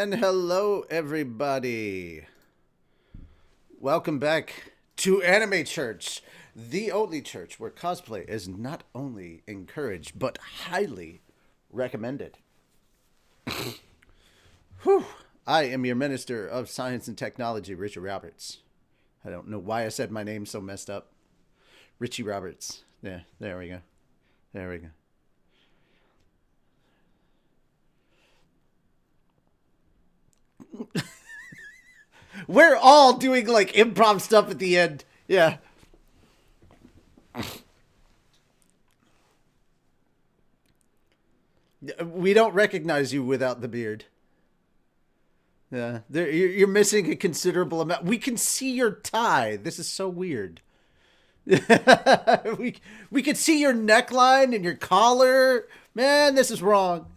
And hello, everybody. Welcome back to Anime Church, the only church where cosplay is not only encouraged, but highly recommended. Whew. I am your Minister of Science and Technology, Richard Roberts. I don't know why I said my name so messed up. Richie Roberts. Yeah, there we go. There we go. We're all doing like improv stuff at the end. Yeah. We don't recognize you without the beard. Yeah, you're missing a considerable amount. We can see your tie. This is so weird. we can see your neckline and your collar. Man, this is wrong.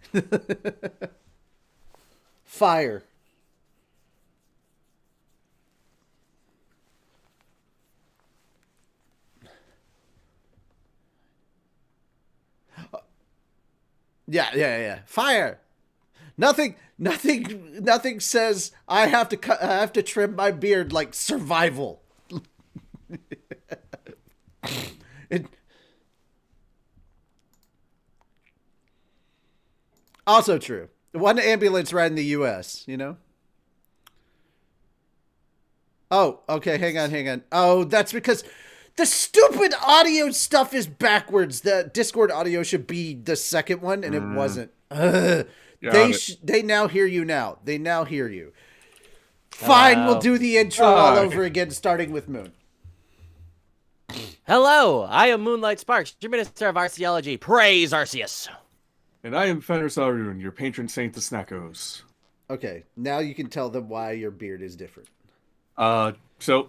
Fire. Yeah. Fire. Nothing says I have to trim my beard like survival. Also true. One ambulance ride in the U.S., you know? Oh, okay, hang on. Oh, that's because the stupid audio stuff is backwards. The Discord audio should be the second one, and it wasn't. They now hear you now. They now hear you. Fine, we'll do the intro all over again, starting with Moon. Hello, I am Moonlight Sparks, your Minister of Arceology. Praise Arceus. And I am Fenris Arun, your patron saint of Snackos. Okay, now you can tell them why your beard is different. So,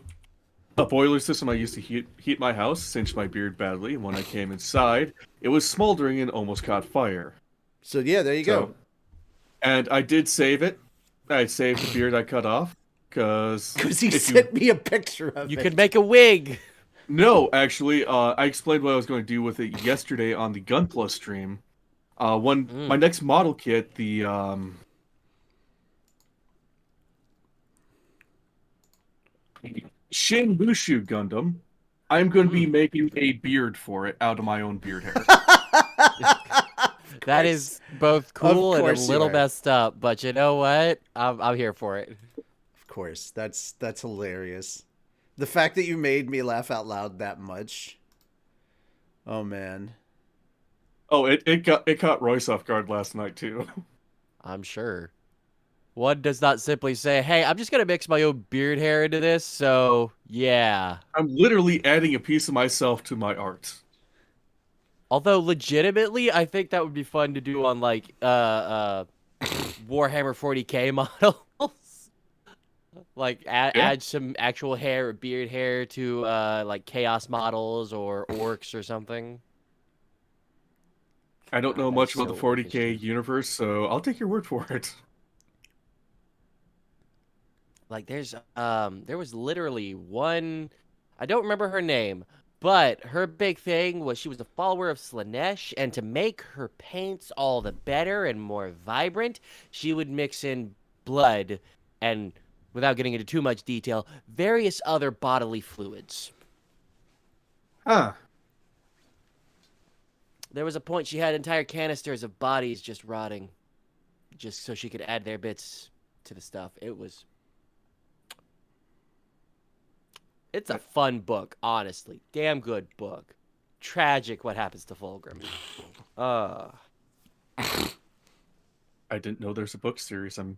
a boiler system I used to heat my house singed my beard badly, and when I came inside, it was smoldering and almost caught fire. So yeah, there you go. And I did save it. I saved the beard I cut off, because he sent me a picture of it. You could make a wig. No, actually, I explained what I was going to do with it yesterday on the Gunpla stream. My next model kit, the Shin Mushu Gundam, I'm going to be making a beard for it out of my own beard hair. That is both cool and a little messed up, but you know what? I'm here for it. Of course, that's hilarious. The fact that you made me laugh out loud that much. Oh man. Oh, it caught Royce off guard last night too. I'm sure. One does not simply say, "Hey, I'm just gonna mix my own beard hair into this." So yeah. I'm literally adding a piece of myself to my art. Although legitimately, I think that would be fun to do on like Warhammer 40K models. Like add some actual hair or beard hair to like chaos models or orcs or something. I don't know much about the 40K universe, so I'll take your word for it. Like there was literally one, I don't remember her name, but her big thing was she was a follower of Slanesh, and to make her paints all the better and more vibrant, she would mix in blood and, without getting into too much detail, various other bodily fluids. Huh. There was a point she had entire canisters of bodies just rotting, just so she could add their bits to the stuff. It's a fun book, honestly. Damn good book. Tragic what happens to Fulgrim. I didn't know there's a book series. I'm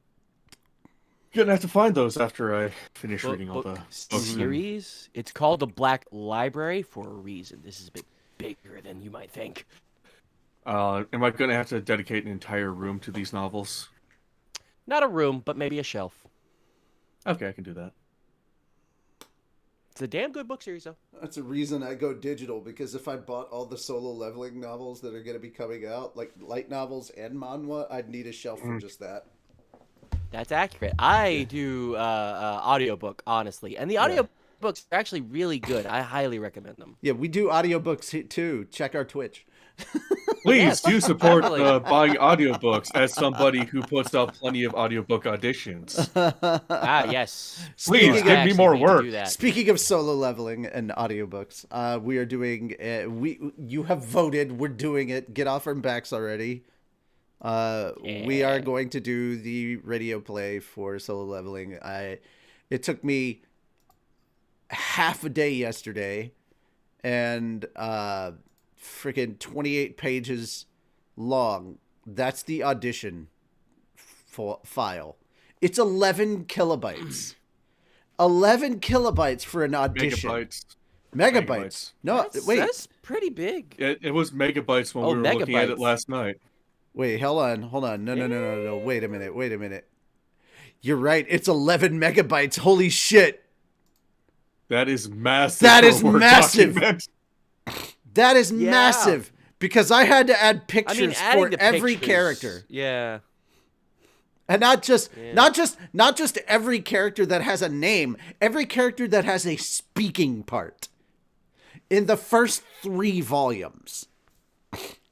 gonna have to find those after I finish reading all the books. Series? It's called the Black Library for a reason. This is a bit bigger than you might think. Am I gonna have to dedicate an entire room to these novels? Not a room, but maybe a shelf. Okay, I can do that. It's a damn good book series, though. That's a reason I go digital, because if I bought all the solo leveling novels that are going to be coming out, like light novels and manhwa, I'd need a shelf for just that. That's accurate. I do audiobook, honestly. And the audiobooks are actually really good. I highly recommend them. Yeah, we do audiobooks too. Check our Twitch. Please Yes, do support definitely. buying audiobooks as somebody who puts out plenty of audiobook auditions. Ah, yes. Please I Speaking give of me actually more need to work. do that. speaking of solo leveling and audiobooks, we are doing. You have voted. We're doing it. Get off our backs already. We are Yeah. going to do the radio play for solo leveling. It took me half a day yesterday, and freaking 28 pages long. That's the audition file. It's 11 kilobytes. 11 kilobytes for an audition. Megabytes. Megabytes. No, wait. That's pretty big. It was megabytes when Oh, we were looking at it megabytes. last night. Wait, hold on. No. Wait a minute. You're right. It's 11 megabytes. Holy shit. That is massive. That for is a Word massive. document. That is Yeah. massive because I had to add I mean, pictures adding for the every pictures, character. Yeah. And not just Yeah. not just every character that has a name, every character that has a speaking part. In the first 3 volumes.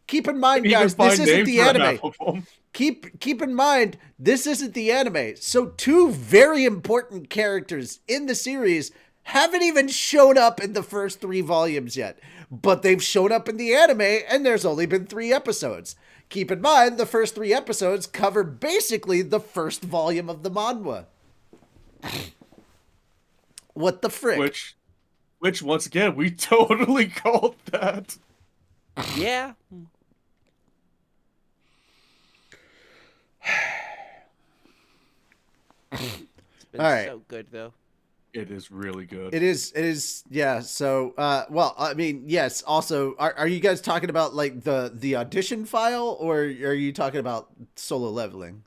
Keep in mind, You can guys, this find isn't names the for anime. half of them. Keep in mind, this isn't the anime. So 2 very important characters in the series haven't even shown up in the first 3 volumes yet. But they've shown up in the anime, and there's only been 3 episodes. Keep in mind, the first 3 episodes cover basically the first volume of the manhwa. What the frick? Which once again, we totally called that. Yeah. It's been All right. so good though. It is really good. It is, yeah. So, well, I mean, yes. Also, are you guys talking about like the audition file, or are you talking about solo leveling?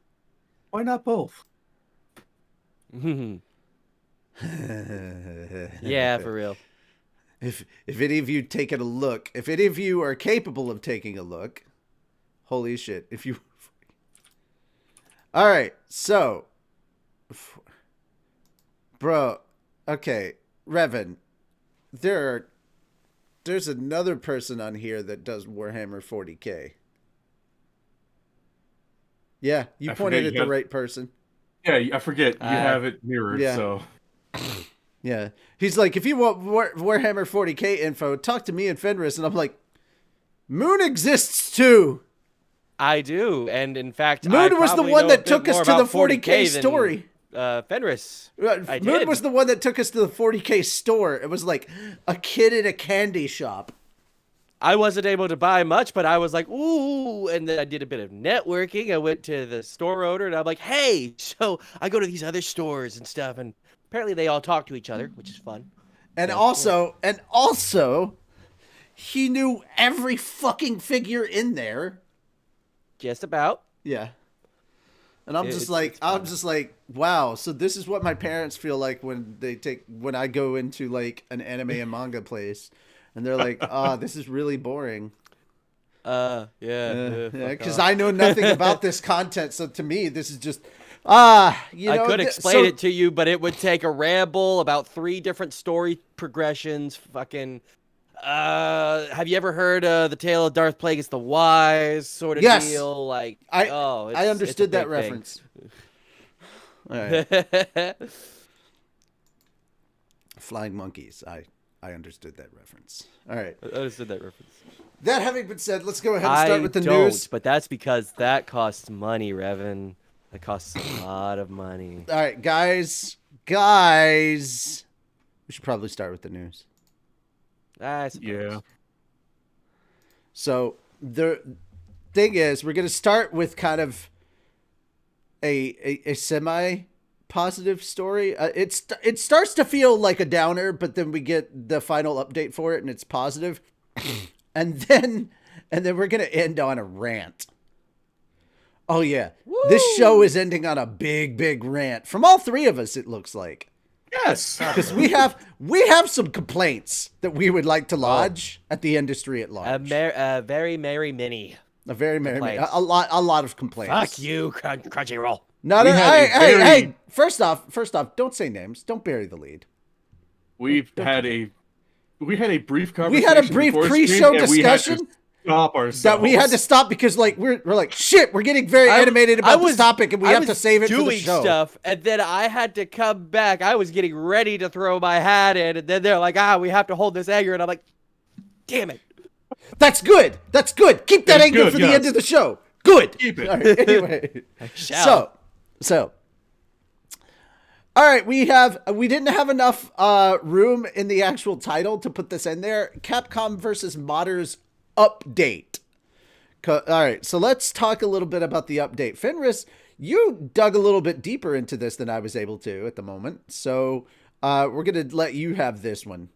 Why not both? Yeah, for real. If any of you taken a look, if any of you are capable of taking a look, holy shit! If you, all right, so, bro, okay, Revan, there's another person on here that does Warhammer 40K. Yeah, you I pointed forget at you the have- right person. Yeah, I forget you have it mirrored. yeah. So Yeah. He's like, if you want Warhammer 40K info, talk to me and Fenris. And I'm like, Moon exists too. I do, and in fact, Moon was the probably one know a that bit took us more to the about 40K than, story. Fenris. I Moon did. was the one that took us to the 40K store. It was like a kid in a candy shop. I wasn't able to buy much, but I was like, ooh, and then I did a bit of networking. I went to the store owner, and I'm like, hey, so I go to these other stores and stuff, and apparently they all talk to each other, which is fun. And also, he knew every fucking figure in there. Just about. Yeah. And I'm just It's like, wow. So this is what my parents feel like when I go into like an anime and manga place, and they're like, this is really boring. Yeah. Because I know nothing about this content. So to me, this is just, I could explain it to you, but it would take a ramble about 3 different story progressions. Fucking. Have you ever heard the tale of Darth Plagueis the Wise sort of Yes. deal? Like, I it's understood a that big thing. reference. All right. Flying monkeys. I understood that reference. All right. I understood that reference. That having been said, let's go ahead and start with the news. But that's because that costs money, Revan. That costs a lot of money. All right, guys. We should probably start with the news. I suppose. yeah, So the thing is, we're going to start with kind of a semi-positive story. It starts to feel like a downer, but then we get the final update for it, and it's positive. and then we're going to end on a rant. Oh yeah, this show is ending on a big rant from all 3 of us. It looks like. yes. Because we have some complaints that we would like to lodge at the industry at large. A very merry mini. A very merry, complaints. a lot of complaints. Fuck you, Crunchyroll. No, We had a very- hey! First off, don't say names. Don't bury the lead. We had a brief conversation. We had a brief before pre-show stream, and we had discussion. stop ourselves. That we had to stop because like we're like shit. We're getting very animated about this topic, and we have to save it for the show. Stuff, and then I had to come back. I was getting ready to throw my hat in, and then they're like, we have to hold this anger, and I'm like, damn it. That's good. That's good. Keep that anger for the end of the show. Good. Keep it. All right, anyway, so. All right, we didn't have enough room in the actual title to put this in there. Capcom versus Modders update. All right, so let's talk a little bit about the update. Fenris, you dug a little bit deeper into this than I was able to at the moment, so we're going to let you have this one.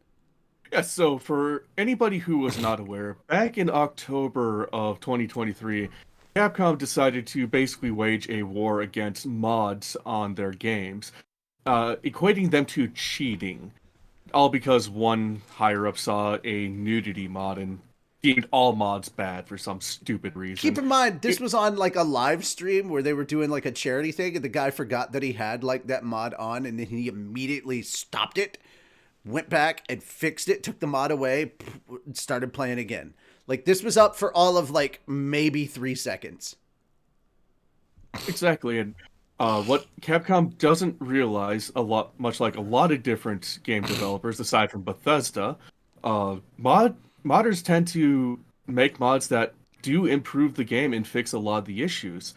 Yeah, so for anybody who was not aware, back in October of 2023, Capcom decided to basically wage a war against mods on their games, equating them to cheating, all because one higher-up saw a nudity mod and deemed all mods bad for some stupid reason. Keep in mind, this was on like a live stream where they were doing like a charity thing, and the guy forgot that he had like that mod on, and then he immediately stopped it, went back and fixed it, took the mod away, started playing again. Like, this was up for all of like maybe 3 seconds. Exactly, and what Capcom doesn't realize, much like a lot of different game developers, aside from Bethesda, modders tend to make mods that do improve the game and fix a lot of the issues.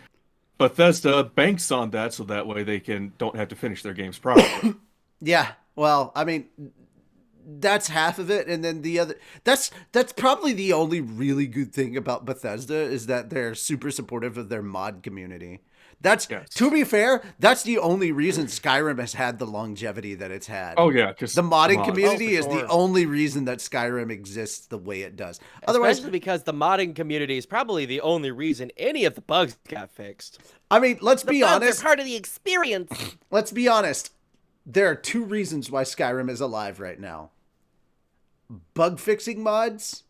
Bethesda banks on that so that way they don't have to finish their games properly. Yeah, well, I mean, that's half of it, and then the other that's probably the only really good thing about Bethesda is that they're super supportive of their mod community. To be fair, that's the only reason Skyrim has had the longevity that it's had. Oh yeah, because the modding community is the only reason that Skyrim exists the way it does. Otherwise, especially because the modding community is probably the only reason any of the bugs got fixed. I mean, let's be honest. They're part of the experience. Let's be honest. There are 2 reasons why Skyrim is alive right now. Bug fixing mods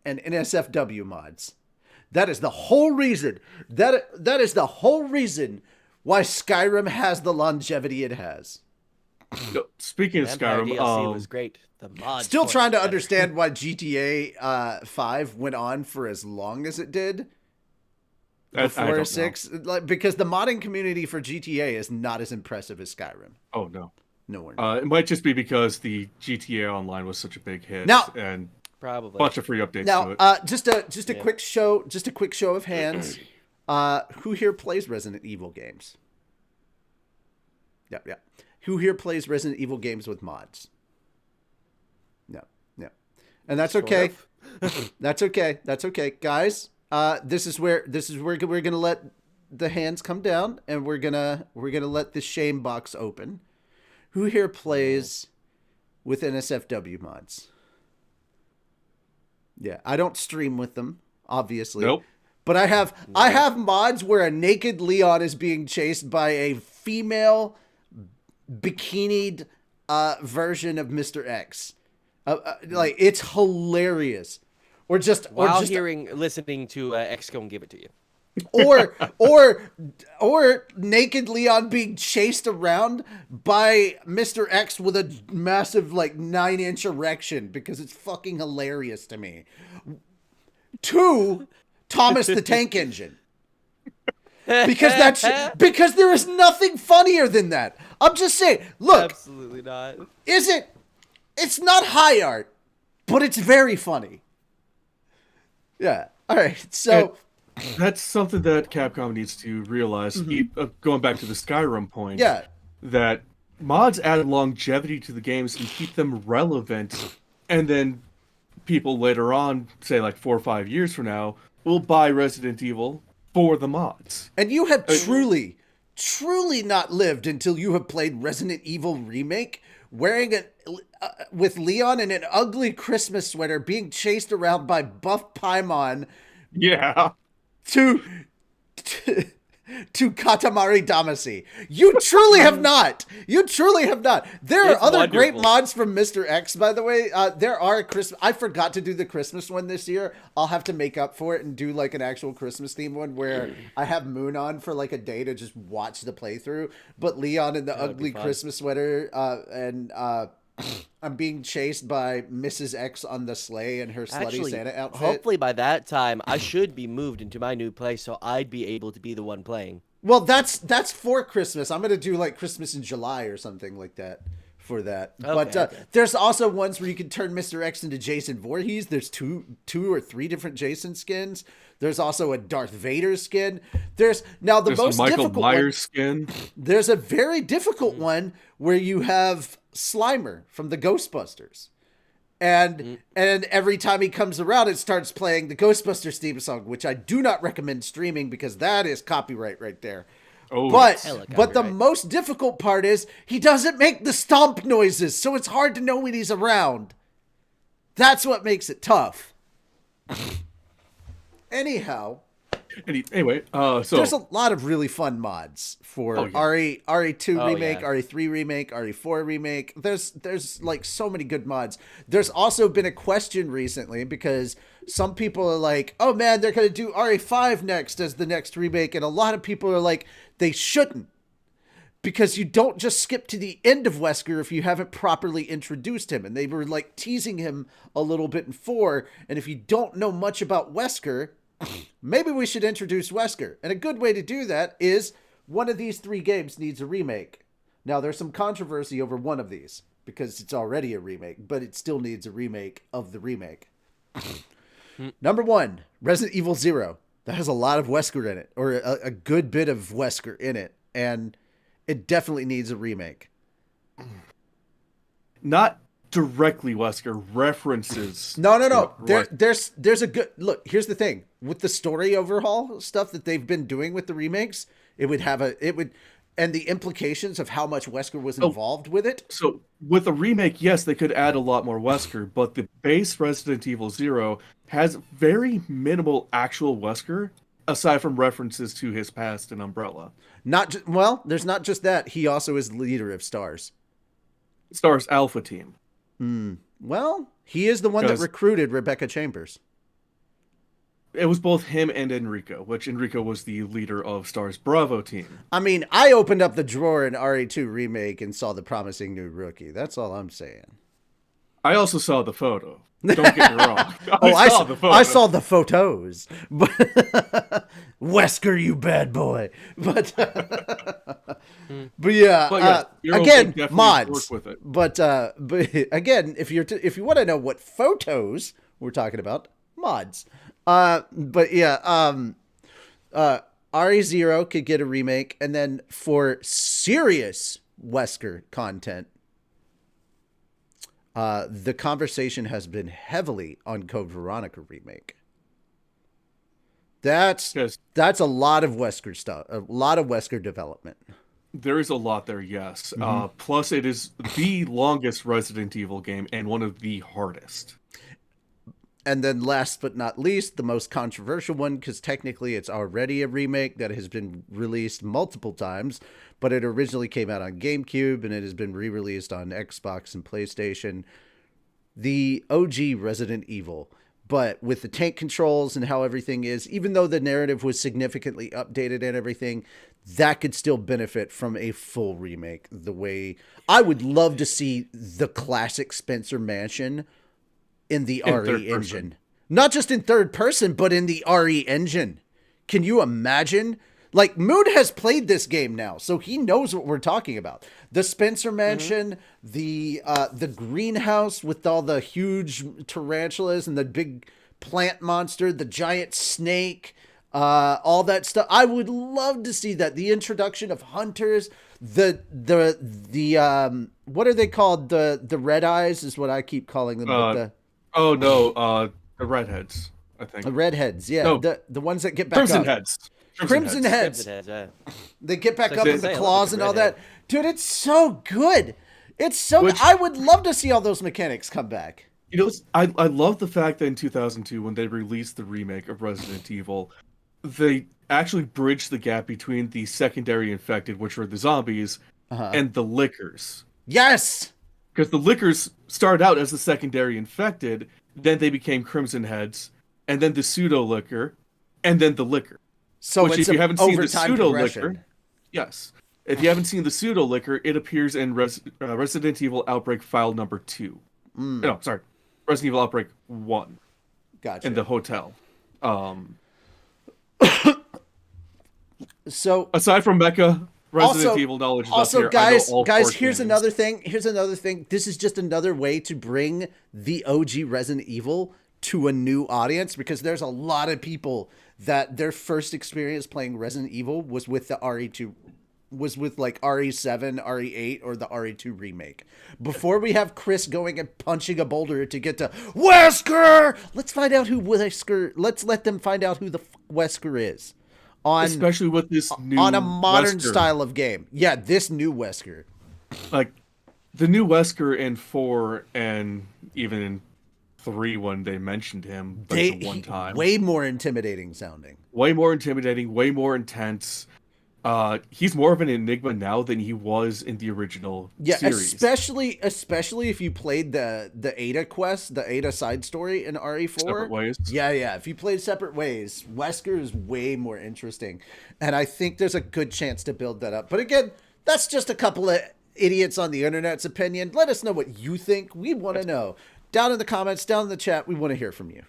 and NSFW mods. That is the whole reason. That is the whole reason why Skyrim has the longevity it has. Speaking of Skyrim, DLC was great. The mods still trying to understand why GTA 5 went on for as long as it did. Before 6, because the modding community for GTA is not as impressive as Skyrim. Oh no, nowhere. It might just be because the GTA Online was such a big hit, and probably a bunch of free updates to it. Just a quick show of hands. Who here plays Resident Evil games? Yeah. Who here plays Resident Evil games with mods? No. And that's okay. That's okay, guys. This is where we're gonna let the hands come down, and we're gonna let the shame box open. Who here plays with NSFW mods? Yeah, I don't stream with them, obviously. Nope. But I have mods where a naked Leon is being chased by a female bikinied version of Mr. X. Like, it's hilarious. Or just listening to XCOM give it to you. or naked Leon being chased around by Mr. X with a massive like 9-inch erection, because it's fucking hilarious to me. 2, Thomas the Tank Engine. Because there is nothing funnier than that. I'm just saying, look. Absolutely not. It's not high art, but it's very funny. Yeah. All right. So that's something that Capcom needs to realize. Going back to the Skyrim point, that mods add longevity to the games and keep them relevant, and then people later on, say like 4 or 5 years from now, will buy Resident Evil for the mods. And you have truly not lived until you have played Resident Evil Remake, wearing with Leon in an ugly Christmas sweater, being chased around by Buff Paimon. Yeah. To Katamari Damacy. You truly have not. There are other great mods from Mr. X, by the way. There are I forgot to do the Christmas one this year. I'll have to make up for it and do like an actual Christmas themed one where I have Moon on for like a day to just watch the playthrough. But Leon in the ugly Christmas sweater and I'm being chased by Mrs. X on the sleigh in her slutty Actually, Santa outfit. hopefully by that time, I should be moved into my new place, so I'd be able to be the one playing. Well, that's for Christmas. I'm gonna do like Christmas in July or something like that for that. But Okay. there's also ones where you can turn Mr. X into Jason Voorhees. There's two or three different Jason skins. There's also a Darth Vader skin. There's most a Michael difficult Myers one, skin. There's a very difficult one where you have Slimer from the Ghostbusters. And every time he comes around, it starts playing the Ghostbusters theme song, which I do not recommend streaming because that is copyright right there. Oh, But the most difficult part is he doesn't make the stomp noises, so it's hard to know when he's around. That's what makes it tough. Anyhow, anyway, so there's a lot of really fun mods for RE2 remake, yeah. RE3 remake, RE4 remake. There's like so many good mods. There's also been a question recently because some people are like, "Oh man, they're going to do RE5 next as the next remake," and a lot of people are like, "They shouldn't." Because you don't just skip to the end of Wesker if you haven't properly introduced him. And they were like teasing him a little bit in 4. And if you don't know much about Wesker, maybe we should introduce Wesker. And a good way to do that is one of these 3 games needs a remake. Now, there's some controversy over one of these because it's already a remake, but it still needs a remake of the remake. Number 1, Resident Evil 0. That has a lot of Wesker in it, or a good bit of Wesker in it. And it definitely needs a remake. Not directly Wesker, references. No. There's a good look. Here's the thing with the story overhaul stuff that they've been doing with the remakes. And the implications of how much Wesker was involved with it. So with a remake, yes, they could add a lot more Wesker, but the base Resident Evil 0 has very minimal actual Wesker, aside from references to his past in Umbrella. There's not just that. He also is the leader of STARS. STARS Alpha Team. Well, he is the one that recruited Rebecca Chambers. It was both him and Enrico, which Enrico was the leader of STARS Bravo Team. I mean, I opened up the drawer in RE2 Remake and saw the promising new rookie. That's all I'm saying. I also saw the photo. Don't get me wrong. I saw the photos. Wesker, you bad boy. But yeah, again, mods. Work with it. But again, if you want to know what photos we're talking about, mods. RE0 could get a remake, and then for serious Wesker content, the conversation has been heavily on Code Veronica remake. That's a lot of Wesker stuff, a lot of Wesker development. There is a lot there, yes. Plus, it is the longest Resident Evil game and one of the hardest. And then last but not least, the most controversial one, because technically it's already a remake that has been released multiple times, but it originally came out on GameCube and it has been re-released on Xbox and PlayStation. The OG Resident Evil, but with the tank controls and how everything is, even though the narrative was significantly updated and everything, that could still benefit from a full remake. The way I would love to see the classic Spencer Mansion in the RE engine. Not just in third person, but in the RE engine. Can you imagine? Like, Mood has played this game now, so he knows what we're talking about. The Spencer Mansion, the greenhouse with all the huge tarantulas and the big plant monster, the giant snake, all that stuff. I would love to see that. The introduction of hunters, the what are they called? The red eyes is what I keep calling them. The redheads, I think. The redheads, yeah. No. The ones that get back Crimson up. Heads. Crimson Heads. Yeah. They get back So up I with the love claws the and all redhead. that. Dude, it's so good. It's so good. I would love to see all those mechanics come back. You know, I love the fact that in 2002, when they released the remake of Resident Evil, they actually bridged the gap between the secondary infected, which were the zombies, and the lickers. Yes! Because the lickers started out as the secondary infected, then they became Crimson Heads, and then the pseudo-licker, and then the licker. So Which, it's if you haven't seen the overtime pseudo-licker... progression. Yes. If you haven't seen the pseudo liquor, it appears in Resident Evil Outbreak file number 2. No, sorry, Resident Evil Outbreak 1. Gotcha. In the hotel. So aside from Mecha, Resident Evil knowledge is also, up here. guys, here's another thing. Here's another thing. This is just another way to bring the OG Resident Evil to a new audience, because there's a lot of people that their first experience playing Resident Evil was with the RE2, was with like RE7, RE8, or the RE2 remake. Before we have Chris going and punching a boulder to get to Wesker, let's find out who Wesker. Let's let them find out who the Wesker is. Especially with this new on a modern Wesker. style of game. Yeah, this new Wesker. Like the new Wesker in 4 and even in 3 when they mentioned him the one time. Way more intimidating sounding. Way more intimidating, way more intense. He's more of an enigma now than he was in the original series. especially if you played the Ada quest, the Ada side story in RE4. Separate Ways. Yeah. If you played Separate Ways, Wesker is way more interesting, and I think there's a good chance to build that up. But again, that's just a couple of idiots on the internet's opinion. Let us know what you think. We want to know. Down in the comments, down in the chat, we want to hear from you.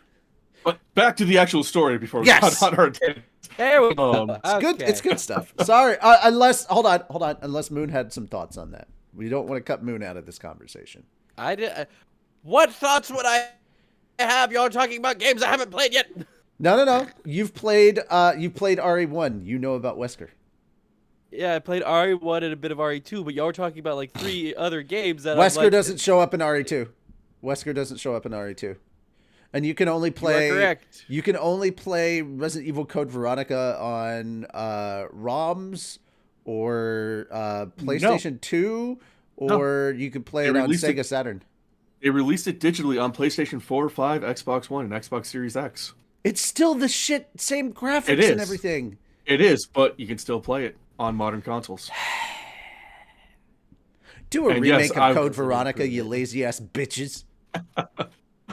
But back to the actual story before we got on our tangent. There we go. It's good. It's good stuff. Sorry, hold on. Unless Moon had some thoughts on that. We don't want to cut Moon out of this conversation. I did. What thoughts would I have? Y'all talking about games I haven't played yet. No. You've played RE1. You know about Wesker. Yeah, I played RE1 and a bit of RE2, but y'all were talking about like 3 other games that Wesker doesn't show up in RE2. Wesker doesn't show up in RE2. And you can only play. You are correct. You can only play Resident Evil Code Veronica on ROMs or PlayStation 2, or you could play it on Sega Saturn. They released it digitally on PlayStation 4, 5, Xbox One, and Xbox Series X. It's still the same graphics and everything. It is, but you can still play it on modern consoles. Do a remake of Code Veronica, you lazy ass bitches.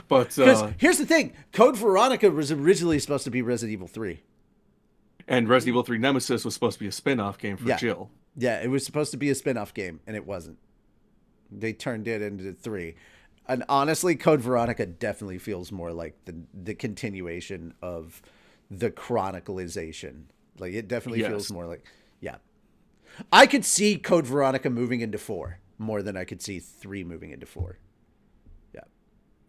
But because here's the thing, Code Veronica was originally supposed to be Resident Evil 3. And Resident Evil 3 Nemesis was supposed to be a spin-off game for Jill. Yeah, it was supposed to be a spin-off game, and it wasn't. They turned it into 3. And honestly, Code Veronica definitely feels more like the continuation of the chronicalization. Like, it definitely feels more like, I could see Code Veronica moving into 4 more than I could see 3 moving into 4.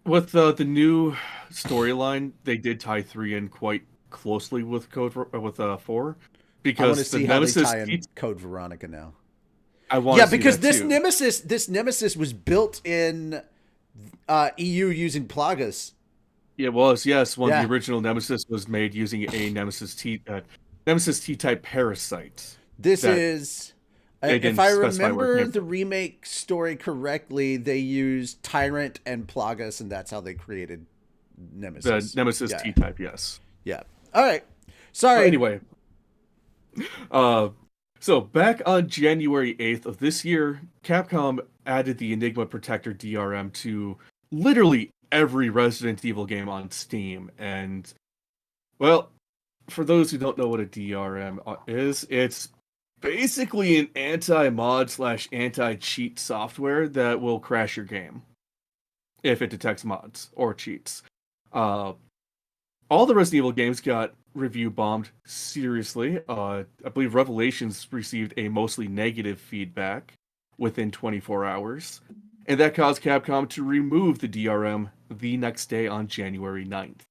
With the new storyline, they did tie 3 in quite closely with 4, because I want to see how Nemesis they tie in Code Veronica now. I want to see because that this Nemesis was built in EU using Plagas. It was, yes, when the original Nemesis was made using a Nemesis T-type parasite. This is. If I remember the remake story correctly, they used Tyrant and Plagas, and that's how they created Nemesis. The Nemesis T-type, yes. Yeah. All right. Sorry. But anyway. So back on January 8th of this year, Capcom added the Enigma Protector DRM to literally every Resident Evil game on Steam. And, well, for those who don't know what a DRM is, it's basically an anti-mod / anti-cheat software that will crash your game if it detects mods or cheats. All the Resident Evil games got review bombed seriously. I believe Revelations received a mostly negative feedback within 24 hours, and that caused Capcom to remove the DRM the next day on January 9th.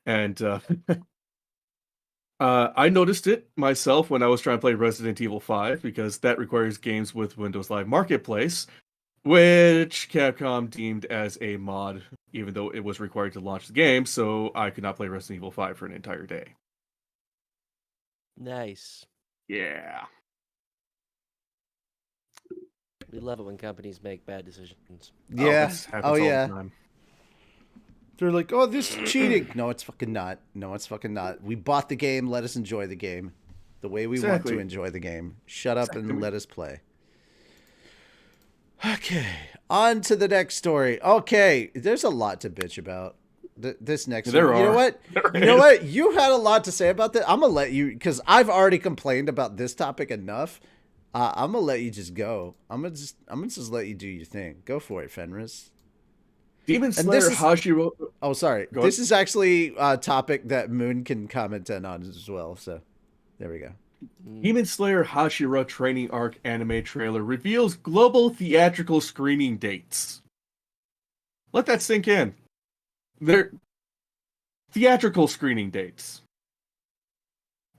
And I noticed it myself when I was trying to play Resident Evil 5, because that requires games with Windows Live Marketplace, which Capcom deemed as a mod, even though it was required to launch the game, so I could not play Resident Evil 5 for an entire day. Nice. Yeah. We love it when companies make bad decisions. Yeah. All the time. They're like, oh, this is cheating. No, it's fucking not. No, it's fucking not. We bought the game. Let us enjoy the game the way we want to enjoy the game. Shut up and let us play. Okay. On to the next story. Okay. There's a lot to bitch about. This next There one. You know are. what? You know what? You had a lot to say about that. I'm gonna let you, because I've already complained about this topic enough. I'm gonna let you just go. I'm gonna just let you do your thing. Go for it, Fenris. Demon And this Slayer is Hashiro. oh sorry. Go This ahead. is actually a topic that Moon can comment on as well. So there we go. Demon Slayer Hashira Training Arc anime trailer reveals global theatrical screening dates. Let that sink in. They're theatrical screening dates.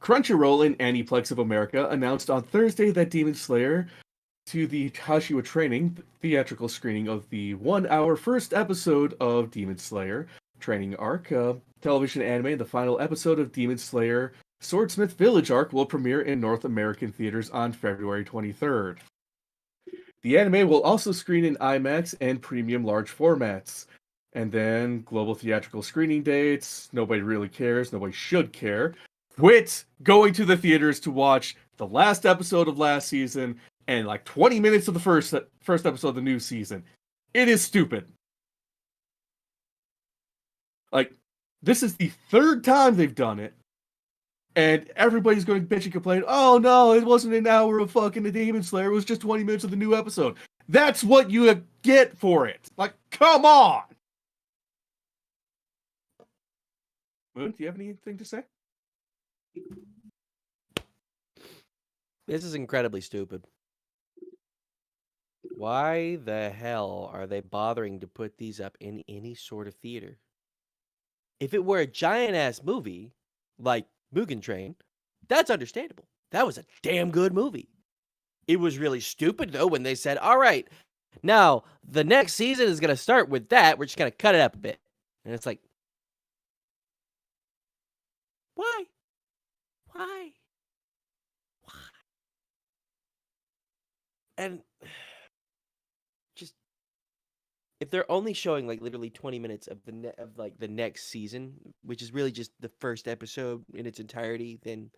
Crunchyroll and Aniplex of America announced on Thursday that Demon Slayer to the Hashira Training theatrical screening of the 1-hour first episode of Demon Slayer Training Arc television anime. The final episode of Demon Slayer Swordsmith Village arc will premiere in North American theaters on February 23rd. The anime will also screen in IMAX and premium large formats. And then global theatrical screening dates. Nobody really cares. Nobody should care. Quit going to the theaters to watch the last episode of last season and like 20 minutes of the first episode of the new season. It is stupid. Like, this is the third time they've done it. And everybody's going to bitch and complain, oh no, it wasn't an hour of fucking the Demon Slayer, it was just 20 minutes of the new episode. That's what you get for it. Like, come on! Moon, do you have anything to say? This is incredibly stupid. Why the hell are they bothering to put these up in any sort of theater? If it were a giant-ass movie, like Mugen Train, that's understandable. That was a damn good movie. It was really stupid, though, when they said, all right, now the next season is going to start with that. We're just going to cut it up a bit. And it's like, why? Why? Why? And just, if they're only showing like literally 20 minutes of the next season, which is really just the first episode in its entirety, then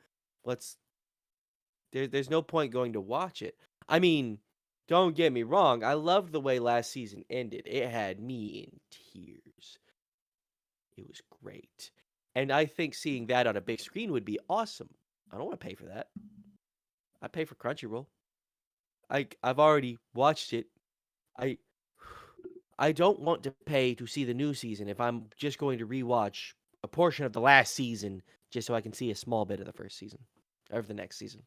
there's no point going to watch it. I mean, don't get me wrong, I loved the way last season ended. It had me in tears. It was great. And I think seeing that on a big screen would be awesome. I don't want to pay for that. I pay for Crunchyroll. I've already watched it. I don't want to pay to see the new season if I'm just going to rewatch a portion of the last season just so I can see a small bit of the first season or of the next season.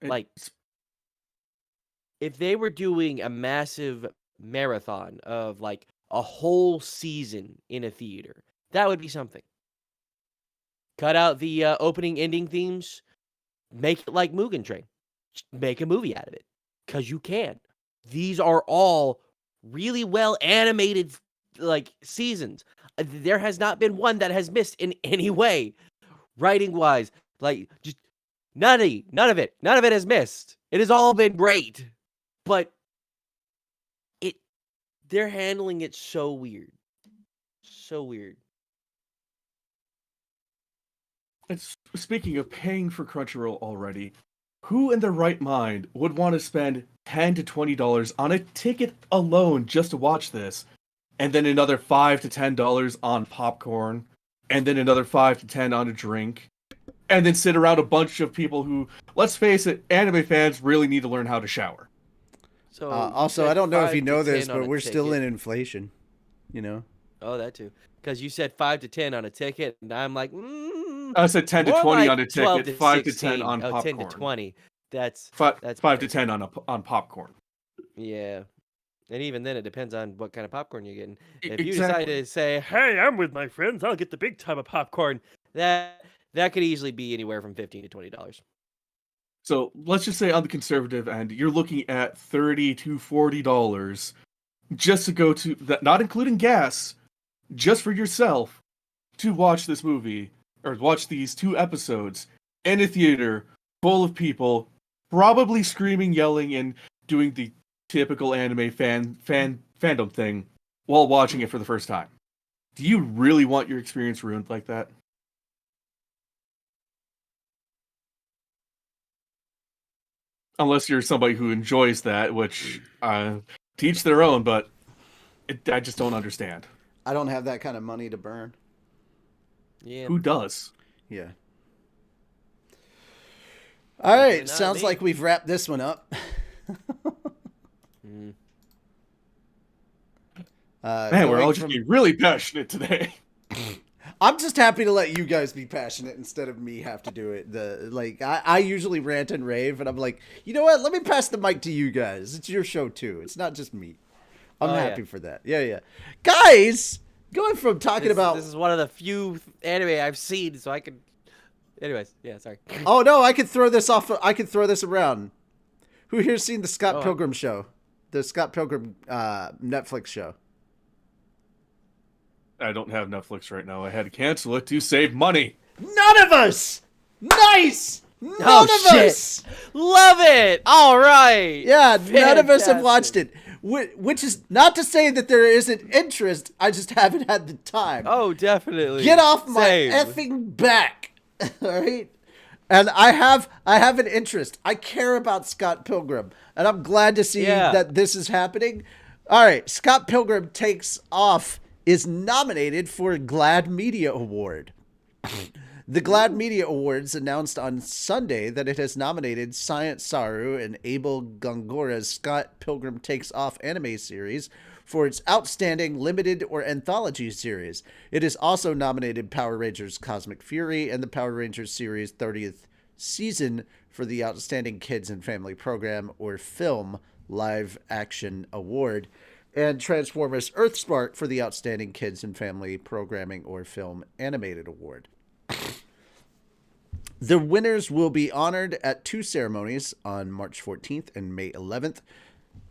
Like, if they were doing a massive marathon of like a whole season in a theater, that would be something. Cut out the opening ending themes, make it like Mugen Train. Just make a movie out of it, because you can. These are all really well animated like seasons. There has not been one that has missed in any way, writing wise. Like, just none of it has missed. It has all been great, but they're handling it so weird. So weird. And speaking of paying for Crunchyroll already, who in their right mind would want to spend $10 to $20 on a ticket alone just to watch this, and then another $5 to $10 on popcorn, and then another $5 to $10 on a drink, and then sit around a bunch of people who, let's face it, anime fans really need to learn how to shower. So Also, I don't know if you know this, 10 on but a we're still ticket. in inflation. You know. Oh, that too. Because you said 5 to 10 on a ticket, and I'm like, I said 10 to more 20 like on a 12 ticket, to 5 to 16. 10 on Oh, popcorn. 10 to 20. That's 5 to better. 10 on popcorn. Yeah. And even then, it depends on what kind of popcorn you're getting. If you Exactly. decide to say, hey, I'm with my friends, I'll get the big tub of popcorn, that could easily be anywhere from $15 to $20. So let's just say on the conservative end, you're looking at $30 to $40 just to go to that, not including gas, just for yourself to watch this movie or watch these 2 episodes in a theater full of people, probably screaming, yelling, and doing the typical anime fandom thing while watching it for the first time. Do you really want your experience ruined like that? Unless you're somebody who enjoys that, which teach their own, but I just don't understand. I don't have that kind of money to burn. Yeah. Who does? Yeah. All right. Not Sounds me. like we've wrapped this one up. Mm. Man, we're going all just being really passionate today. I'm just happy to let you guys be passionate instead of me have to do it. I usually rant and rave, and I'm like, you know what? Let me pass the mic to you guys. It's your show too. It's not just me. I'm happy for that. Yeah. Guys, going from talking about This is one of the few anime I've seen, so I can. Anyways, yeah, sorry. Oh no, I could throw this off. I could throw this around. Who here's seen the Scott Pilgrim show? The Scott Pilgrim Netflix show. I don't have Netflix right now. I had to cancel it to save money. None of us. Nice. None of us. Love it. All right. Yeah, none of us have Fantastic. watched it. Which is not to say that there isn't interest. I just haven't had the time. Oh, definitely. Get off my Same. effing back. All right. And I have an interest. I care about Scott Pilgrim, and I'm glad to see that this is happening. All right, Scott Pilgrim Takes Off is nominated for a GLAAD Media Award. The GLAAD Media Awards announced on Sunday that it has nominated Science Saru and Abel Gongora's Scott Pilgrim Takes Off anime series for its outstanding limited or anthology series. It has also nominated Power Rangers Cosmic Fury and the Power Rangers series 30th season for the Outstanding Kids and Family Program or Film Live Action Award, and Transformers Earthspark for the Outstanding Kids and Family Programming or Film Animated Award. The winners will be honored at two ceremonies on March 14th and May 11th.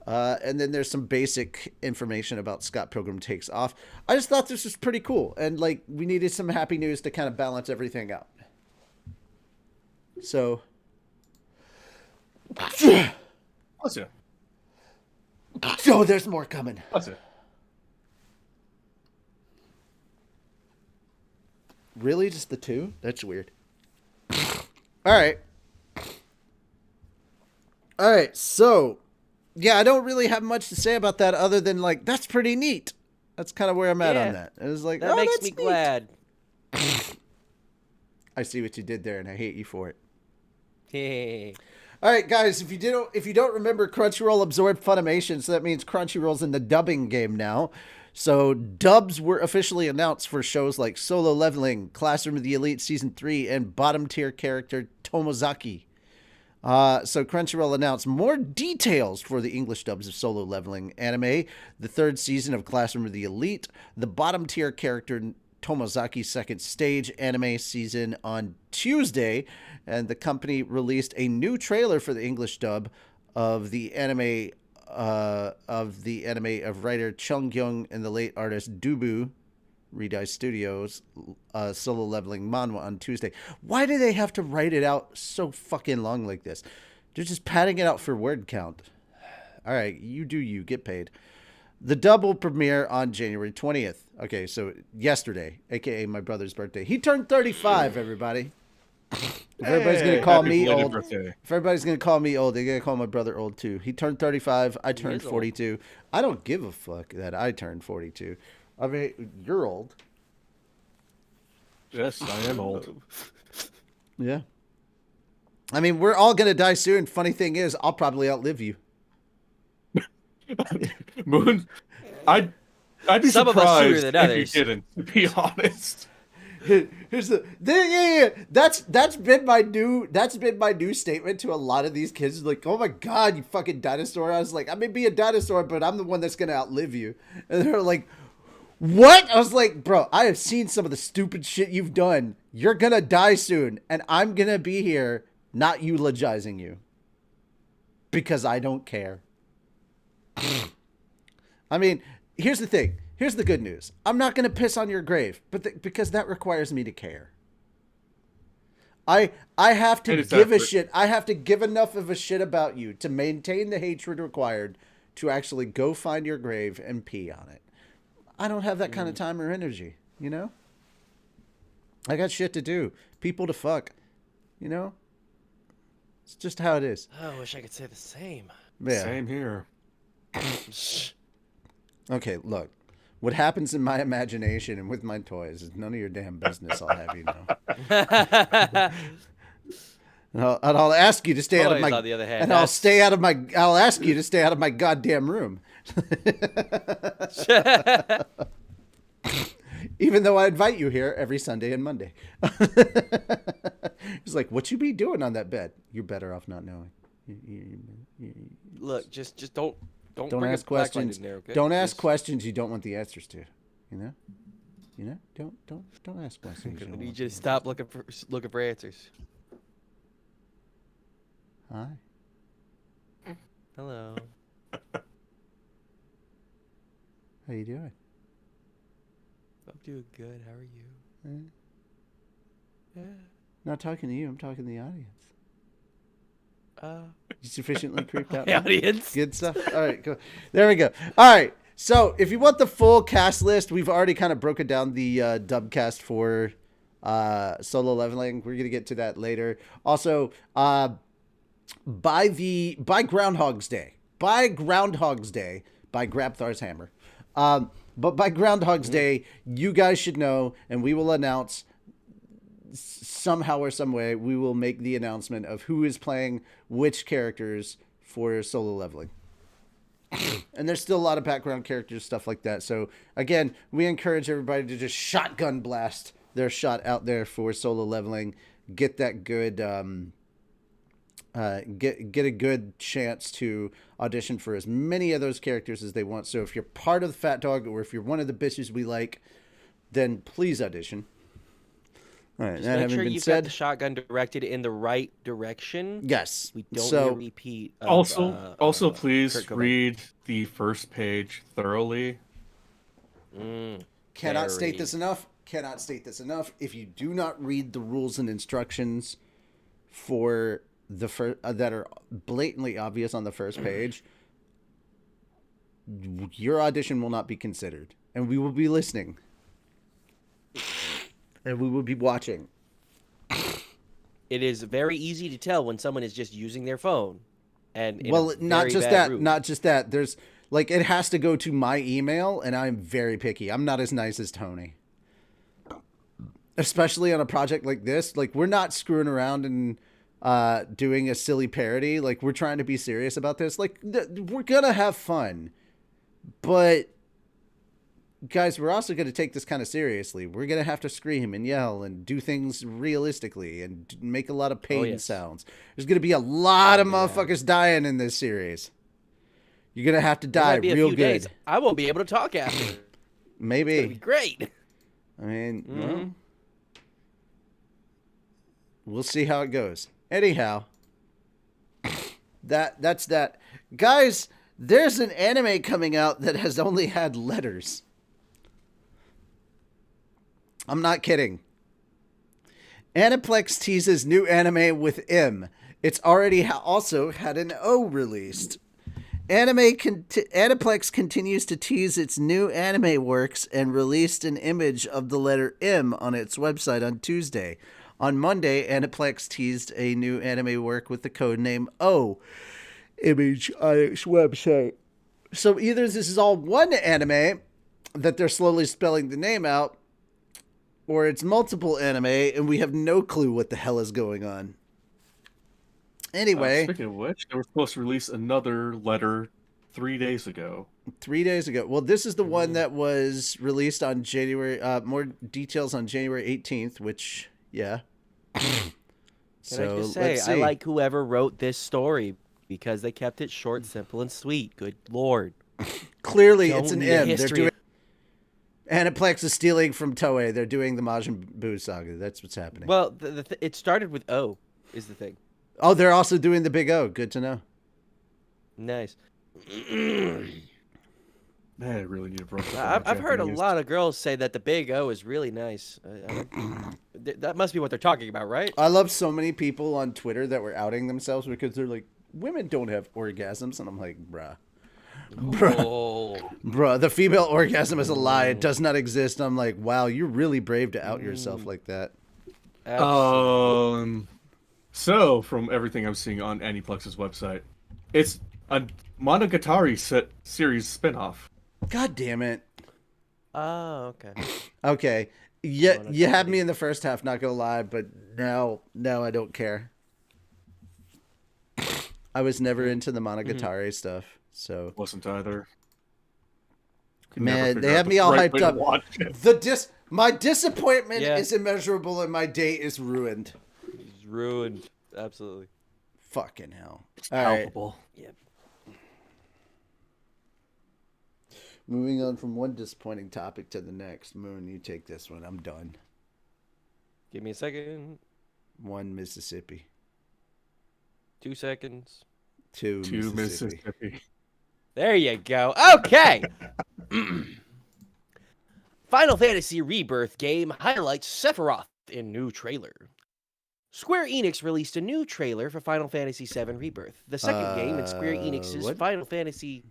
And then there's some basic information about Scott Pilgrim Takes Off. I just thought this was pretty cool. And, like, we needed some happy news to kind of balance everything out. So. What's it? Oh, there's more coming. What's it? Really? Just the two? That's weird. All right. So, yeah, I don't really have much to say about that other than, like, that's pretty neat. That's kind of where I'm at on that. It was like, that makes me neat. glad. I see what you did there, and I hate you for it. Hey. All right, guys, if you don't remember, Crunchyroll absorbed Funimation, so that means Crunchyroll's in the dubbing game now. So dubs were officially announced for shows like Solo Leveling, Classroom of the Elite Season 3, and bottom tier character Tomozaki. So Crunchyroll announced more details for the English dubs of Solo Leveling anime, the third season of Classroom of the Elite, the bottom tier character Tomozaki's second stage anime season on Tuesday, and the company released a new trailer for the English dub of the anime of writer Chung Kyung and the late artist Dubu, PhatDogStudios, Solo Leveling manhwa on Tuesday. Why do they have to write it out so fucking long like this? They're just padding it out for word count. All right, you do you, get paid. The dub will premiere on January 20th. Okay, so yesterday, aka my brother's birthday. He turned 35, everybody. If everybody's gonna call me old, if everybody's gonna call me old, they're gonna call my brother old too. He turned 35. I turned 42. I don't give a fuck that I turned 42. I mean, you're old. Yes, I am old. Yeah. I mean, we're all gonna die soon. Funny thing is, I'll probably outlive you. Moon, I'd be Some of us sooner surprised than if others. you didn't, to be honest. Here's the yeah. That's been my new statement to a lot of these kids. Like, oh my god, you fucking dinosaur. I was like, I may be a dinosaur, but I'm the one that's gonna outlive you. And they're like, what? I was like, bro, I have seen some of the stupid shit you've done. You're gonna die soon, and I'm gonna be here not eulogizing you because I don't care. I mean, here's the thing. Here's the good news. I'm not going to piss on your grave, but because that requires me to care. I have to give a shit. I have to give enough of a shit about you to maintain the hatred required to actually go find your grave and pee on it. I don't have that kind of time or energy, you know? I got shit to do. People to fuck, you know? It's just how it is. I wish I could say the same. Yeah. Same here. Okay, look. What happens in my imagination and with my toys is none of your damn business. I'll have you know. And I'll ask you to stay out of Toys, my. on the other hand, And I'll ask you to stay out of my goddamn room. Even though I invite you here every Sunday and Monday. He's like, "What you be doing on that bed? You're better off not knowing." Look, just don't Don't bring ask a black light questions. in there, okay? Don't ask Just- questions you don't want the answers to. You know. Don't ask questions. I don't need want you the to stop looking for answers. Hi. Hello. How you doing? I'm doing good. How are you? Eh, Yeah. Not talking to you. I'm talking to the audience. Uh, You sufficiently creeped out. the audience. Good stuff. All right, cool. There we go. All right. So if you want the full cast list, we've already kind of broken down the dub cast for Solo Leveling. We're gonna get to that later. Also, by Groundhog's Day, by Grabthar's Hammer. But by Groundhog's Day, you guys should know, and we will announce somehow or some way. We will make the announcement of who is playing which characters for Solo Leveling. And there's still a lot of background characters, stuff like that. So again, we encourage everybody to just shotgun blast their shot out there for Solo Leveling. Get that good, get a good chance to audition for as many of those characters as they want. So if you're part of the Fat Dog, or if you're one of the bitches we like, then please audition. All right, Just that make having sure been you've got said, the shotgun directed in the right direction. yes. We don't So need a repeat. Of, Also, please Kurt Cobain. read the first page thoroughly. cannot state Very. this enough. Cannot state this enough. If you do not read the rules and instructions for the that are blatantly obvious on the first page, your audition will not be considered, and we will be listening, and we will be watching. It is very easy to tell when someone is just using their phone, and in Well, a not very just bad that. route. Not just that. There's like it has to go to my email, and I'm very picky. I'm not as nice as Tony. Especially on a project like this, like we're not screwing around and doing a silly parody. Like we're trying to be serious about this. Like we're gonna have fun, but guys, we're also gonna take this kind of seriously. We're gonna have to scream and yell and do things realistically and make a lot of pain yes. sounds. There's gonna be a lot of motherfuckers dying in this series. You're gonna have to There die might be a real few good. days I won't be able to talk after. It's gonna be Maybe. great. I mean, well, we'll see how it goes. Anyhow, that's that. Guys, there's an anime coming out that has only had letters. I'm not kidding. Aniplex teases new anime with M. It's already also had an O released. Aniplex continues to tease its new anime works and released an image of the letter M on its website on Tuesday. On Monday, Aniplex teased a new anime work with the code name O image on its website. So either this is all one anime that they're slowly spelling the name out, or it's multiple anime and we have no clue what the hell is going on. Anyway, Speaking of which, they were supposed to release another letter 3 days ago. 3 days ago. Well, this is the one that was released on January. More details on January 18th, which, yeah. Can I just say, I like whoever wrote this story because they kept it short, simple, and sweet. Good Lord. Clearly, Don't it's an need a M. They're history doing. Aniplex is stealing from Toei. They're doing the Majin Buu saga. That's what's happening. Well, it started with O, is the thing. Oh, they're also doing the Big O. Good to know. Nice. Man, I really need to brush up on my I've heard a Japanese. lot of girls say that the Big O is really nice. That must be what they're talking about, right? I love so many people on Twitter that were outing themselves because they're like, women don't have orgasms. And I'm like, bruh. Oh. Bruh, the female orgasm is a lie. It does not exist. I'm like, wow, you're really brave to out yourself like that. So, from everything I'm seeing on Aniplex's website, it's a Monogatari series spinoff. God damn it. Oh, okay. Okay. Yeah, Monogatari. you had me in the first half, not gonna lie, but no, I don't care. I was never into the Monogatari stuff, so Wasn't either. Could never man, figure they out have the me all right way hyped to up. watch it. My disappointment Yeah. is immeasurable, and my day is ruined. He's ruined. Absolutely. Fucking hell! It's All right, palpable. Yep. moving on from one disappointing topic to the next. Moon, you take this one. I'm done. Give me a second. One Mississippi. 2 seconds. Two To Mississippi. Mississippi. There you go. Okay. Final Fantasy Rebirth game highlights Sephiroth in new trailer. Square Enix released a new trailer for Final Fantasy VII Rebirth, the second game in Square Enix's what? Final Fantasy.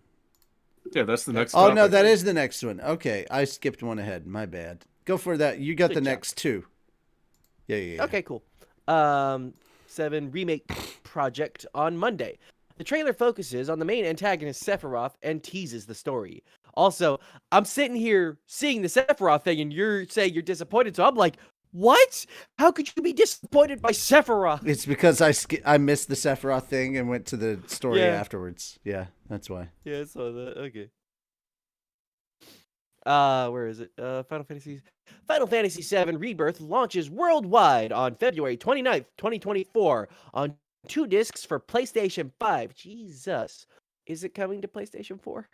Yeah, that's the next Oh topic. no, that is the next one. Okay, I skipped one ahead. My bad. Go for that. You got Good the job. next two. Yeah. Okay, cool. 7 remake project on Monday. The trailer focuses on the main antagonist Sephiroth and teases the story. Also, I'm sitting here seeing the Sephiroth thing, and you're saying you're disappointed. So I'm like, what? How could you be disappointed by Sephiroth? It's because I missed the Sephiroth thing and went to the story Yeah. afterwards. Yeah, that's why. Yeah, I saw that. Okay. Where is it? Final Fantasy VII Rebirth launches worldwide on February 29th, 2024 on 2 discs for PlayStation 5. Jesus. Is it coming to PlayStation 4?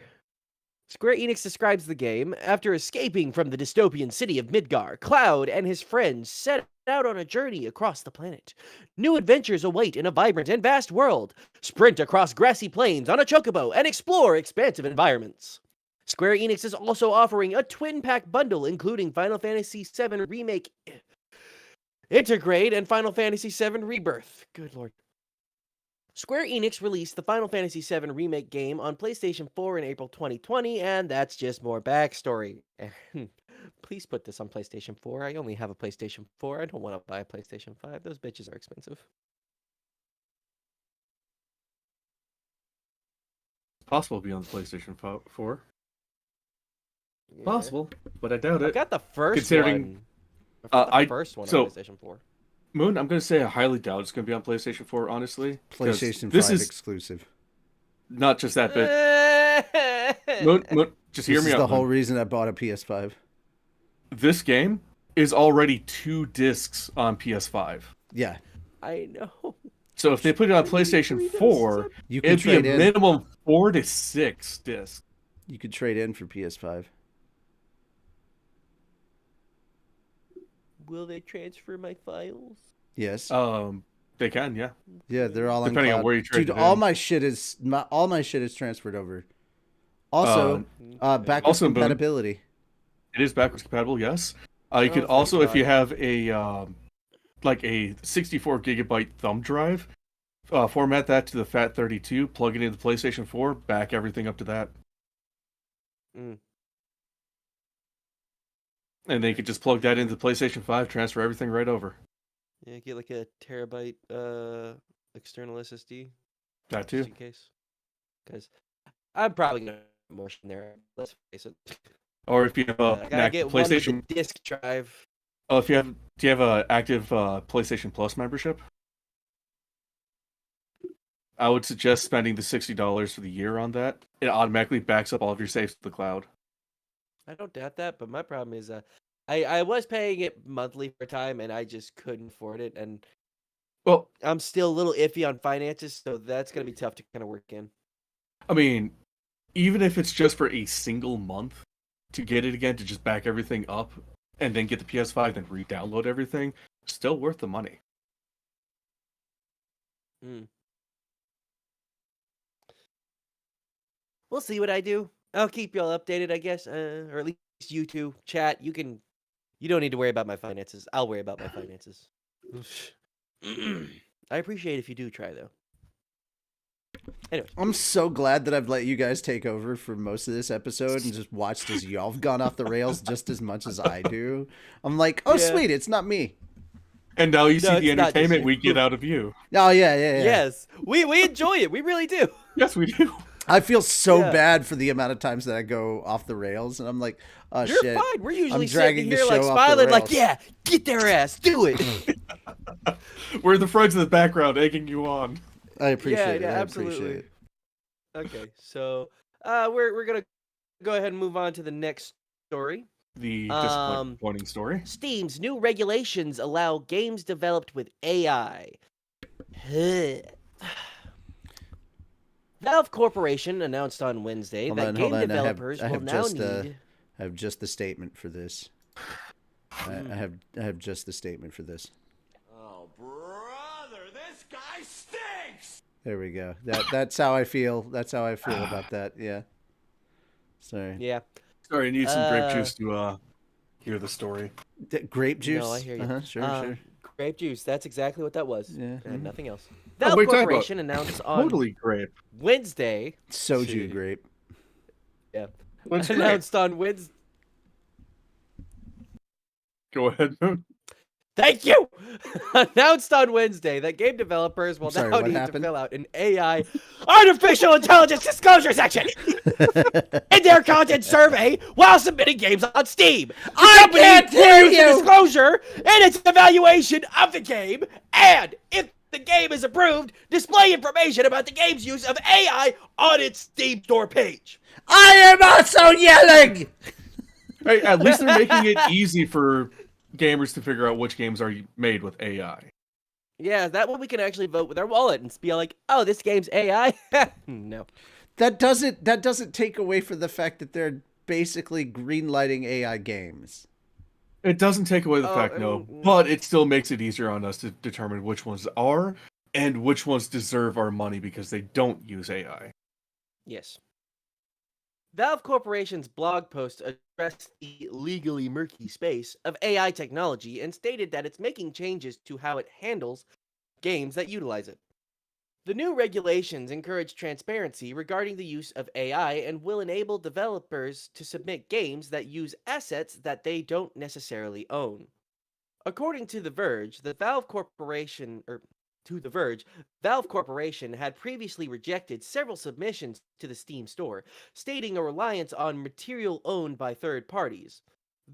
Square Enix describes the game. After escaping from the dystopian city of Midgar, Cloud and his friends set out on a journey across the planet. New adventures await in a vibrant and vast world. Sprint across grassy plains on a chocobo and explore expansive environments. Square Enix is also offering a twin pack bundle including Final Fantasy VII Remake Intergrade and Final Fantasy VII Rebirth. Good lord. Square Enix released the Final Fantasy VII Remake game on PlayStation 4 in April 2020, and that's just more backstory. Please put this on PlayStation 4. I only have a PlayStation 4. I don't want to buy a PlayStation 5. Those bitches are expensive. Possible to be on the PlayStation 4. Yeah. Possible, but I doubt I it. got the first Considering- one. I got the first one so- on PlayStation 4. Moon, I'm going to say I highly doubt it's going to be on PlayStation 4, honestly. 'cause PlayStation this 5 is exclusive. not just that, but Moon, just hear This me is out. the whole Moon. reason I bought a PS5. This game is already 2 discs on PS5. Yeah, I know. So if they put it on PlayStation 4, you can it'd be a trade in. minimum 4 to 6 discs. You could trade in for PS5. Will they transfer my files? Yes. They can, yeah. Yeah, they're all Depending on on cloud. where you trade Dude, it all in. my shit is transferred over. Also, backwards also, Boone. compatibility. It is backwards compatible, yes. You could thank also, if God. you have a like a 64 gigabyte thumb drive, format that to the FAT32, plug it into the PlayStation 4, back everything up to that. Mm. And then you could just plug that into the PlayStation 5, transfer everything right over. Yeah, get like a terabyte external SSD. That Just too. in case. Because I'm probably going to put more in there. Let's face it. Or if you have I a gotta get one with the PlayStation, disk drive. oh, if you have, do you have a active PlayStation Plus membership? I would suggest spending the $60 for the year on that. It automatically backs up all of your saves to the cloud. I don't doubt that, but my problem is I was paying it monthly for a time and I just couldn't afford it. And Well, I'm still a little iffy on finances, so that's going to be tough to kind of work in. I mean, even if it's just for a single month to get it again, to just back everything up and then get the PS5 and re-download everything, still worth the money. We'll see what I do. I'll keep y'all updated, I guess, or at least you two chat. You don't need to worry about my finances. I'll worry about my finances. I appreciate if you do try though. Anyway, I'm so glad that I've let you guys take over for most of this episode and just watched as y'all have gone off the rails just as much as I do. I'm like, oh, Yeah. sweet, it's not me. And now you No, see the it's not just entertainment you. we get out of you. Oh, yeah. yes, we enjoy it. We really do. Yes, we do. I feel so Yeah. bad for the amount of times that I go off the rails, and I'm like, oh You're shit. fine. We're usually I'm sitting dragging the here like show off the smiling, like, rails. yeah, get their ass, do it. We're the friends in the background egging you on. I appreciate it. I absolutely. appreciate it. Okay, so we're gonna go ahead and move on to the next story. The Um, disappointing story. Steam's new regulations allow games developed with AI. Valve Corporation announced on Wednesday that game developers will now need. I have just the statement for this. I have just the statement for this. Oh, brother, this guy stinks! There we go. That's how I feel. That's how I feel about that. Yeah. Sorry. Yeah. Sorry, I need some grape juice to hear the story. Grape juice? No, I hear you. Sure. Grape juice. That's exactly what that was. Yeah. And nothing else. Oh, Valve what are you talking Corporation announced on Totally grape. Wednesday. Soju grape. Yeah. What's grape? Announced on Wednesday. Go ahead, Moon. Thank you! Announced on Wednesday that game developers will Sorry, now what need happened? to fill out an AI artificial intelligence disclosure section in their content survey while submitting games on Steam. I company can't will hear use the you! disclosure in its evaluation of the game, and if the game is approved, display information about the game's use of AI on its Steam store page. I am also yelling! Hey, at least they're making it easy for gamers to figure out which games are made with AI. Yeah, that way we can actually vote with our wallet and be like, oh, this game's AI? No. That doesn't take away from the fact that they're basically greenlighting AI games. It doesn't take away the fact, no, but it still makes it easier on us to determine which ones are and which ones deserve our money because they don't use AI. Yes. Valve Corporation's blog post addressed the legally murky space of AI technology and stated that it's making changes to how it handles games that utilize it. The new regulations encourage transparency regarding the use of AI and will enable developers to submit games that use assets that they don't necessarily own. According to The Verge, Valve Corporation had previously rejected several submissions to the Steam store, stating a reliance on material owned by third parties.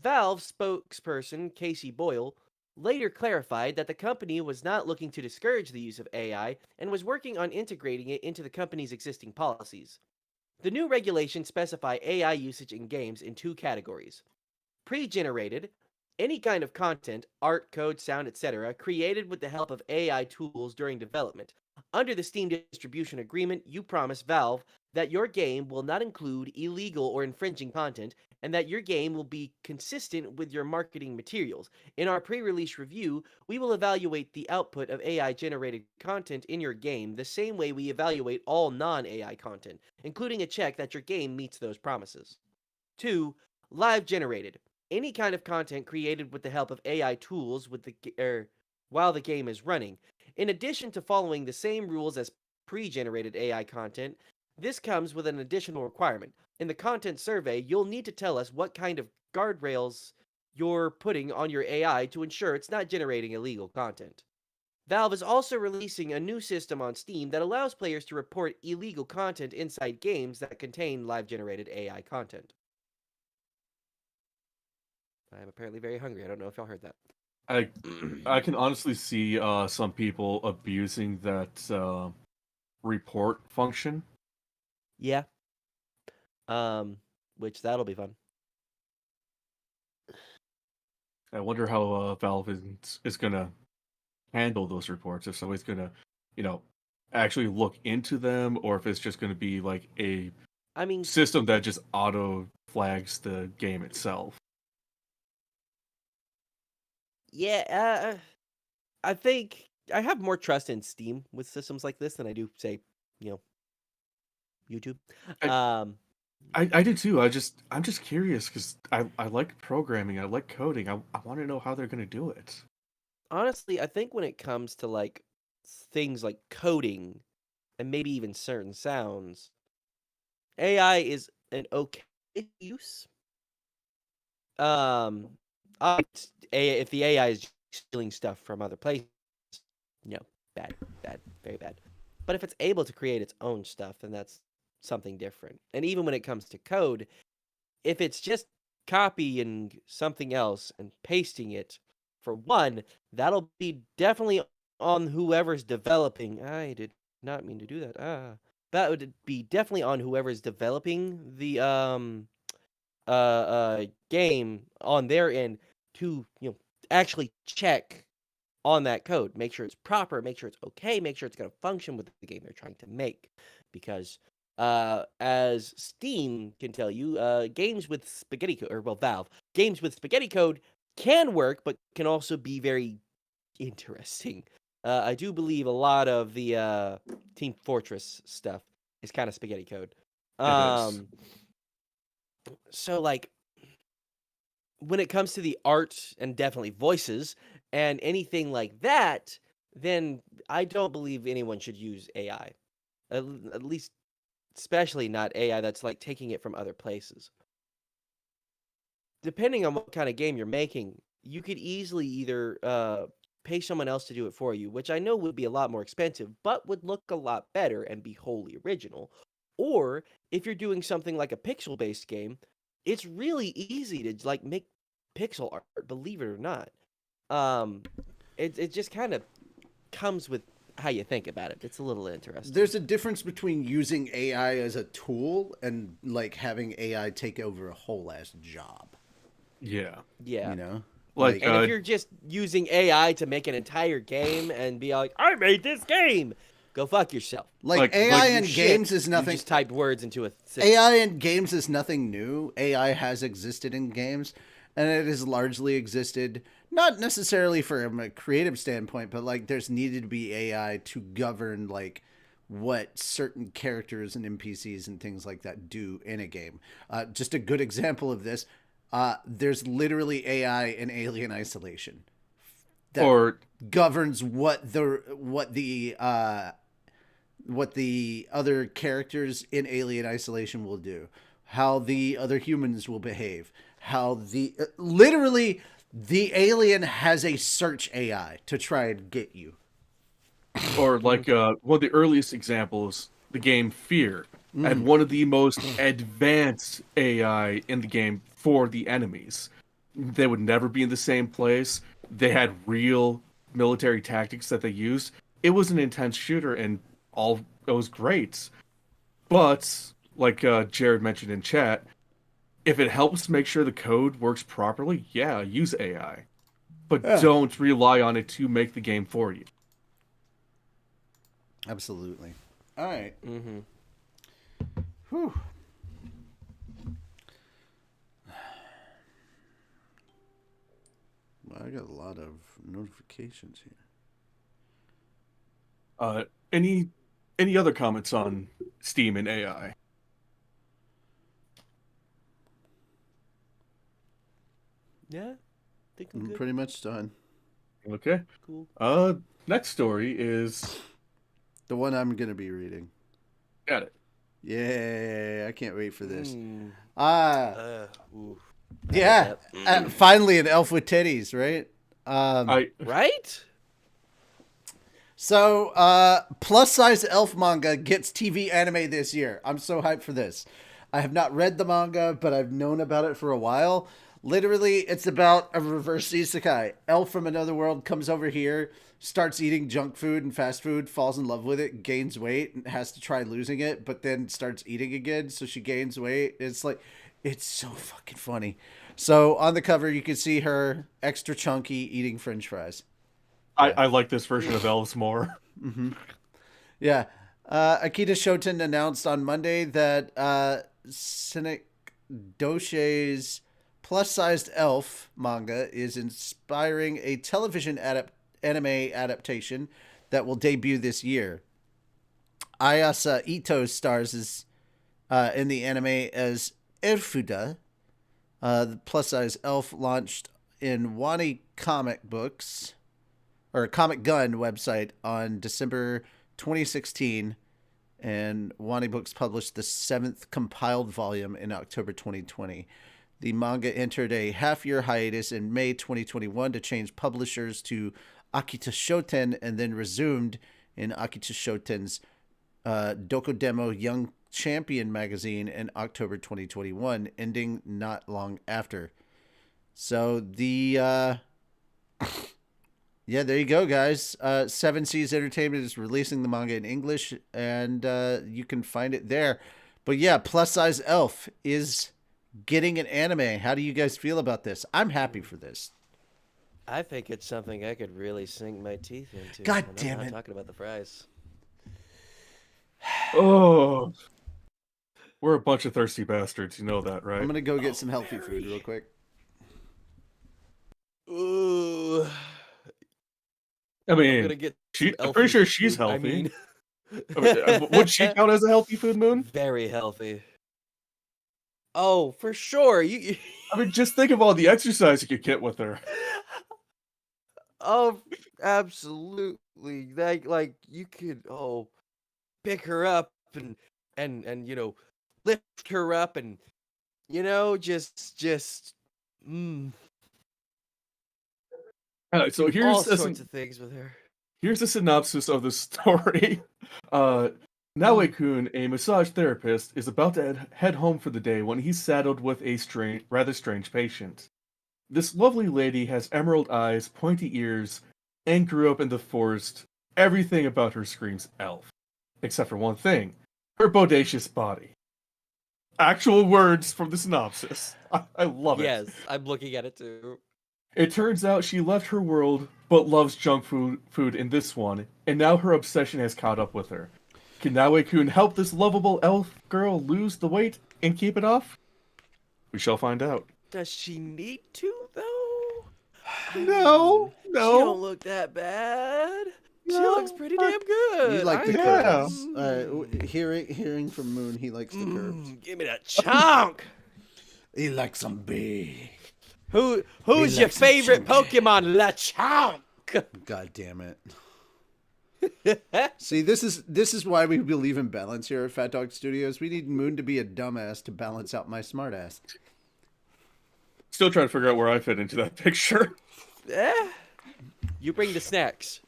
Valve spokesperson Casey Boyle later clarified that the company was not looking to discourage the use of AI and was working on integrating it into the company's existing policies. The new regulations specify AI usage in games in two categories: pre-generated, any kind of content, art, code, sound, etc., created with the help of AI tools during development. Under the Steam distribution agreement, you promise Valve that your game will not include illegal or infringing content, and that your game will be consistent with your marketing materials. In our pre-release review, we will evaluate the output of AI-generated content in your game the same way we evaluate all non-AI content, including a check that your game meets those promises. 2. Live-generated. Any kind of content created with the help of AI tools while the game is running. In addition to following the same rules as pre-generated AI content, this comes with an additional requirement. In the content survey, you'll need to tell us what kind of guardrails you're putting on your AI to ensure it's not generating illegal content. Valve is also releasing a new system on Steam that allows players to report illegal content inside games that contain live-generated AI content. I'm apparently very hungry. I don't know if y'all heard that. I can honestly see some people abusing that report function. Yeah. Which that'll be fun. I wonder how Valve is gonna handle those reports. If somebody's gonna, actually look into them, or if it's just gonna be like a system that just auto flags the game itself. Yeah, I think I have more trust in Steam with systems like this than I do, say, YouTube. I do too. I'm just curious because I like programming. I like coding. I want to know how they're gonna do it. Honestly, I think when it comes to like things like coding and maybe even certain sounds, AI is an okay use. If the AI is stealing stuff from other places, bad, very bad. But if it's able to create its own stuff, then that's something different. And even when it comes to code, if it's just copying something else and pasting it, for one, that'll be definitely on whoever's developing. I did not mean to do that. That would be definitely on whoever's developing the game on their end to actually check on that code, make sure it's proper, make sure it's okay, make sure it's going to function with the game they're trying to make. Because as Steam can tell you, games with spaghetti code, or well, Valve, games with spaghetti code can work, but can also be very interesting. I do believe a lot of the Team Fortress stuff is kind of spaghetti code. It is. So, like, when it comes to the art and definitely voices and anything like that, then I don't believe anyone should use AI. At least, especially not AI that's like taking it from other places. Depending on what kind of game you're making, you could easily either pay someone else to do it for you, which I know would be a lot more expensive, but would look a lot better and be wholly original. Or if you're doing something like a pixel-based game, it's really easy to like make pixel art, believe it or not. It just kind of comes with how you think about it. It's a little interesting. There's a difference between using AI as a tool and like having AI take over a whole ass job. Yeah. Yeah. You know? Like, And if you're just using AI to make an entire game and be like, I made this game, go fuck yourself. Like Like- AI like in Shit, games is You nothing. just typed words into a system. AI in games is nothing new. AI has existed in games, and it has largely existed not necessarily from a creative standpoint, but like there's needed to be AI to govern like what certain characters and NPCs and things like that do in a game. Just a good example of this. There's literally AI in Alien Isolation that or governs what the other characters in Alien Isolation will do, how the other humans will behave, how the literally the alien has a search AI to try and get you. or like one of the earliest examples, the game Fear, had one of the most advanced AI in the game for the enemies. They would never be in the same place. They had real military tactics that they used. It was an intense shooter, and all it was great. But like Jared mentioned in chat, if it helps make sure the code works properly, yeah, use AI. But Yeah. don't rely on it to make the game for you. Absolutely. All right. Mm-hmm. Whew. Well, I got a lot of notifications here. Any other comments on Steam and AI? Yeah, think I'm I'm good. pretty much done. Okay. Cool. Next story is The one I'm going to be reading. got it. Yay, I can't wait for this. Mm. Ooh. Yeah, finally an elf with titties, right? Right? So, plus size elf manga gets TV anime this year. I'm so hyped for this. I have not read the manga, but I've known about it for a while. Literally, it's about a reverse isekai. Elf from another world comes over here, starts eating junk food and fast food, falls in love with it, gains weight, and has to try losing it, but then starts eating again, so she gains weight. It's like, it's so fucking funny. So on the cover, you can see her extra chunky eating French fries. I like this version of Elves more. Yeah. Akita Shoten announced on Monday that Cynic Doshe's plus-sized elf manga is inspiring a television anime adaptation that will debut this year. Ayasa Ito stars in the anime as Erfuda. The plus-size elf launched in Wani Comic Books, or Comic Gun website on December 2016, and Wani Books published the 7th compiled volume in October 2020. The manga entered a half-year hiatus in May 2021 to change publishers to Akita Shoten, and then resumed in Akita Shoten's Dokodemo Young Champion magazine in October 2021, ending not long after. So the yeah, there you go, guys. Seven Seas Entertainment is releasing the manga in English, and you can find it there. But yeah, Plus Size Elf is getting an anime. How do you guys feel about this? I'm happy for this. I think it's something I could really sink my teeth into. God and damn I'm it. not talking about the fries. Oh, we're a bunch of thirsty bastards. You know that, right? I'm gonna go get some healthy food real quick. Ooh. I I'm mean, gonna get I'm some pretty sure healthy she's food. healthy. Would she count as a healthy food, Moon? Very healthy. Oh, for sure. You I mean, just think of all the exercise you could get with her. Oh, absolutely. Like you could pick her up and lift her up and just So do all here's sorts of things with her. here's a synopsis of the story. Naue-kun, a massage therapist, is about to head home for the day when he's saddled with a rather strange patient. This lovely lady has emerald eyes, pointy ears, and grew up in the forest. Everything about her screams elf. Except for one thing, her bodacious body. Actual words from the synopsis. I love it. Yes, I'm looking at it too. It turns out she left her world, but loves junk food in this one, and now her obsession has caught up with her. Can Naue-kun help this lovable elf girl lose the weight and keep it off? We shall find out. Does she need to though? No. She don't look that bad. She looks pretty damn good. You like the Yeah. curves. Hearing from Moon, he likes the curves. Give me that chunk. He likes them big. Who's He your likes 'em favorite chunky. Pokemon? LeChonk. God damn it. See, this is why we believe in balance here at PhatDogStudios. We need Moon to be a dumbass to balance out my smartass. Still trying to figure out where I fit into that picture. You bring the snacks.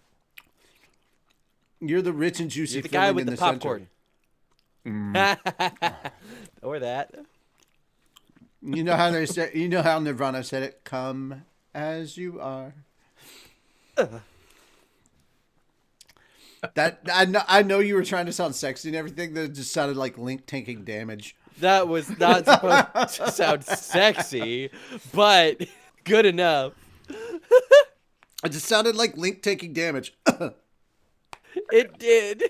You're the rich and juicy You're the guy filling with in the center. popcorn. Or that. You know how they say. You know how Nirvana said it. Come as you are. That I know you were trying to sound sexy and everything. That just sounded like Link taking damage. That was not supposed to sound sexy, but good enough. It just sounded like Link taking damage. It did.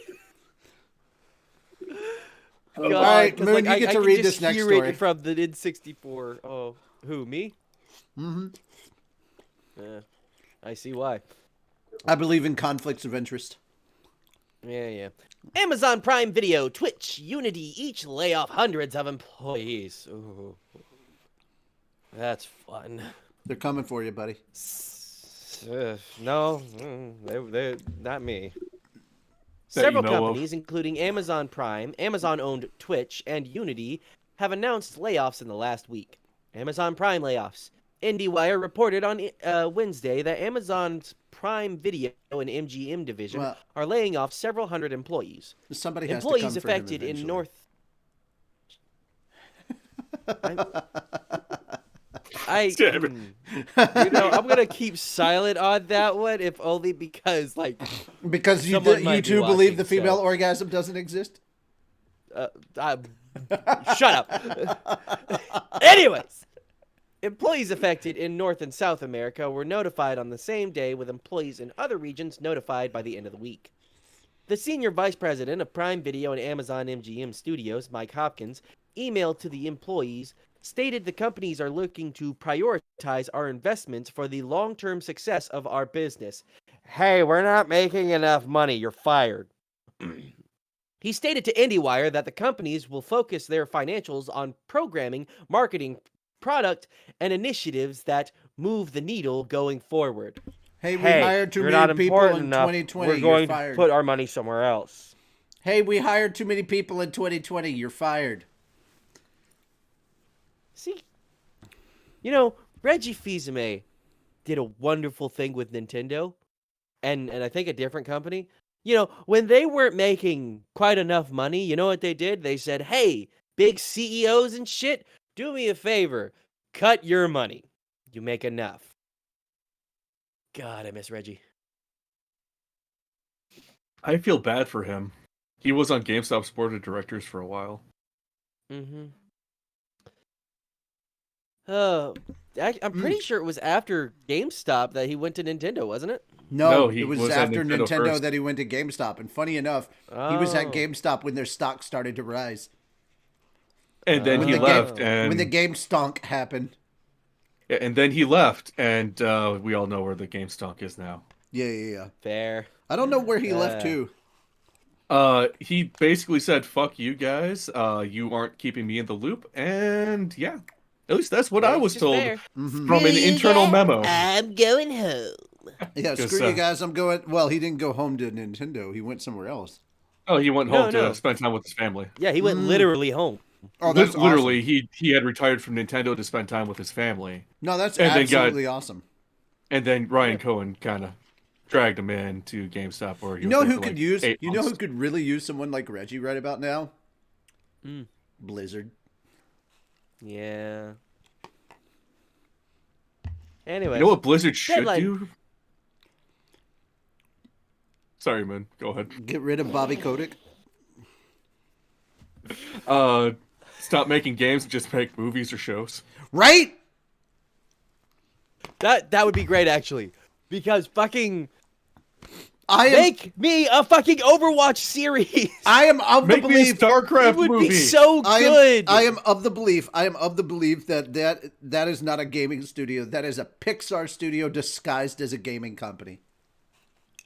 All right, 'cause, Moon, you I get to can read just this next hear story. it from the N64. Oh, who, me? Mm-hmm. I see why. I believe in conflicts of interest. Yeah. Amazon Prime Video, Twitch, Unity each lay off hundreds of employees. Ooh. That's fun. They're coming for you, buddy. No, they're not me. That Several you know of. companies, including Amazon Prime, Amazon-owned Twitch, and Unity, have announced layoffs in the last week. Amazon Prime layoffs. IndieWire reported on Wednesday that Amazon's Prime Video and MGM division are laying off several hundred employees. Somebody has Employees to come affected for him in eventually. I'm gonna keep silent on that one, if only because because you someone might be too believe watching, the female so- orgasm doesn't exist. Shut up. Anyways, employees affected in North and South America were notified on the same day, with employees in other regions notified by the end of the week. The senior vice president of Prime Video and Amazon MGM Studios, Mike Hopkins, emailed to the employees, stated the companies are looking to prioritize our investments for the long-term success of our business. Hey, we're not making enough money. You're fired. He stated to IndieWire that the companies will focus their financials on programming, marketing, product, and initiatives that move the needle going forward. Hey, we hired too many people in 2020. We're going You're fired. to put our money somewhere else. Hey, we hired too many people in 2020. You're fired. See, Reggie Fils-Aimé did a wonderful thing with Nintendo, and I think a different company. You know, when they weren't making quite enough money, you know what they did? They said, hey, big CEOs and shit, do me a favor. Cut your money. You make enough. God, I miss Reggie. I feel bad for him. He was on GameStop's board of directors for a while. Mm-hmm. Oh, I'm pretty sure it was after GameStop that he went to Nintendo, wasn't it? No, he it was was at after Nintendo Nintendo first. that he went to GameStop. And funny enough, he was at Oh. GameStop when their stock started to rise. And then When he the left, game- and When the game stonk happened. and then he left, and we all know where the game stonk is now. Yeah. Fair. I don't know where he left to. He basically said, "Fuck you guys. You aren't keeping me in the loop." And yeah, at least that's what I was Just told fair. from an internal memo. I'm going home. Yeah, Because, screw you guys. I'm going. Well, he didn't go home to Nintendo. He went somewhere else. Oh, he went No, home no. to spend time with his family. Yeah, he went literally home. Oh, that's Literally, awesome. he had retired from Nintendo to spend time with his family. No, that's And then got- absolutely awesome. And then Ryan Cohen kind of dragged him in to GameStop, where he You was know there who for, could like, use? 8 You know who months. could really use someone like Reggie right about now? Mm. Blizzard. Yeah. Anyway, You know what Blizzard should Deadline. do? Sorry, man. Go ahead. Get rid of Bobby Kotick. Stop making games and just make movies or shows. Right? that would be great actually, because fucking I am. make me a fucking Overwatch series. I am of the Make me a belief. StarCraft It would movie. be so good. I am of the belief. I am of the belief that is not a gaming studio. That is a Pixar studio disguised as a gaming company.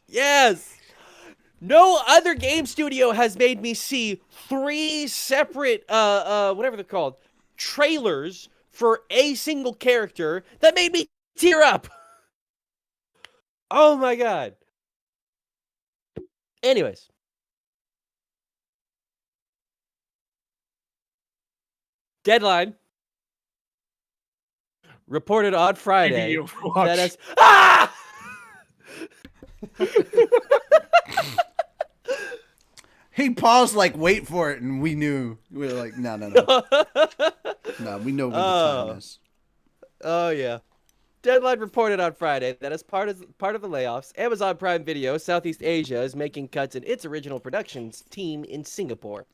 Yes. No other game studio has made me see 3 separate whatever they're called trailers for a single character that made me tear up. Oh my god. Anyways. Deadline reported on Friday Maybe Overwatch. that as ah! He paused like, wait for it, and we knew. We were like, no. No, we know when the time is. Oh yeah. Deadline reported on Friday that as part of the layoffs, Amazon Prime Video Southeast Asia is making cuts in its original productions team in Singapore.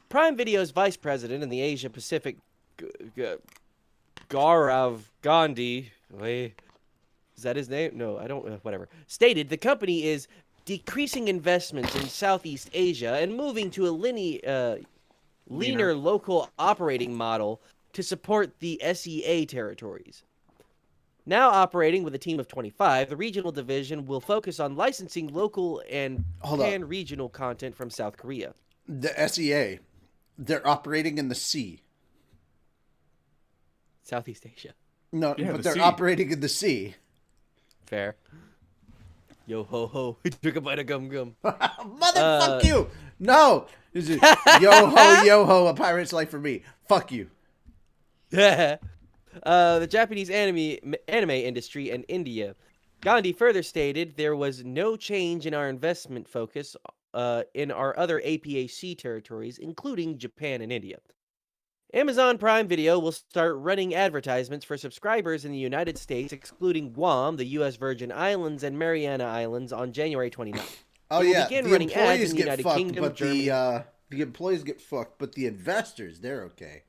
Prime Video's vice president in the Asia Pacific, Gaurav Gandhi, wait, is that his name? No, I don't. Whatever. Stated the company is decreasing investments in Southeast Asia and moving to a leaner local operating model to support the SEA territories. Now operating with a team of 25, the regional division will focus on licensing local and pan-regional content from South Korea. The SEA, they're operating in the sea. Southeast Asia. No, Yeah, but the they're sea. operating in the sea. Fair. Yo ho ho, took a bite of gum gum. Motherfuck you! No! This is yo ho, a pirate's life for me. Fuck you. The Japanese anime industry and India. Gandhi further stated there was no change in our investment focus in our other APAC territories, including Japan and India. Amazon Prime Video will start running advertisements for subscribers in the United States, excluding Guam, the U.S. Virgin Islands, and Mariana Islands on January 29th. Oh It will yeah, begin the running ads employees in the get United fucked, Kingdom, but Germany. the employees get fucked, but the investors, they're okay.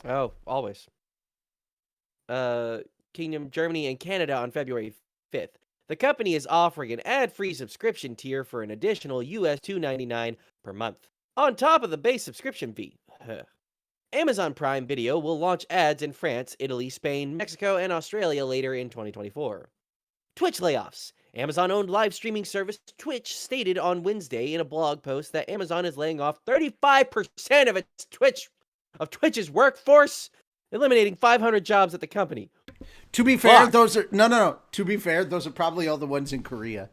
Oh, always. Kingdom, Germany, and Canada on February 5th. The company is offering an ad-free subscription tier for an additional US $2.99 per month, on top of the base subscription fee. Amazon Prime Video will launch ads in France, Italy, Spain, Mexico, and Australia later in 2024. Twitch layoffs. Amazon-owned live streaming service Twitch stated on Wednesday in a blog post that Amazon is laying off 35% of its Twitch's workforce, eliminating 500 jobs at the company. To be fair, Fuck. those are no. To be fair, those are probably all the ones in Korea.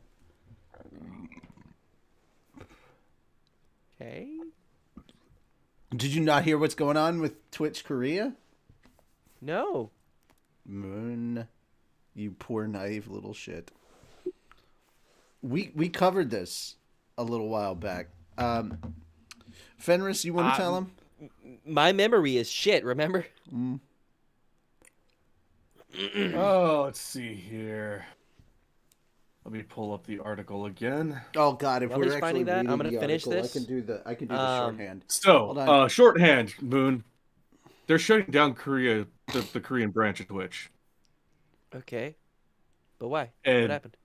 Okay. Did you not hear what's going on with Twitch Korea? No. Moon, you poor naive little shit. We covered this a little while back. Fenris, you want to tell him? My memory is shit, remember? Oh, let's see here. Let me pull up the article again. Oh God, if While we're he's actually finding that, reading I'm gonna the finish article, this. I can do the shorthand. So, Hold on. shorthand, Moon. They're shutting down Korea, the Korean branch of Twitch. Okay. But why? And What happened?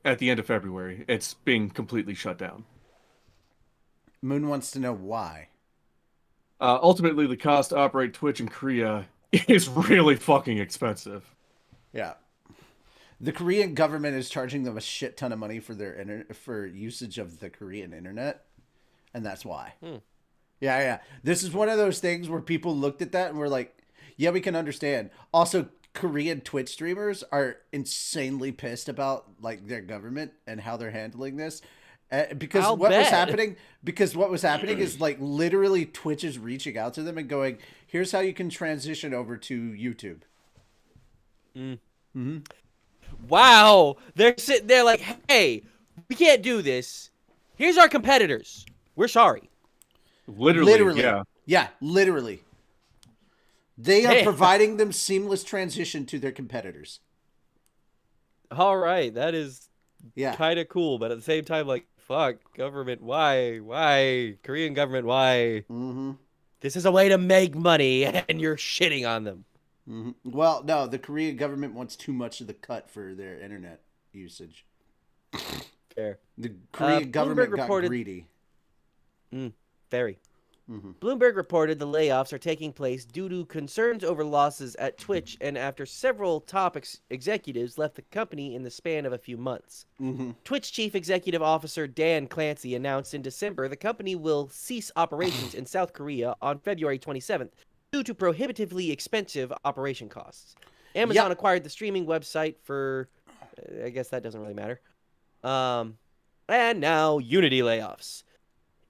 at the end of February, it's being completely shut down. Moon wants to know why. Ultimately, the cost to operate Twitch in Korea is really fucking expensive. Yeah. The Korean government is charging them a shit ton of money for for usage of the Korean internet, and that's why. Yeah. This is one of those things where people looked at that and were like, "Yeah, we can understand." Also, Korean Twitch streamers are insanely pissed about like their government and how they're handling this. Because I'll what was bet. happening? Because what was happening is like literally Twitch is reaching out to them and going, "Here's how you can transition over to YouTube." Wow. They're sitting there like, hey, we can't do this. Here's our competitors. We're sorry. Literally, yeah. Yeah, literally. They are Damn. providing them seamless transition to their competitors. All right. That is Yeah. kind of cool. But at the same time, like, fuck, government, why? Why? Korean government, why? Mm-hmm. This is a way to make money, and you're shitting on them. Mm-hmm. Well, no, the Korean government wants too much of the cut for their internet usage. Fair. The Korean government got reported- greedy. Very. Bloomberg reported the layoffs are taking place due to concerns over losses at Twitch and after several top executives left the company in the span of a few months. Twitch Chief Executive Officer Dan Clancy announced in December the company will cease operations in South Korea on February 27th due to prohibitively expensive operation costs. Amazon acquired the streaming website for, I guess that doesn't really matter. And now Unity layoffs.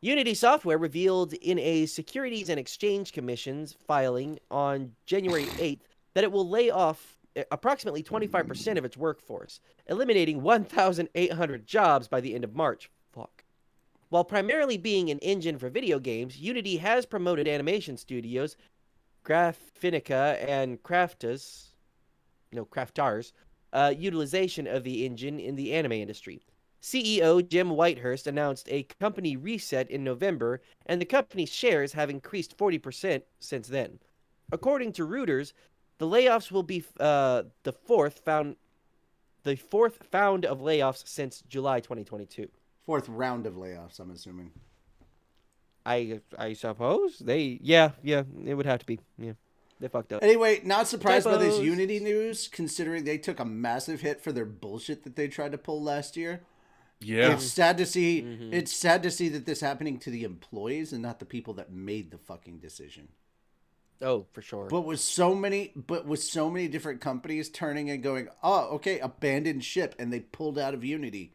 Unity Software revealed in a Securities and Exchange Commission's filing on January 8th that it will lay off approximately 25% of its workforce, eliminating 1,800 jobs by the end of March. Fuck. While primarily being an engine for video games, Unity has promoted animation studios, Graphinica and Craftars, utilization of the engine in the anime industry. CEO Jim Whitehurst announced a company reset in November, and the company's shares have increased 40% since then. According to Reuters, the layoffs will be the fourth found of layoffs since July 2022. Fourth round of layoffs, I'm assuming. I suppose it would have to be. Yeah, they fucked up. Anyway, not surprised by this Typos. Unity news, considering they took a massive hit for their bullshit that they tried to pull last year. Yeah. It's sad to see. It's sad to see that this happening to the employees and not the people that made the fucking decision. Oh, for sure. But with so many different companies turning and going, oh, okay, abandoned ship, and they pulled out of Unity.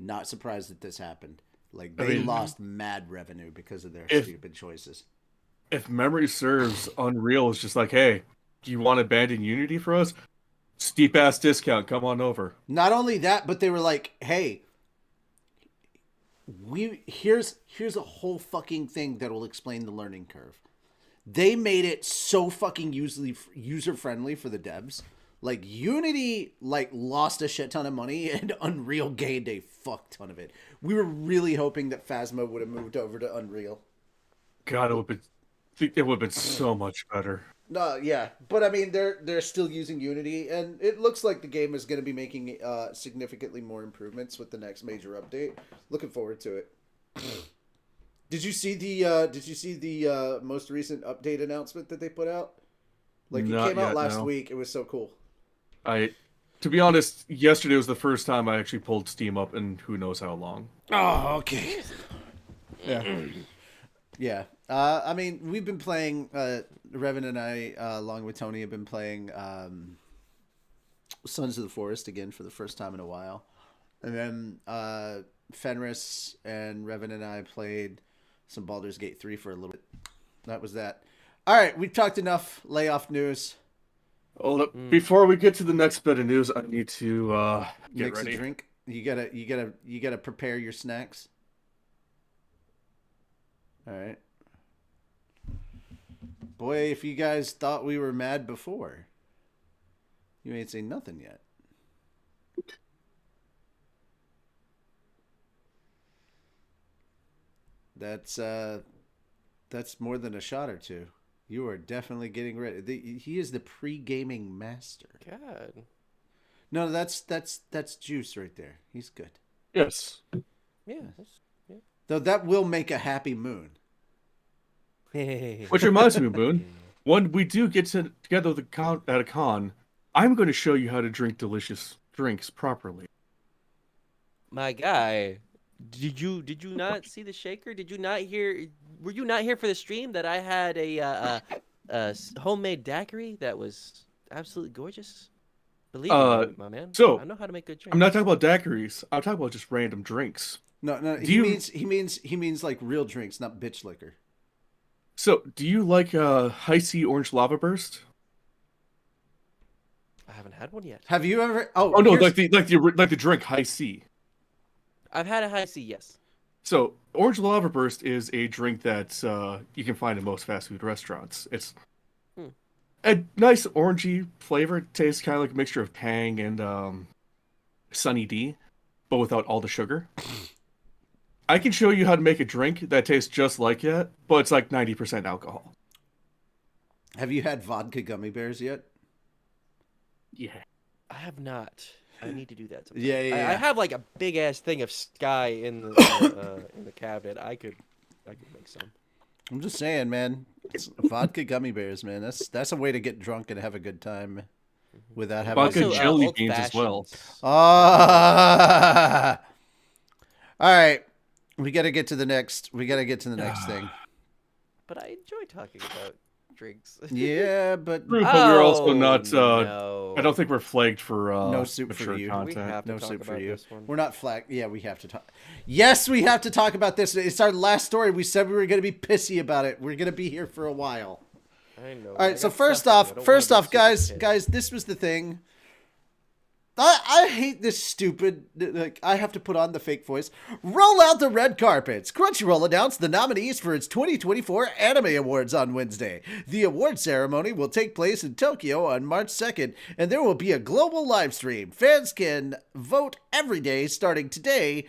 Not surprised that this happened. Like they lost mad revenue because of their stupid choices. If memory serves, Unreal is just like, hey, do you want to abandon Unity for us? Steep ass discount, come on over. Not only that, but they were like, hey, here's a whole fucking thing that will explain the learning curve. They made it so fucking user friendly for the devs. Like Unity lost a shit ton of money and Unreal gained a fuck ton of it. We were really hoping that Phasma would have moved over to Unreal. God, it would have been so much better. No, yeah, but I mean, they're still using Unity, and it looks like the game is going to be making significantly more improvements with the next major update. Looking forward to it. Did you see the most recent update announcement that they put out? Like it Not came out yet, last no. week. It was so cool. To be honest, yesterday was the first time I actually pulled Steam up in who knows how long. Oh, okay. Yeah. Yeah. I mean, we've been playing, Revan and I, along with Tony, have been playing Sons of the Forest again for the first time in a while. And then Fenris and Revan and I played some Baldur's Gate 3 for a little bit. That was that. All right, we've talked enough layoff news. Hold up. Before we get to the next bit of news, I need to get Mix ready. a drink. You gotta prepare your snacks. All right. Boy, if you guys thought we were mad before, you ain't seen nothing yet. That's more than a shot or two. You are definitely getting ready. He is the pre-gaming master. God. No, that's Juice right there. He's good. Yes. Yeah. Though that will make a happy moon. Which reminds me, Boone, when we do get together at a con, I'm going to show you how to drink delicious drinks properly. My guy, did you not see the shaker? Did you not hear? Were you not here for the stream that I had a homemade daiquiri that was absolutely gorgeous? Believe me, my man. So I know how to make good drinks. I'm not talking about daiquiris. I'm talking about just random drinks. No. He means like real drinks, not bitch liquor. So, do you like High C Orange Lava Burst? I haven't had one yet. Have you ever? Oh no, like the drink High C. I've had a high C, yes. So, Orange Lava Burst is a drink that you can find in most fast food restaurants. It's a nice orangey flavor. It tastes kind of like a mixture of Tang and Sunny D, but without all the sugar. I can show you how to make a drink that tastes just like that, but it's like 90% alcohol. Have you had vodka gummy bears yet? Yeah. I have not. I need to do that sometime. Yeah. I have like a big ass thing of Sky in the cabinet. I could make some. I'm just saying, man. It's vodka gummy bears, man. That's a way to get drunk and have a good time without having vodka to... jelly beans as well. All right. We got to get to the next thing. But I enjoy talking about drinks. Yeah, but True, but we're also not. No. I don't think we're flagged for no soup mature for you. content. We have to No talk soup for about you. this one. We're not flagged. Yeah, we have to talk. Yes, we have to talk about this. It's our last story. We said we were going to be pissy about it. We're going to be here for a while. I know. All right. So first off, guys, this was the thing. I hate this stupid, like, I have to put on the fake voice. Roll out the red carpets. Crunchyroll announced the nominees for its 2024 Anime Awards on Wednesday. The award ceremony will take place in Tokyo on March 2nd, and there will be a global live stream. Fans can vote every day starting today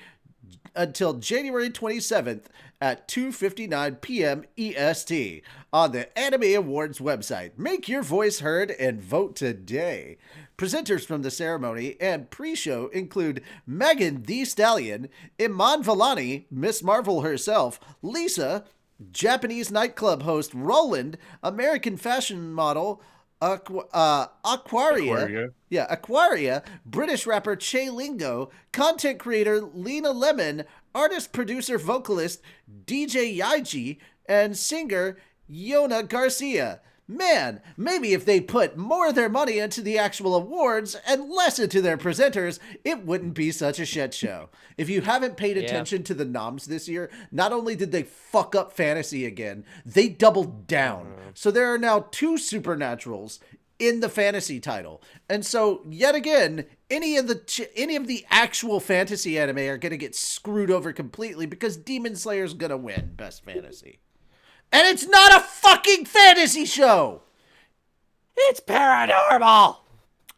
until January 27th at 2:59 p.m. EST on the Anime Awards website. Make your voice heard and vote today. Presenters from the ceremony and pre-show include Megan Thee Stallion, Iman Vellani, Miss Marvel herself, Lisa, Japanese nightclub host Roland, American fashion model Aquaria. Yeah, Aquaria, British rapper Che Lingo, content creator Lena Lemon, artist, producer, vocalist DJ Yaiji, and singer Yona Garcia. Man, maybe if they put more of their money into the actual awards and less into their presenters, it wouldn't be such a shit show. If you haven't paid attention to the noms this year, not only did they fuck up fantasy again, they doubled down. So there are now 2 Supernaturals in the fantasy title. And so, yet again, any of the actual fantasy anime are going to get screwed over completely because Demon Slayer's going to win Best Fantasy. And it's not a fucking fantasy show! It's paranormal!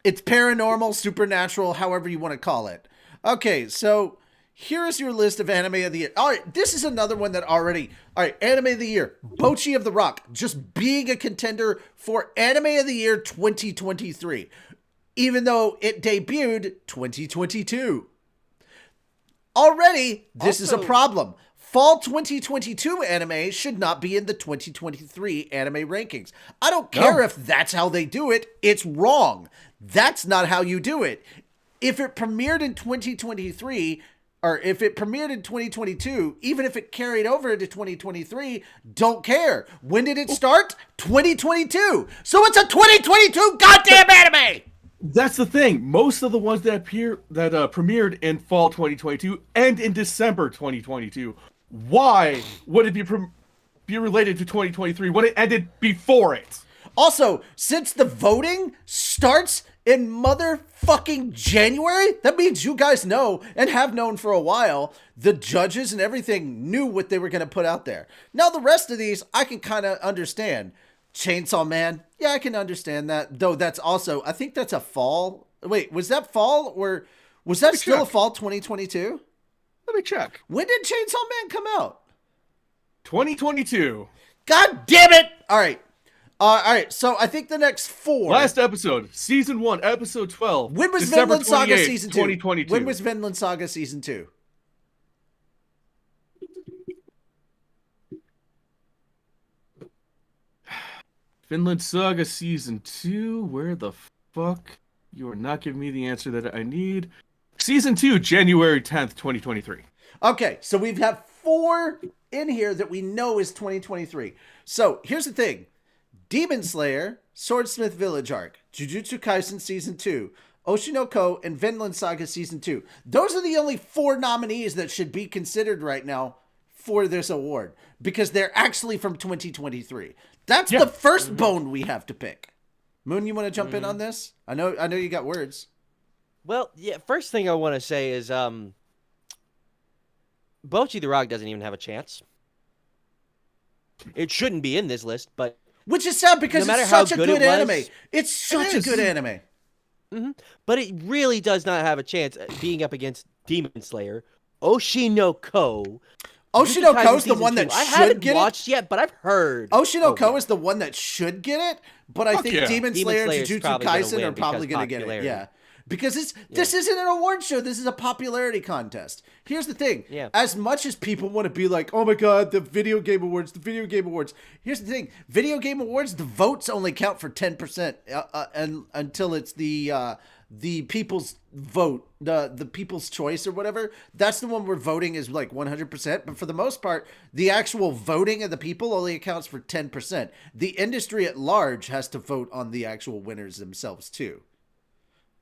It's paranormal, supernatural, however you want to call it. Okay, so here is your list of anime of the year. All right, this is another one that already... All right, anime of the year. Bocchi of the Rock, just being a contender for anime of the year 2023. Even though it debuted 2022. Already, this is a problem. Fall 2022 anime should not be in the 2023 anime rankings. I don't care if that's how they do it. It's wrong. That's not how you do it. If it premiered in 2023, or if it premiered in 2022, even if it carried over into 2023, don't care. When did it start? 2022. So it's a 2022 goddamn anime! That's the thing. Most of the ones that premiered in fall 2022 and in December 2022. Why would it be related to 2023 when it ended before it? Also, since the voting starts in motherfucking January? That means you guys know, and have known for a while, the judges and everything knew what they were going to put out there. Now, the rest of these, I can kind of understand. Chainsaw Man, yeah, I can understand that. Though that's also, I think that's a fall. Wait, was that fall, or was that still a fall 2022? Let me check. When did Chainsaw Man come out? 2022. God damn it! All right. All right, so I think the next 4. Last episode, season 1, episode 12. When was December Vinland Saga 28th, season 2? 2022. When was Vinland Saga season 2? Vinland Saga season 2. Where the fuck? You are not giving me the answer that I need. Season 2, January 10th, 2023. Okay, so we've had 4 in here that we know is 2023. So here's the thing. Demon Slayer, Swordsmith Village Arc, Jujutsu Kaisen Season 2, Oshinoko, and Vinland Saga Season 2. Those are the only 4 nominees that should be considered right now for this award, because they're actually from 2023. That's the first bone we have to pick. Moon, you want to jump in on this? I know you got words. Well, yeah, first thing I want to say is Bocchi the Rock doesn't even have a chance. It shouldn't be in this list, but... Which is sad because no it's such a good anime. It's such a good anime. Mm-hmm. But it really does not have a chance being up against Demon Slayer, Oshinoko. Oshinoko is the one that I should haven't get watched yet, but I've heard. Oshinoko is the one that should get it, but I think Demon Slayer and Slayer's Jujutsu Kaisen are probably going to get it. Yeah. Because this isn't an award show. This is a popularity contest. Here's the thing. Yeah. As much as people want to be like, oh my God, the video game awards, Here's the thing. Video game awards, the votes only count for 10% and until it's the people's vote, the people's choice or whatever. That's the one where voting is like 100%. But for the most part, the actual voting of the people only accounts for 10%. The industry at large has to vote on the actual winners themselves too,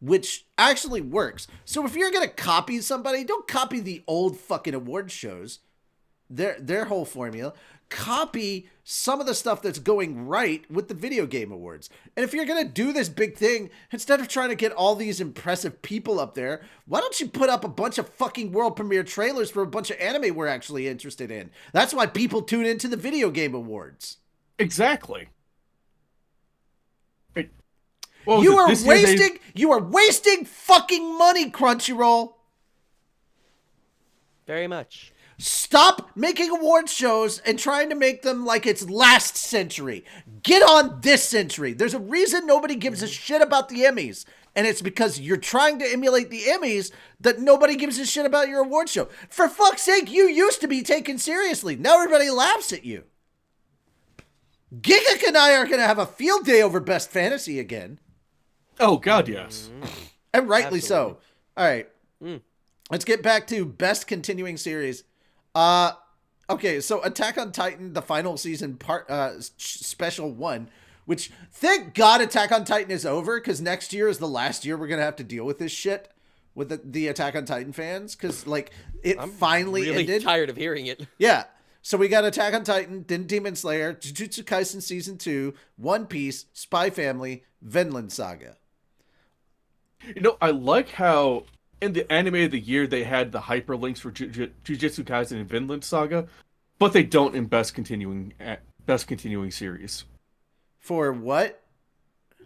which actually works. So if you're going to copy somebody, don't copy the old fucking award shows, their whole formula. Copy some of the stuff that's going right with the video game awards. And if you're going to do this big thing, instead of trying to get all these impressive people up there, why don't you put up a bunch of fucking world premiere trailers for a bunch of anime we're actually interested in? That's why people tune into the video game awards. Exactly. You are wasting fucking money, Crunchyroll. Very much. Stop making award shows and trying to make them like it's last century. Get on this century. There's a reason nobody gives a shit about the Emmys, and it's because you're trying to emulate the Emmys that nobody gives a shit about your award show. For fuck's sake, you used to be taken seriously. Now everybody laughs at you. Gigak and I are going to have a field day over Best Fantasy again. Oh, God, yes. And rightly Absolutely. so. All right. Let's get back to Best Continuing Series. Okay, so Attack on Titan, the final season special 1, which thank God Attack on Titan is over, because next year is the last year we're going to have to deal with this shit with the Attack on Titan fans, because like I'm finally really ended. Tired of hearing it. Yeah. So we got Attack on Titan, then Demon Slayer, Jujutsu Kaisen Season 2, One Piece, Spy Family, Vinland Saga. You know, I like how in the anime of the year they had the hyperlinks for Jujutsu Kaisen and Vinland Saga, but they don't in best continuing series. For what?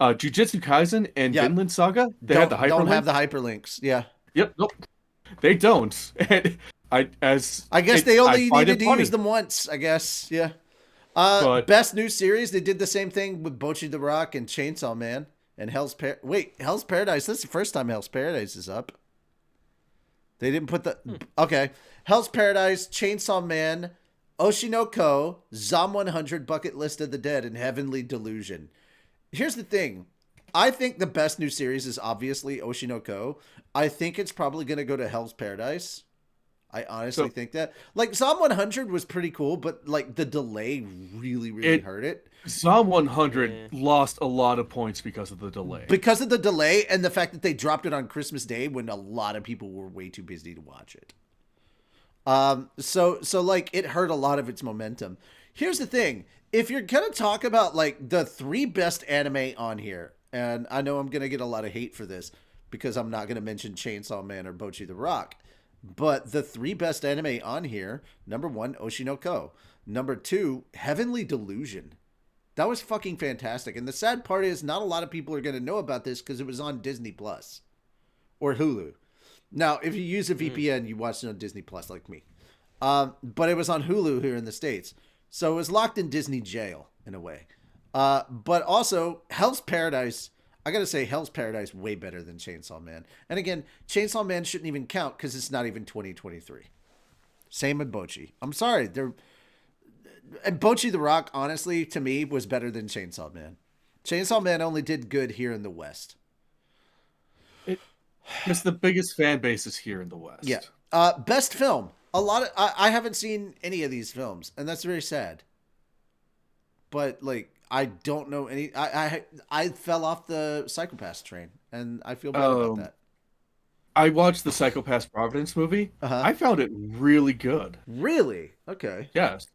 Jujutsu Kaisen and Vinland Saga, they had the hyperlinks. Don't have the hyperlinks. Yeah. Yep. Nope. They don't. And I guess they only needed to use them once. I guess. Yeah. But best new series. They did the same thing with Bocchi the Rock and Chainsaw Man and Hell's Paradise. This is the first time Hell's Paradise is up. They didn't put the... Okay. Hell's Paradise, Chainsaw Man, Oshinoko, Zom 100, Bucket List of the Dead, and Heavenly Delusion. Here's the thing. I think the best new series is obviously Oshinoko. I think it's probably going to go to Hell's Paradise. I honestly think that. Like, Zom 100 was pretty cool, but, like, the delay really hurt it. Zom 100 lost a lot of points because of the delay. Because of the delay and the fact that they dropped it on Christmas Day when a lot of people were way too busy to watch it. So like, it hurt a lot of its momentum. Here's the thing. If you're going to talk about, like, the 3 best anime on here, and I know I'm gonna get a lot of hate for this because I'm not gonna mention Chainsaw Man or Bocchi the Rock. But the 3 best anime on here: number 1, Oshinoko; number 2, Heavenly Delusion. That was fucking fantastic. And the sad part is, not a lot of people are gonna know about this because it was on Disney Plus or Hulu. Now, if you use a VPN, you watch it on Disney Plus, like me. But it was on Hulu here in the States, so it was locked in Disney jail in a way. But also, Hell's Paradise. I gotta say, Hell's Paradise way better than Chainsaw Man. And again, Chainsaw Man shouldn't even count because it's not even 2023. Same with Bocchi. I'm sorry, and Bocchi the Rock, honestly, to me, was better than Chainsaw Man. Chainsaw Man only did good here in the West. It's the biggest fan bases here in the West. Yeah. Best film. I haven't seen any of these films, and that's very sad. But like, I don't know any. I fell off the Psycho-Pass train, and I feel bad about that. I watched the Psycho-Pass Providence movie. I found it really good. Really? Okay. Yes.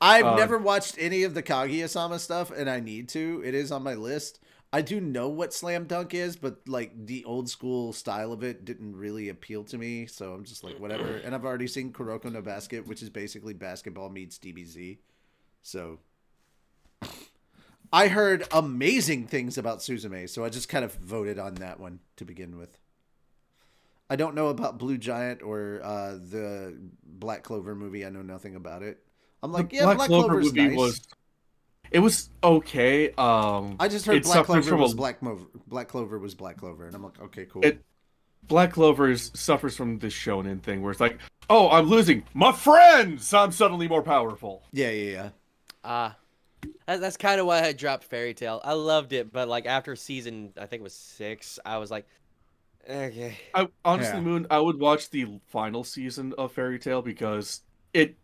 I've never watched any of the Kaguya-sama stuff, and I need to. It is on my list. I do know what slam dunk is, but like the old school style of it didn't really appeal to me, so I'm just like, whatever. And I've already seen Kuroko no Basket, which is basically basketball meets DBZ. So I heard amazing things about Suzume, so I just kind of voted on that one to begin with. I don't know about Blue Giant or the Black Clover movie. I know nothing about it. I'm like, yeah, Black Clover's nice. It was okay. I just heard Black Clover was Black Clover was Black Clover, and I'm like, okay, cool. Black Clover suffers from this shonen thing where it's like, oh, I'm losing my friends. I'm suddenly more powerful. Yeah. That's kind of why I dropped Fairy Tail. I loved it, but like after season, I think it was 6, I was like, okay. Honestly, Moon, I would watch the final season of Fairy Tail because it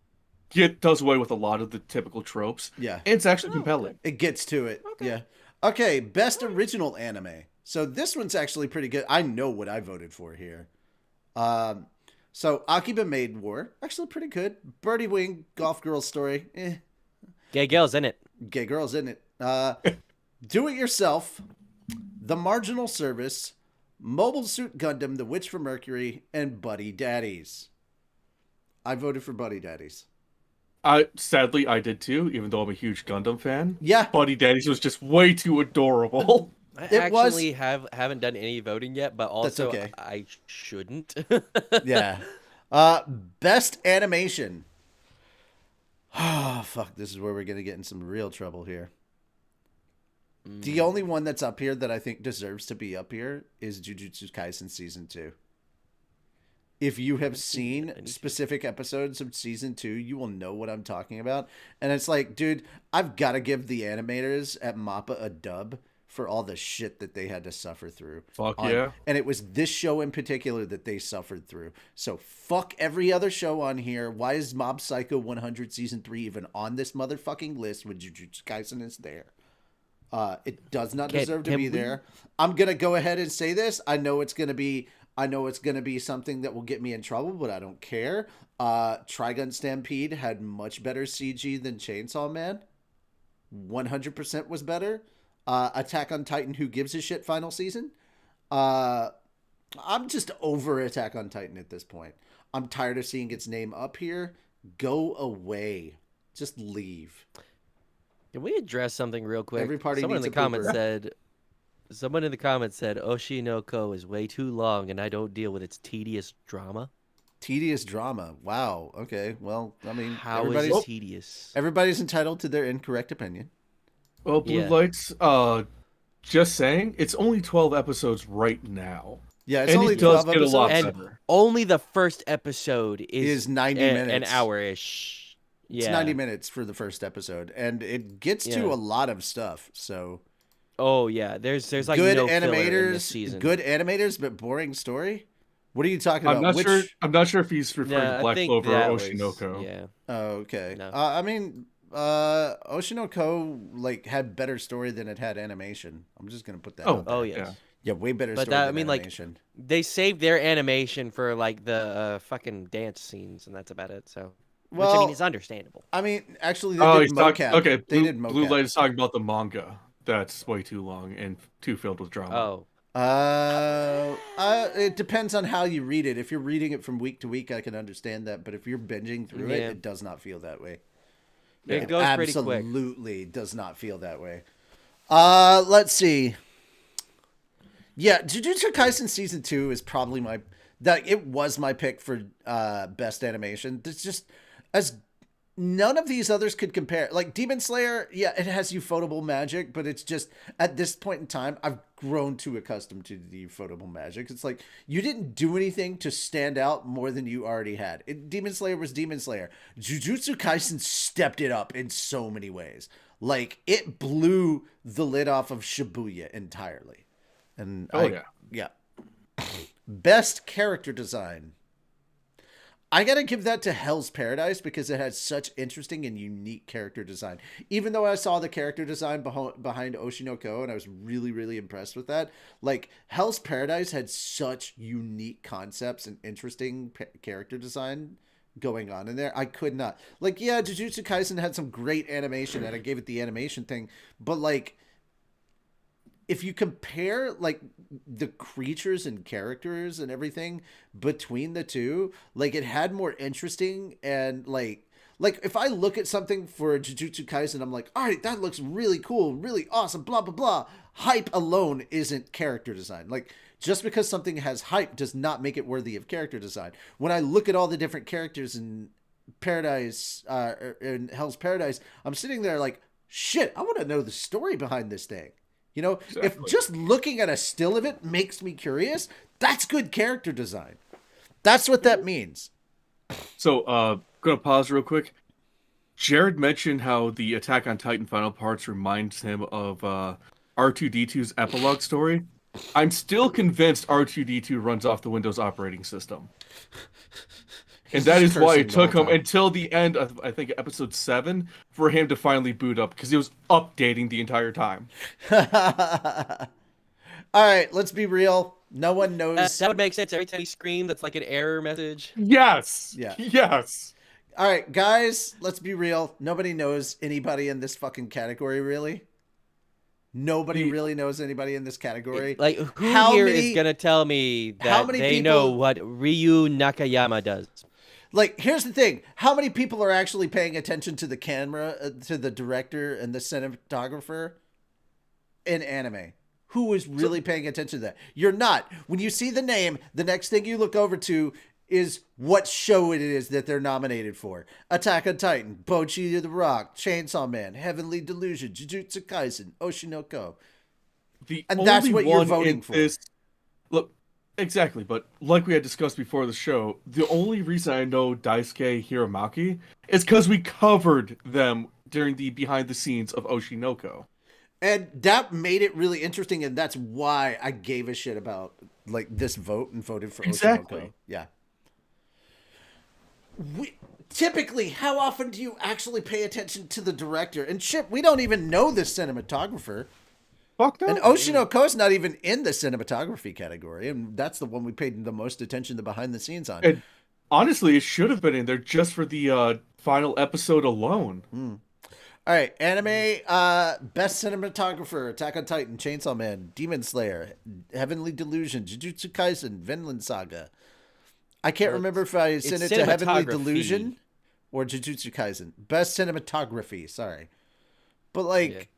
does away with a lot of the typical tropes. Yeah. And it's actually compelling. It gets to it. Okay. Yeah. Okay, best original anime. So this one's actually pretty good. I know what I voted for here. So Akiba Maid War, actually pretty good. Birdie Wing, Golf Girl Story, Gay girls in it. Gay girls in it. Do It Yourself, The Marginal Service, Mobile Suit Gundam, The Witch from Mercury, and Buddy Daddies. I voted for Buddy Daddies. Sadly, I did too, even though I'm a huge Gundam fan. Yeah. Buddy Daddies was just way too adorable. I haven't done any voting yet, but also okay. I shouldn't. Yeah. Best animation. Oh, fuck. This is where we're going to get in some real trouble here. The only one that's up here that I think deserves to be up here is Jujutsu Kaisen Season 2. If you have seen specific episodes of Season 2, you will know what I'm talking about. And it's like, dude, I've got to give the animators at MAPPA a dub for all the shit that they had to suffer through. Fuck yeah. And it was this show in particular that they suffered through. So fuck every other show on here. Why is Mob Psycho 100 Season 3 even on this motherfucking list when Jujutsu Kaisen is there? It does not deserve to be there. I'm going to go ahead and say this. I know it's going to be something that will get me in trouble, but I don't care. Trigun Stampede had much better CG than Chainsaw Man. 100% was better. Attack on Titan, Who Gives a Shit final season. I'm just over Attack on Titan at this point. I'm tired of seeing its name up here. Go away. Just leave. Can we address something real quick? Every party Someone needs in the comments said Oshinoko is way too long and I don't deal with its tedious drama. Tedious drama. Wow. Okay. Well, I mean, how is it tedious? Everybody's entitled to their incorrect opinion. Well, Blue Lights, just saying, it's only 12 episodes right now. Yeah, it's only 12 episodes. Get a lot better. Only the first episode is 90 minutes. An hour-ish. Yeah. It's 90 minutes for the first episode, and it gets to a lot of stuff, so... Oh, yeah. There's like good no animators, filler in this season. Good animators, but boring story? What are you talking about? I'm not sure if he's referring to Black Clover or Oshinoko. Yeah. Oh, okay. No. I mean... Oshinoko like had better story than it had animation. I'm just gonna put that. out there. Oh yes. Yeah, way better but story that, than animation. Like they saved their animation for like the fucking dance scenes, and that's about it. So, well, which I mean is understandable. I mean, actually, they did mocap. Okay, they did mocap. Blue Light is talking about the manga. that's way too long and too filled with drama. Oh, It depends on how you read it. If you're reading it from week to week, I can understand that. But if you're binging through it, Yeah. it does not feel that way. it goes pretty quick. Absolutely does not feel that way. Let's see. Yeah, Jujutsu Kaisen season 2 is probably it was my pick for best animation. It's just as none of these others could compare. Like Demon Slayer, yeah, it has ufotable magic, but it's just at this point in time, I've grown too accustomed to the ufotable magic. It's like you didn't do anything to stand out more than you already had. Demon Slayer was Demon Slayer. Jujutsu Kaisen stepped it up in so many ways. Like it blew the lid off of Shibuya entirely. And yeah. Best character design. I gotta give that to Hell's Paradise because it had such interesting and unique character design. Even though I saw the character design behind Oshinoko and I was really, really impressed with that. Like, Hell's Paradise had such unique concepts and interesting character design going on in there. I could not. Like, yeah, Jujutsu Kaisen had some great animation and I gave it the animation thing. But, like, if you compare like the creatures and characters and everything between the two, like it had more interesting and like if I look at something for Jujutsu Kaisen, I'm like, all right, that looks really cool, really awesome, blah, blah, blah. Hype alone isn't character design. Like just because something has hype does not make it worthy of character design. When I look at all the different characters in Paradise, in Hell's Paradise, I'm sitting there like, shit, I want to know the story behind this thing. You know, exactly. If just looking at a still of it makes me curious, that's good character design. That's what that means. So, gonna pause real quick. Jared mentioned how the Attack on Titan final parts reminds him of R2-D2's epilogue story. I'm still convinced R2-D2 runs off the Windows operating system. And that is why it took him until the end of, I think, episode 7 for him to finally boot up, because he was updating the entire time. All right, let's be real. No one knows. That would make sense. Every time he screamed, that's like an error message. Yes! Yeah. Yes! All right, guys, let's be real. Nobody knows anybody in this fucking category, really. Nobody really knows anybody in this category. Like, who here is going to tell me that they know what Ryu Nakayama does? Like, here's the thing. How many people are actually paying attention to the camera, to the director and the cinematographer in anime? Who is really paying attention to that? You're not. When you see the name, the next thing you look over to is what show it is that they're nominated for. Attack on Titan, Bocchi the Rock, Chainsaw Man, Heavenly Delusion, Jujutsu Kaisen, Oshinoko. And that's what you're voting for. Look, exactly, but like we had discussed before the show, the only reason I know Daisuke Hiramaki is because we covered them during the behind the scenes of Oshinoko. And that made it really interesting, and that's why I gave a shit about like this vote and voted for Oshinoko. Yeah. Typically, how often do you actually pay attention to the director? And shit, we don't even know the cinematographer. Fuck no. And Oshinoko's not even in the cinematography category, and that's the one we paid the most attention to behind the scenes on. And honestly, it should have been in there just for the final episode alone. All right, anime, best cinematographer, Attack on Titan, Chainsaw Man, Demon Slayer, Heavenly Delusion, Jujutsu Kaisen, Vinland Saga. I can't remember if I sent it to Heavenly Delusion or Jujutsu Kaisen. Best cinematography, sorry. But like,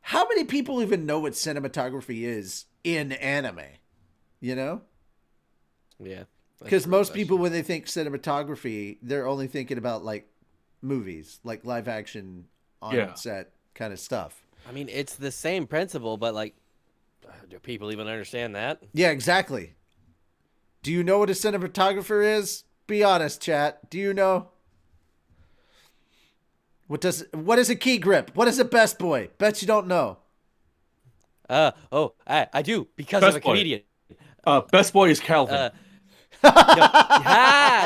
how many people even know what cinematography is in anime? You know? Yeah. Because most people, when they think cinematography, they're only thinking about like movies, like live action on set kind of stuff. I mean, it's the same principle, but like, do people even understand that? Yeah, exactly. Do you know what a cinematographer is? Be honest, chat. Do you know? What is a key grip? What is a best boy? Bet you don't know. I do, because Best of a comedian. Best boy is Calvin.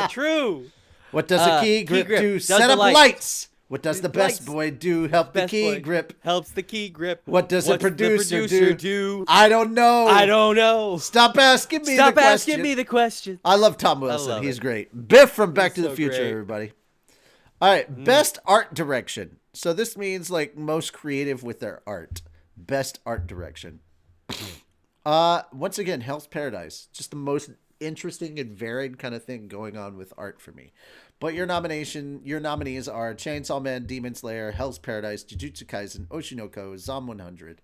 True. What does a key grip do? Set up lights. What does the best boy do? Help the key grip. Helps the key grip. What does the producer do? I don't know. Stop asking me the question. Stop asking me the question. I love Tom Wilson. He's great. Biff from Back to the Future, everybody. All right. Best art direction. So this means like most creative with their art, best art direction. Once again, Hell's Paradise, just the most interesting and varied kind of thing going on with art for me. But your nominees are Chainsaw Man, Demon Slayer, Hell's Paradise, Jujutsu Kaisen, Oshinoko, Zom 100.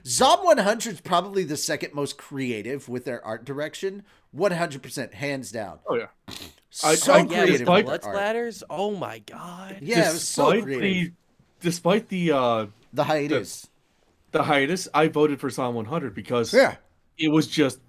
Zom 100 is probably the second most creative with their art direction. 100%, hands down. Oh yeah. So creative. Blood with their art. splatters. Oh my god. Yeah, it was so creative. Despite the hiatus. The hiatus, I voted for Psalm 100 because it was just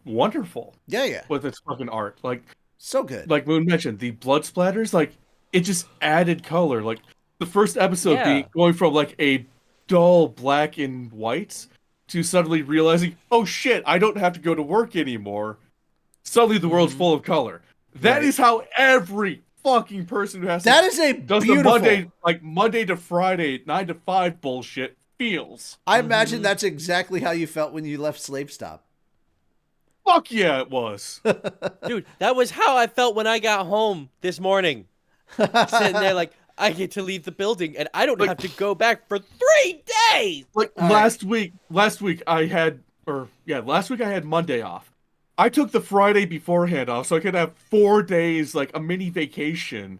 wonderful. Yeah. With its fucking art. Like, so good. Like Moon mentioned, the blood splatters, like, it just added color. Like, the first episode being going from, like, a dull black and white to suddenly realizing, oh shit, I don't have to go to work anymore. Suddenly the world's full of color. That is how every fucking person who has does the Monday to Friday 9 to 5 bullshit feels. I imagine that's exactly how you felt when you left Slave Stop. Fuck yeah, it was. Dude, that was how I felt when I got home this morning. Sitting there like, I get to leave the building and I don't have to go back for 3 days. Like last week I had Monday off. I took the Friday beforehand off so I could have 4 days, like a mini vacation.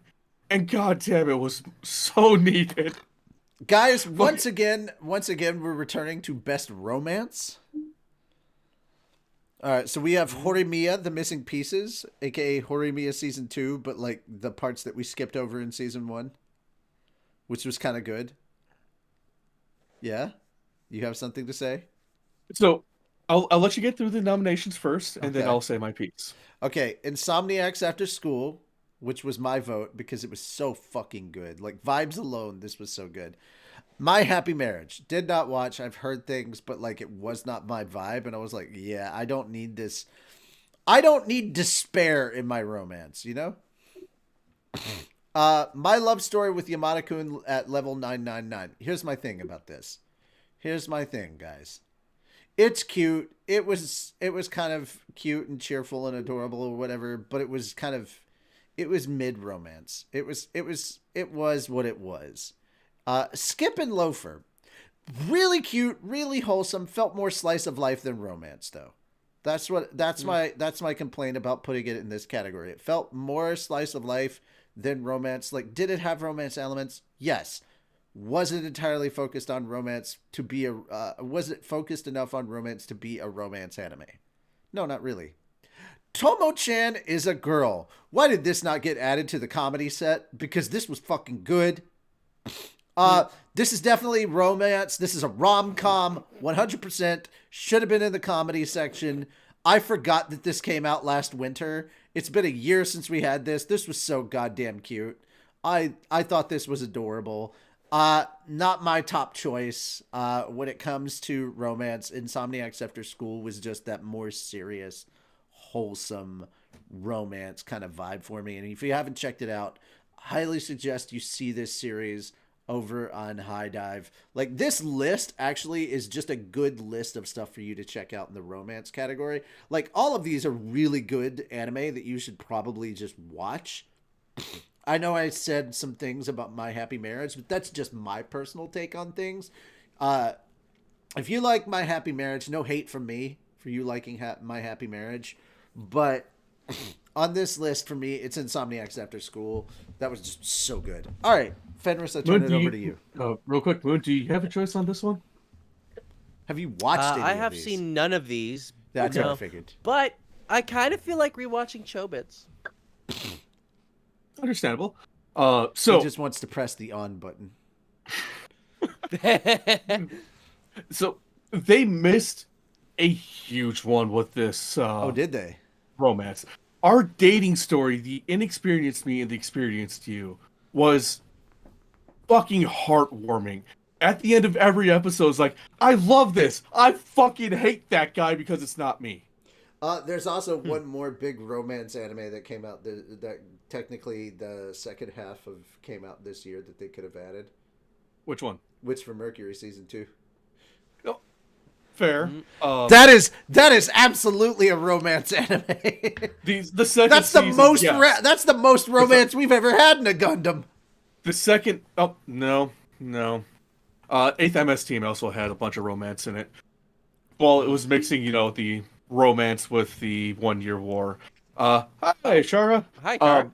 And goddamn, it was so needed. Guys, once again, we're returning to best romance. All right, so we have Horimiya, The Missing Pieces, aka Horimiya Season 2, but like the parts that we skipped over in Season 1, which was kind of good. Yeah? You have something to say? So, I'll let you get through the nominations first, and then I'll say my piece. Okay, Insomniacs After School, which was my vote because it was so fucking good. Like, vibes alone, this was so good. My Happy Marriage. Did not watch. I've heard things, but like it was not my vibe. And I was like, yeah, I don't need this. I don't need despair in my romance, you know? My love story with Yamada-kun at level 999. Here's my thing about this. Here's my thing, guys. It's cute. It was kind of cute and cheerful and adorable or whatever, but it was mid romance. It was what it was. Skip and Loafer, really cute, really wholesome. Felt more slice of life than romance, though. That's my complaint about putting it in this category. It felt more slice of life than romance. Like, did it have romance elements? Yes. Was it entirely focused on romance to be was it focused enough on romance to be a romance anime? No, not really. Tomo-chan is a girl. Why did this not get added to the comedy set? Because this was fucking good. This is definitely romance. This is a rom-com, 100%. Should have been in the comedy section. I forgot that this came out last winter. It's been a year since we had this. This was so goddamn cute. I thought this was adorable. Not my top choice. When it comes to romance, Insomniacs After School was just that more serious, wholesome romance kind of vibe for me. And if you haven't checked it out, highly suggest you see this series over on High Dive. Like, this list actually is just a good list of stuff for you to check out in the romance category. Like, all of these are really good anime that you should probably just watch. I know I said some things about My Happy Marriage, but that's just my personal take on things. If you like My Happy Marriage, no hate from me for you liking My Happy Marriage, but on this list, for me, it's Insomniacs After School. That was just so good. All right, Fenris, I turn it over to you. Real quick, Moon, do you have a choice on this one? Have you watched any I of have these? seen none of these. That's what I figured. But I kind of feel like rewatching Chobits. Understandable. He So just wants to press the on button. So they missed a huge one with this. Oh, did they? Romance. Our dating story, the inexperienced me and the experienced you, was fucking heartwarming. At the end of every episode, it's like, I love this. I fucking hate that guy because it's not me. There's also one more big romance anime that came out that technically the second half of came out this year that they could have added. Which one? Witch from Mercury season 2. Oh, fair. That is absolutely a romance anime. The second that's the season, most yes. that's the most romance we've ever had in a Gundam. The second, oh no, no. 8th MS team also had a bunch of romance in it. Well, it was mixing, the romance with the 1 Year War. Hi, Shara. Hi, Car.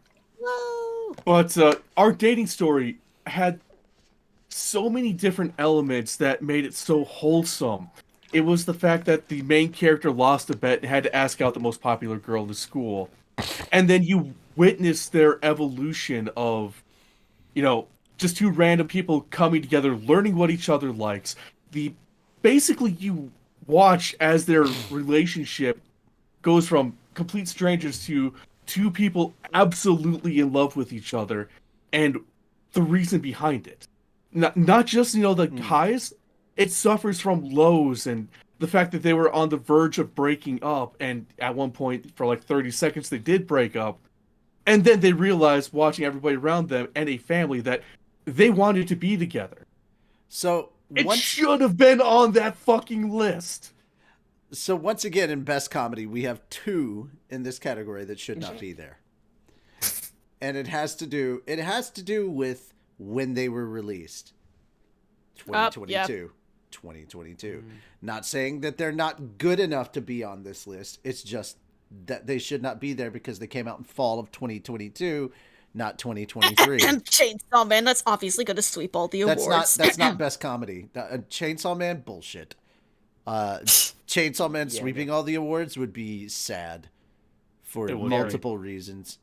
But our dating story had so many different elements that made it so wholesome. It was the fact that the main character lost a bet and had to ask out the most popular girl in the school. And then you witness their evolution of, just two random people coming together, learning what each other likes. Basically, you watch as their relationship goes from complete strangers to two people absolutely in love with each other, and the reason behind it. Not just, the highs, it suffers from lows, and the fact that they were on the verge of breaking up, and at one point, for like 30 seconds, they did break up, and then they realized, watching everybody around them and a family, that they wanted to be together. So it should have been on that fucking list. So once again, in best comedy, we have two in this category that should not be there, and it has to do with when they were released. 2022. 2022. Not saying that they're not good enough to be on this list. It's just that they should not be there because they came out in fall of 2022, not 2023. Chainsaw Man, that's obviously going to sweep all the awards. That's not best comedy. Chainsaw Man, bullshit. Chainsaw Man sweeping all the awards would be sad for multiple reasons.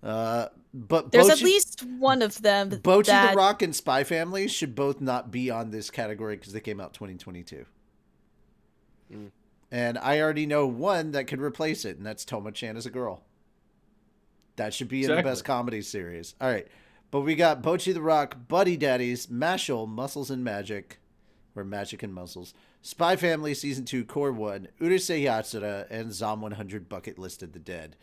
But there's at least one of them. Bocchi the Rock and Spy Family should both not be on this category because they came out 2022. And I already know one that could replace it, and that's Toma-chan as a girl. That should be in the best comedy series. All right. But we got Bocchi the Rock, Buddy Daddies, Mashal, Muscles and Magic, or Magic and Muscles, Spy Family Season 2, Core 1, Urusei Yatsura, and Zom 100 Bucket List of the Dead.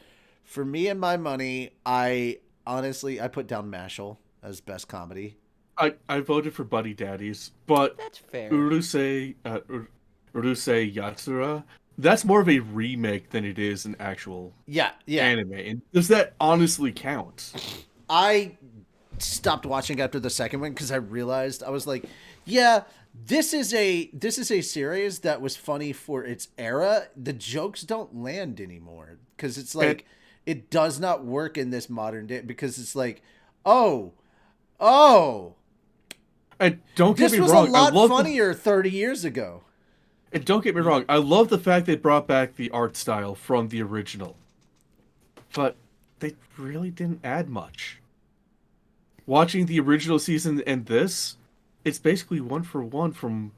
For me and my money, I put down Mashal as best comedy. I voted for Buddy Daddies, but that's fair. Urusei Yatsura, that's more of a remake than it is an actual anime. And does that honestly count? I stopped watching after the second one because I realized, I was like, yeah, this is a series that was funny for its era. The jokes don't land anymore because it's like it does not work in this modern day because it's like, oh. And don't get me wrong, this was a lot funnier 30 years ago. And don't get me wrong, I love the fact they brought back the art style from the original. But they really didn't add much. Watching the original season and this, it's basically one for one from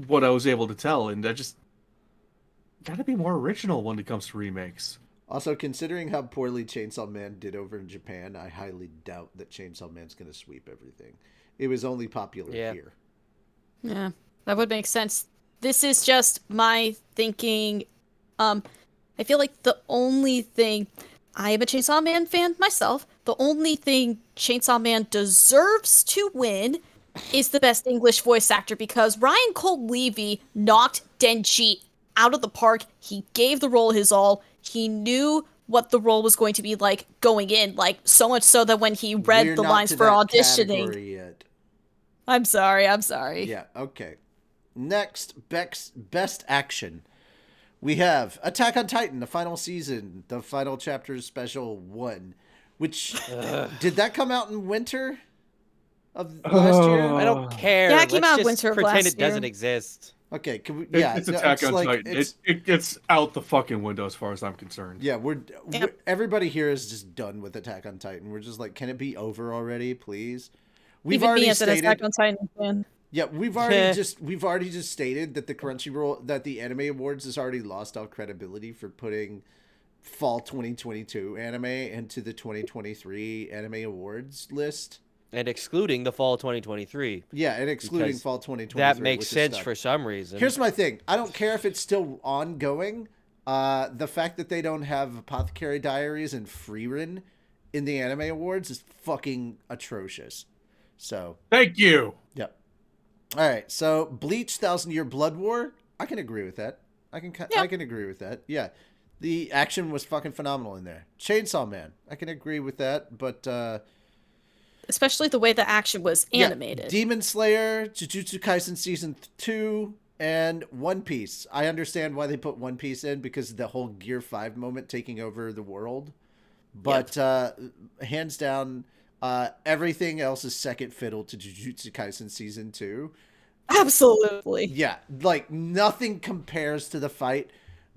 what I was able to tell, and I just gotta be more original when it comes to remakes. Also, considering how poorly Chainsaw Man did over in Japan, I highly doubt that Chainsaw Man's going to sweep everything. It was only popular here. Yeah, that would make sense. This is just my thinking. I feel like the only thing... I am a Chainsaw Man fan myself. The only thing Chainsaw Man deserves to win is the best English voice actor because Ryan Cole Levy knocked Denji out of the park. He gave the role his all. He knew what the role was going to be like going in, like so much so that when he read the lines for auditioning. Yet. I'm sorry. Yeah, okay. Next, best action. We have Attack on Titan, the final season, the final chapter special 1, which did that come out in winter of last year? I don't care. Yeah, it came out just winter of pretend last it doesn't year. exist. Okay, can we? It's Attack on Titan. It's out the fucking window as far as I'm concerned. Yeah, everybody here is just done with Attack on Titan. We're just like, can it be over already, please? We've already stated Attack on Titan fan. Yeah, we've already just stated that the Crunchyroll, that the Anime Awards has already lost all credibility for putting fall 2022 anime into the 2023 Anime Awards list. And excluding the fall 2023. Yeah, and excluding fall 2023. That makes sense for some reason. Here's my thing. I don't care if it's still ongoing. The fact that they don't have Apothecary Diaries and Frieren in the Anime Awards is fucking atrocious. So thank you. Yep. All right. So Bleach, 1,000 Year Blood War. I can agree with that. I can agree with that. Yeah. The action was fucking phenomenal in there. Chainsaw Man. I can agree with that, but especially the way the action was animated. Yeah, Demon Slayer, Jujutsu Kaisen Season 2, and One Piece. I understand why they put One Piece in, because of the whole Gear 5 moment taking over the world. But hands down, everything else is second fiddle to Jujutsu Kaisen Season 2. Absolutely. Yeah, like nothing compares to the fight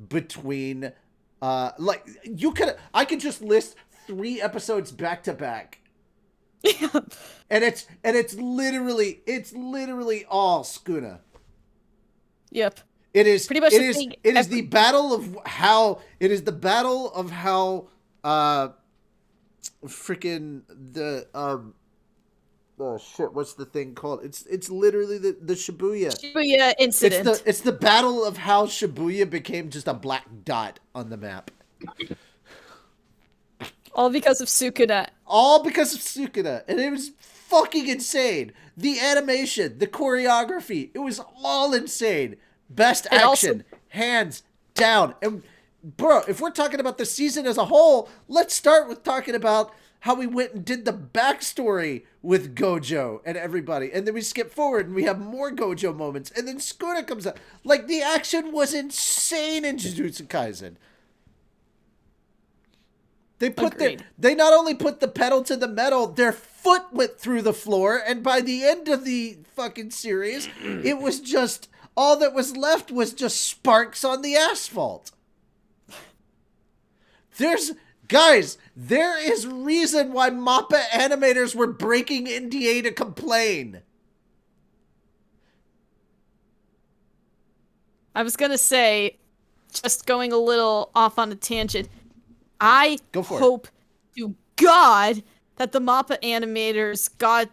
between like I could just list 3 episodes back to back. Yeah. And it's literally all Skuna. Yep. It is pretty much it is the battle of how freaking the oh shit, what's the thing called? It's literally the Shibuya incident. It's the battle of how Shibuya became just a black dot on the map. All because of Sukuna. All because of Sukuna. And it was fucking insane. The animation, the choreography, it was all insane. Best action, hands down. And bro, if we're talking about the season as a whole, let's start with talking about how we went and did the backstory with Gojo and everybody. And then we skip forward and we have more Gojo moments. And then Skuna comes up. Like, the action was insane in Jujutsu Kaisen. They not only put the pedal to the metal, their foot went through the floor, and by the end of the fucking series, it was just, all that was left was just sparks on the asphalt. Guys, there is reason why MAPPA animators were breaking NDA to complain. I was gonna say, just going a little off on a tangent, I hope to God that the MAPPA animators got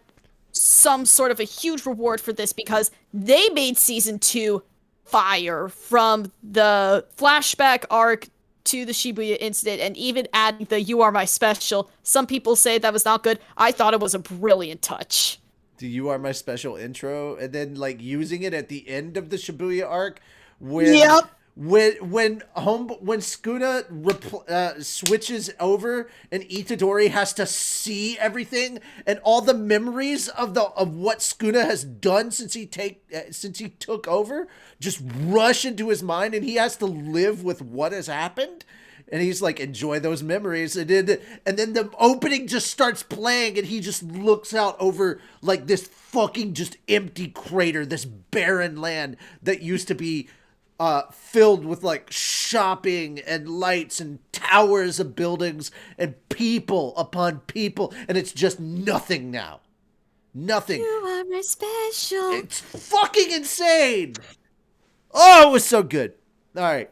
some sort of a huge reward for this, because they made season 2 fire, from the flashback arc to the Shibuya incident, and even adding the "You Are My Special." Some people say that was not good. I thought it was a brilliant touch. The "You Are My Special" intro, and then like using it at the end of the Shibuya arc when when Skuna switches over and Itadori has to see everything, and all the memories of what Skuna has done since he took over just rush into his mind, and he has to live with what has happened. And he's like, enjoy those memories. And then the opening just starts playing, and he just looks out over like this fucking just empty crater, this barren land that used to be filled with like shopping and lights and towers of buildings and people upon people. And it's just nothing now. Nothing. You are my special. It's fucking insane. Oh, it was so good. All right.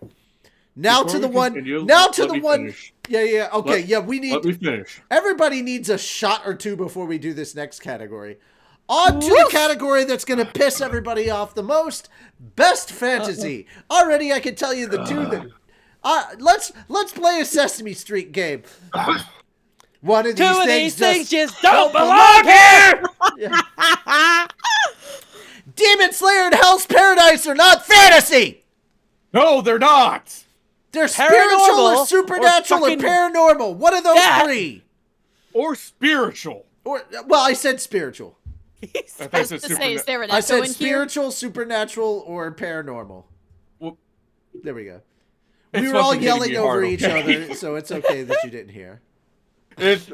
Now Before to the we one. continue, Now to let the me one. finish. Yeah. Okay. We need. Let me finish. Everybody needs a shot or two before we do this next category. On to the category that's going to piss everybody off the most. Best fantasy. Already I can tell you the two that... let's play a Sesame Street game. One of these things just don't belong here! Demon Slayer and Hell's Paradise are not fantasy! No, they're not! They're spiritual or Paranormal supernatural or paranormal. One of those three. Or spiritual. Well, I said spiritual. I was to say, is there an I echo said in spiritual, supernatural, or paranormal. Well, there we go. it's We were all fucking hitting yelling me over hard, each okay? other, so it's okay that you didn't hear. That's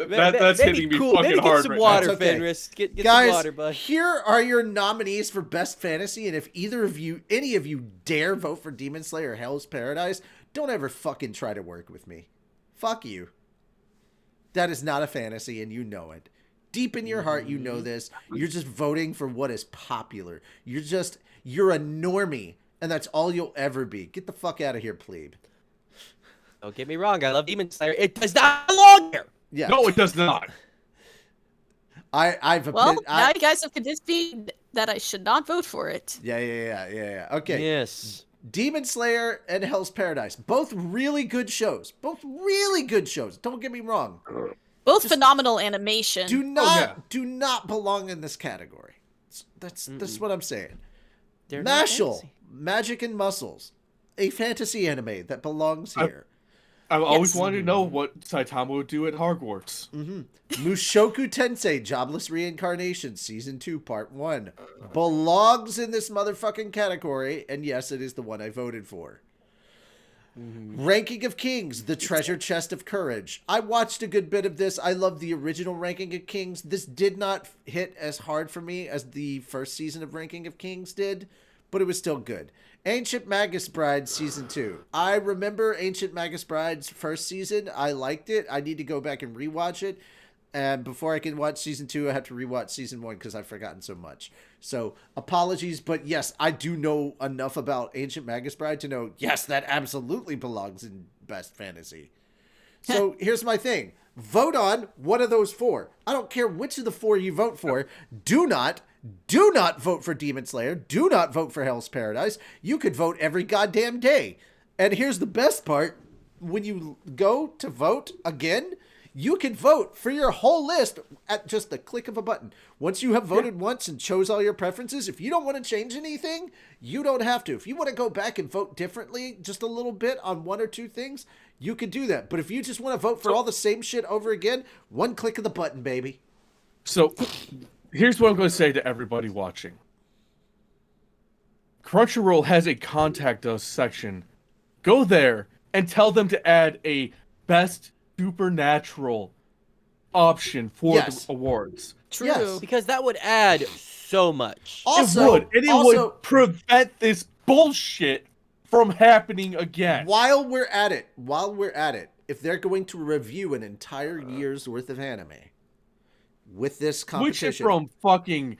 hitting me fucking maybe hard get some right water, now. That's okay. Fenris. Get Guys, some water, bud. here are your nominees for Best Fantasy, and if any of you dare vote for Demon Slayer or Hell's Paradise, don't ever fucking try to work with me. Fuck you. That is not a fantasy, and you know it. Deep in your heart, you know this. You're just voting for what is popular. You're a normie, and that's all you'll ever be. Get the fuck out of here, plebe. Don't get me wrong. I love Demon Slayer. It does not belong here. Yeah. No, it does not. Now you guys have convinced me that I should not vote for it. Yeah. Okay. Yes. Demon Slayer and Hell's Paradise. Both really good shows. Don't get me wrong. Both phenomenal animation. Do not belong in this category. That's what I'm saying. They're not Mashal, fantasy. Magic and Muscles, a fantasy anime that belongs here. I've always Yes. wanted to know what Saitama would do at Hogwarts. Mushoku Tensei Jobless Reincarnation Season 2 Part 1 belongs in this motherfucking category, and yes, it is the one I voted for. Ranking of Kings, The Treasure Chest of Courage. I watched a good bit of this. I love the original Ranking of Kings. This did not hit as hard for me as the first season of Ranking of Kings did, but it was still good. Ancient Magus Bride Season 2. I remember Ancient Magus Bride's first season. I liked it. I need to go back and rewatch it. And before I can watch Season 2, I have to rewatch Season 1 because I've forgotten so much. So, apologies, but yes, I do know enough about Ancient Magus Bride to know, yes, that absolutely belongs in Best Fantasy. So, here's my thing. Vote on one of those 4. I don't care which of the 4 you vote for. Do not vote for Demon Slayer. Do not vote for Hell's Paradise. You could vote every goddamn day. And here's the best part. When you go to vote again, you can vote for your whole list at just the click of a button. Once you have voted once and chose all your preferences, if you don't want to change anything, you don't have to. If you want to go back and vote differently just a little bit on 1 or 2 things, you can do that. But if you just want to vote for all the same shit over again, 1 click of the button, baby. So, here's what I'm going to say to everybody watching. Crunchyroll has a Contact Us section. Go there and tell them to add a Best Supernatural option for Yes. the awards. True. Yes. Because that would add so much. Also, It would, and it would prevent this bullshit from happening again. while we're at it, if they're going to review an entire year's worth of anime with this Which competition, is from fucking,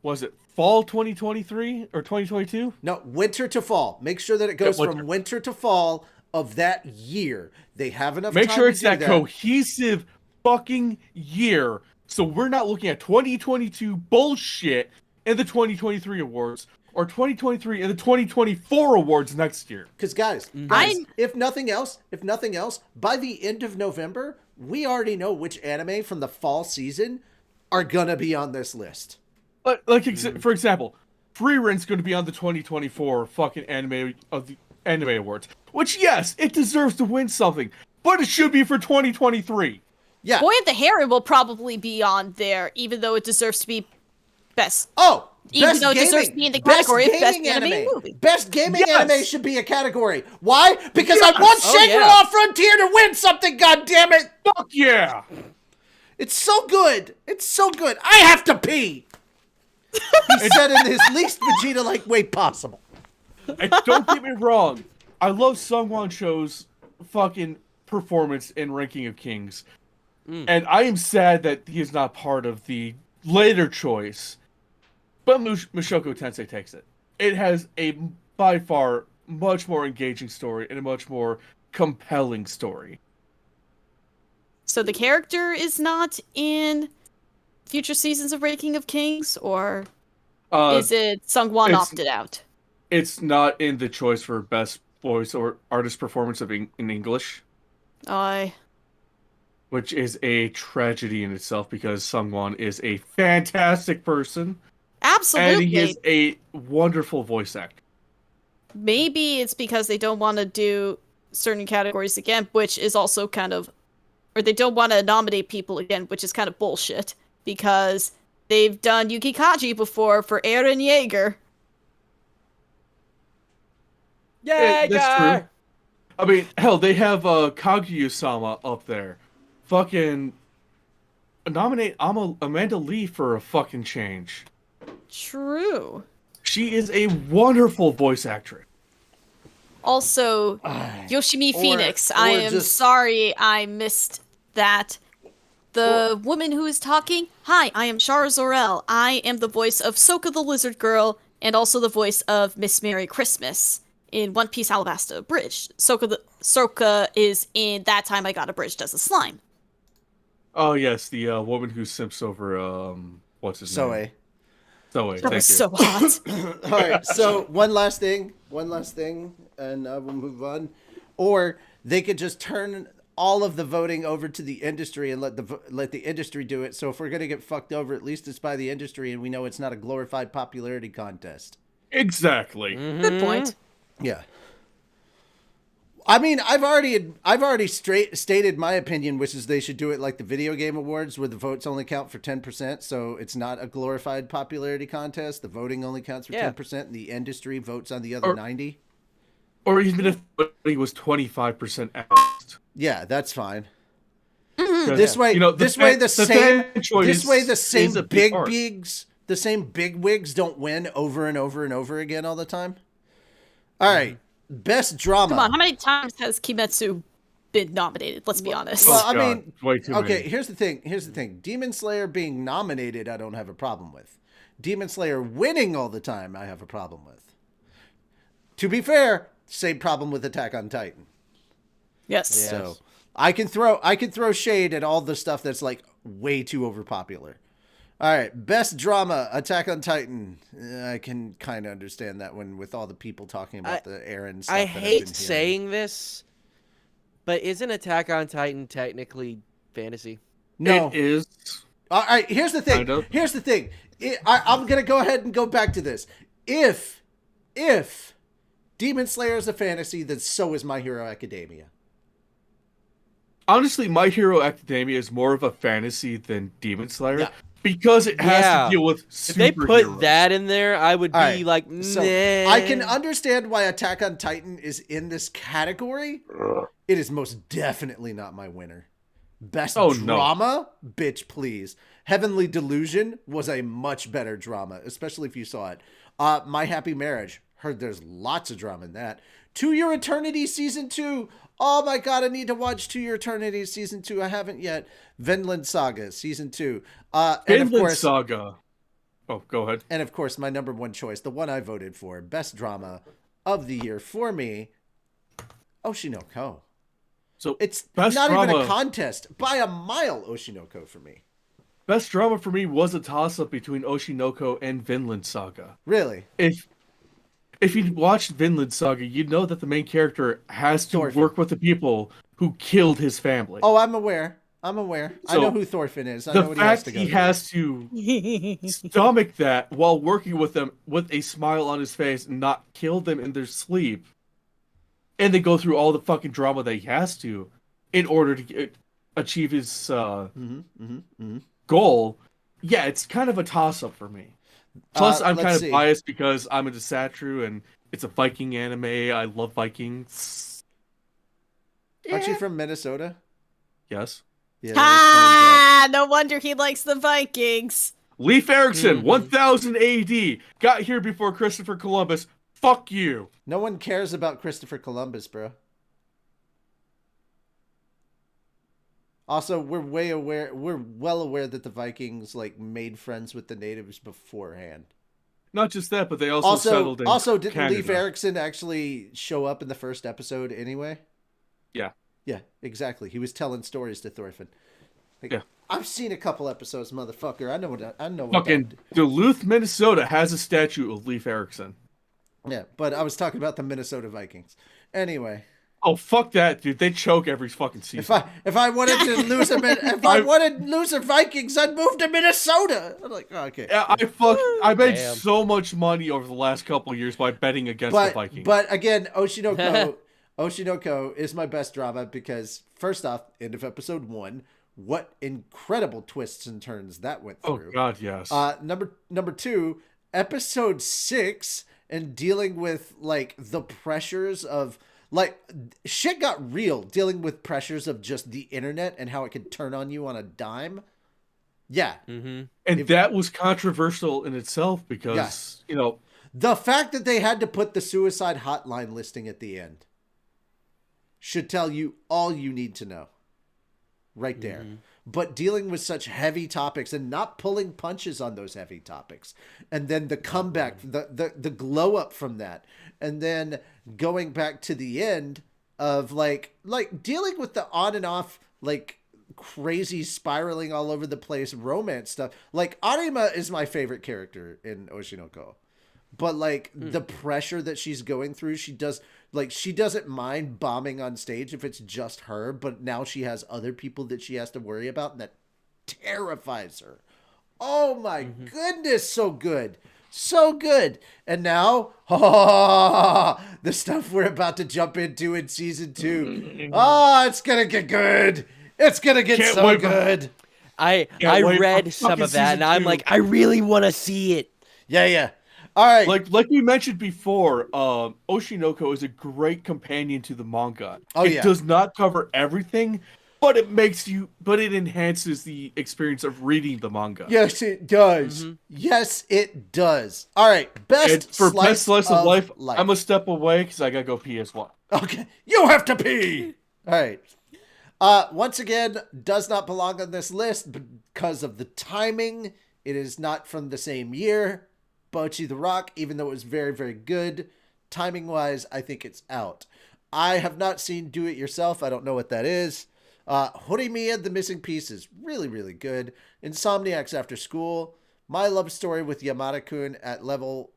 was it fall 2023 or 2022? no, winter to fall. Make sure that it goes winter. from winter to fall of that year. They have enough Make time sure to it's do that cohesive fucking year, so we're not looking at 2022 bullshit in the 2023 awards or 2023 in the 2024 awards next year. Because guys, if nothing else, by the end of November, we already know which anime from the fall season are gonna be on this list. But for example, Freeren's going to be on the 2024 fucking anime of the anime awards, which yes, it deserves to win something, but it should be for 2023. Yeah. Boy and the Heron will probably be on there, even though it deserves to be best. Oh, Even best though it gaming, deserves to be in the category of best gaming anime movie. Best gaming Yes. anime should be a category. Why? Because I want Oh, Shangri-La yeah. Frontier to win something, goddammit! Fuck yeah! It's so good. It's so good. I have to pee. He said in his least Vegeta-like way possible. And don't get me wrong, I love Sungwon Cho's fucking performance in Ranking of Kings. And I am sad that he is not part of the later choice. But Mushoku Tensei takes it. It has a, by far, much more engaging story and a much more compelling story. So the character is not in future seasons of Ranking of Kings, or is it Sungwon it's- opted out? It's not in the choice for best voice or artist performance in English, which is a tragedy in itself because Sungwon is a fantastic person Absolutely. and he is a wonderful voice actor. Maybe it's because they don't want to do certain categories again, which is also kind of, or they don't want to nominate people again, which is kind of bullshit, because they've done Yuki Kaji before for Eren Yeager. Yay, That's true. I mean, hell, they have Kaguya-sama up there. Fucking nominate Amanda Lee for a fucking change. True. She is a wonderful voice actress. Also, Yoshimi Phoenix. or I am just- sorry I missed that. The woman who is talking, hi, I am Shara Zor-El. I am the voice of Sokka the Lizard Girl, and also the voice of Miss Merry Christmas in One Piece Alabasta Bridge. Sokka is in That Time I Got Abridged as a Slime. Oh yes, the woman who simps over what's his name? Soe. That Thank was you. so hot. All right, so one last thing, and we'll move on. Or they could just turn all of the voting over to the industry and let the industry do it. So if we're gonna get fucked over, at least it's by the industry, and we know it's not a glorified popularity contest. Exactly. Good point. Yeah. I mean, I've already stated my opinion, which is they should do it like the video game awards, where the votes only count for 10%. So it's not a glorified popularity contest. The voting only counts for 10%, and the industry votes on the other 90. Or even if he was 25% out. Yeah, that's fine. Mm-hmm. This way, the same big wigs don't win over and over and over again all the time. All right, best drama. Come on, how many times has Kimetsu been nominated? Let's be honest. Well, God, I mean, way too okay. many. Here's the thing. Demon Slayer being nominated, I don't have a problem with. Demon Slayer winning all the time, I have a problem with. To be fair, same problem with Attack on Titan. Yes. So I can throw shade at all the stuff that's like way too overpopular. All right, best drama, Attack on Titan. I can kind of understand that one with all the people talking about the Eren stuff. I hate saying this, but isn't Attack on Titan technically fantasy? No, It is. All right, here's the thing. Kind of. Here's the thing. I'm gonna go ahead and go back to this. If Demon Slayer is a fantasy, then so is My Hero Academia. Honestly, My Hero Academia is more of a fantasy than Demon Slayer. Yeah. Because it has to deal with superheroes. If they put that in there, I would be All right, like, nah. So I can understand why Attack on Titan is in this category. It is most definitely not my winner. Best drama? No. Bitch, please. Heavenly Delusion was a much better drama, especially if you saw it. My Happy Marriage. Heard there's lots of drama in that. To Your Eternity Season 2. Oh my god, I need to watch To Your Eternity Season 2. I haven't yet. Vinland Saga Season 2. Vinland Saga. Oh, go ahead. And of course, my number one choice, the one I voted for, best drama of the year for me, Oshinoko. So it's best not drama, even a contest. By a mile, Oshinoko for me. Best drama for me was a toss-up between Oshinoko and Vinland Saga. Really? If you watched Vinland Saga, you'd know that the main character has to work with the people who killed his family. Oh, I'm aware. So, I know who Thorfinn is. I know what he has to go he has to stomach that while working with them with a smile on his face and not kill them in their sleep. And they go through all the fucking drama that he has to in order to achieve his goal. Yeah, it's kind of a toss-up for me. Plus, I'm kind of biased because I'm into Satru and it's a Viking anime. I love Vikings. Aren't you from Minnesota? Yes. Yeah, no wonder he likes the Vikings. Leif Erikson, 1000 AD, got here before Christopher Columbus. Fuck you. No one cares about Christopher Columbus, bro. Also, we're well aware that the Vikings like made friends with the natives beforehand. Not just that, but they also settled in didn't Canada. Leif Erikson actually show up in the first episode anyway? Yeah. Yeah, exactly. He was telling stories to Thorfinn. Like, yeah. I've seen a couple episodes, motherfucker. I know what fucking Duluth, Minnesota has a statue of Leif Erikson. Yeah, but I was talking about the Minnesota Vikings. Anyway. Oh, fuck that, dude. They choke every fucking season. If I wanted to lose I wanted to lose the Vikings, I'd move to Minnesota. I'm like, oh, okay. Yeah, I made so much money over the last couple of years by betting against the Vikings. But again, Oshinoko is my best drama because first off, end of episode 1, what incredible twists and turns that went through. Oh god, yes. Number 2, episode 6, and dealing with like the pressures of like shit got real, dealing with pressures of just the internet and how it could turn on you on a dime. Yeah. Mm-hmm. And that was controversial in itself because, you know, the fact that they had to put the suicide hotline listing at the end should tell you all you need to know right there. Mm-hmm. But dealing with such heavy topics and not pulling punches on those heavy topics. And then the comeback, the glow up from that. And then going back to the end of like dealing with the on and off, like crazy spiraling all over the place romance stuff. Like Arima is my favorite character in Oshinoko. But like the pressure that she's going through, she doesn't mind bombing on stage if it's just her, but now she has other people that she has to worry about, and that terrifies her. Oh my goodness, so good. So good. And now, the stuff we're about to jump into in season 2. Oh, it's gonna get good. It's gonna get Can't so wait for- good. I Can't wait for read some fucking of that, season and I'm 2. like, I really want to see it. Yeah. All right. Like we mentioned before, Oshinoko is a great companion to the manga. Oh, it yeah. does not cover everything, but it enhances the experience of reading the manga. Yes, it does. Yes, it does. All right. And Best for best slice of life, life. I'm a step away because I gotta go PS1. Okay. You have to pee. All right. Once again, does not belong on this list because of the timing. It is not from the same year. Bocchi the Rock, even though it was very, very good, timing-wise, I think it's out. I have not seen Do It Yourself. I don't know what that is. Horimiya, The Missing Pieces, really, really good. Insomniacs After School, My Love Story with Yamada-kun at level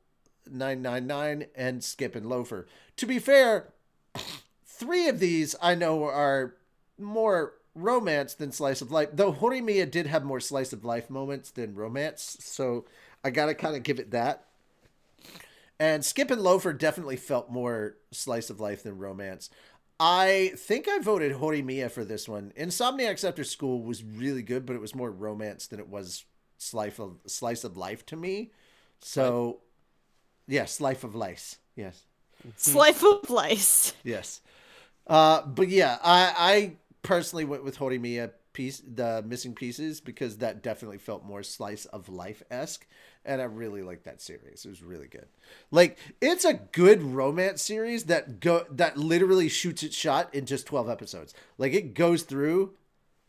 999, and Skip and Loafer. To be fair, 3 of these I know are more romance than slice of life, though Horimiya did have more slice of life moments than romance, so I gotta kind of give it that. And Skip and Loafer definitely felt more slice of life than romance. I think I voted Horimiya for this one. Insomniacs After School was really good, but it was more romance than it was slice of life to me. So, yeah, slice of life. Yes. Slice of lice. Yes. But yeah, I personally went with Horimiya the Missing Pieces, because that definitely felt more slice of life-esque, and I really liked that series. It was really good. Like, it's a good romance series that literally shoots its shot in just 12 episodes. Like, it goes through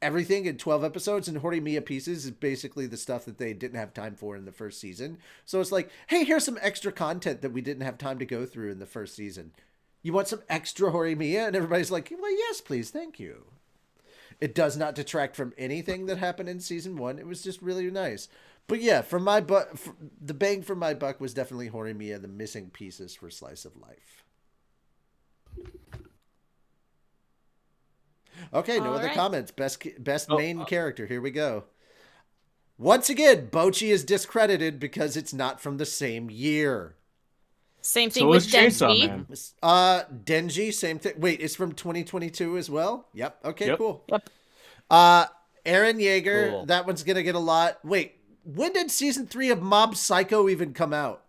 everything in 12 episodes, and Horimiya Pieces is basically the stuff that they didn't have time for in the first season. So it's like, hey, here's some extra content that we didn't have time to go through in the first season. You want some extra Horimiya? And everybody's like, well, yes, please, thank you. It does not detract from anything that happened in season 1. It was just really nice. But yeah, the bang for my buck was definitely Horimiya, The Missing Pieces for slice of life. Okay, no other comments. Best main character. Here we go. Once again, Bocchi is discredited because it's not from the same year. Same thing So with is Chainsaw Denji. Man. Denji, same thing. Wait, it's from 2022 as well? Yep. Okay, Yep. cool. Yep. Eren Yeager, Cool. that one's gonna get a lot. Wait, when did season 3 of Mob Psycho even come out?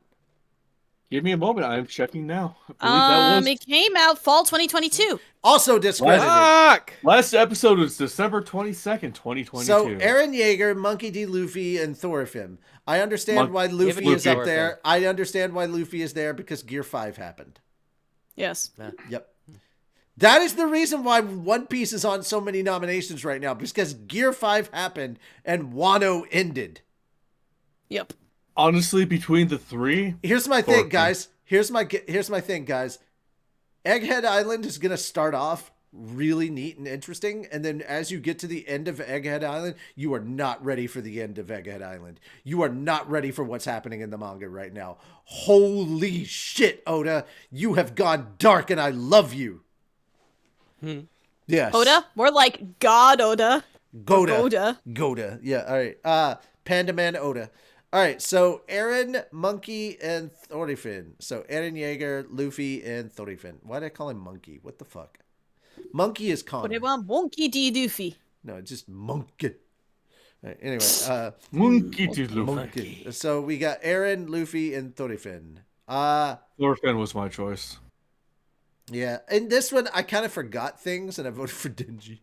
Give me a moment. I'm checking now. I believe that was It came out fall 2022. Also discredited. Fuck! last episode was December 22nd, 2022. So Eren Yeager, Monkey D. Luffy, and Thorfinn. I understand why Luffy is up Thorfinn. there. I understand why Luffy is there because Gear 5 happened. Yes. Yep. That is the reason why One Piece is on so many nominations right now, because Gear 5 happened and Wano ended. Yep. Honestly, between the 3, Here's my thing, Thorfinn. guys. Here's my thing, guys. Egghead Island is going to start off really neat and interesting, and then as you get to the end of Egghead Island, you are not ready for the end of Egghead Island. You are not ready for what's happening in the manga right now. Holy shit, Oda. You have gone dark, and I love you. Yes. Oda? More like God Oda. Goda. Goda. Yeah, all right. Panda Man Oda. All right, so Eren, Monkey, and Thorfinn. So Eren Yeager, Luffy, and Thorfinn. Why did I call him Monkey? What the fuck? Monkey is Kong. What do you want? Monkey D. Doofy. No, it's just Monkey. All right, anyway, Monkey to Luffy. Monkey. So we got Eren, Luffy, and Thorfinn. Thorfinn was my choice. Yeah, in this one, I kind of forgot things, and I voted for Denji.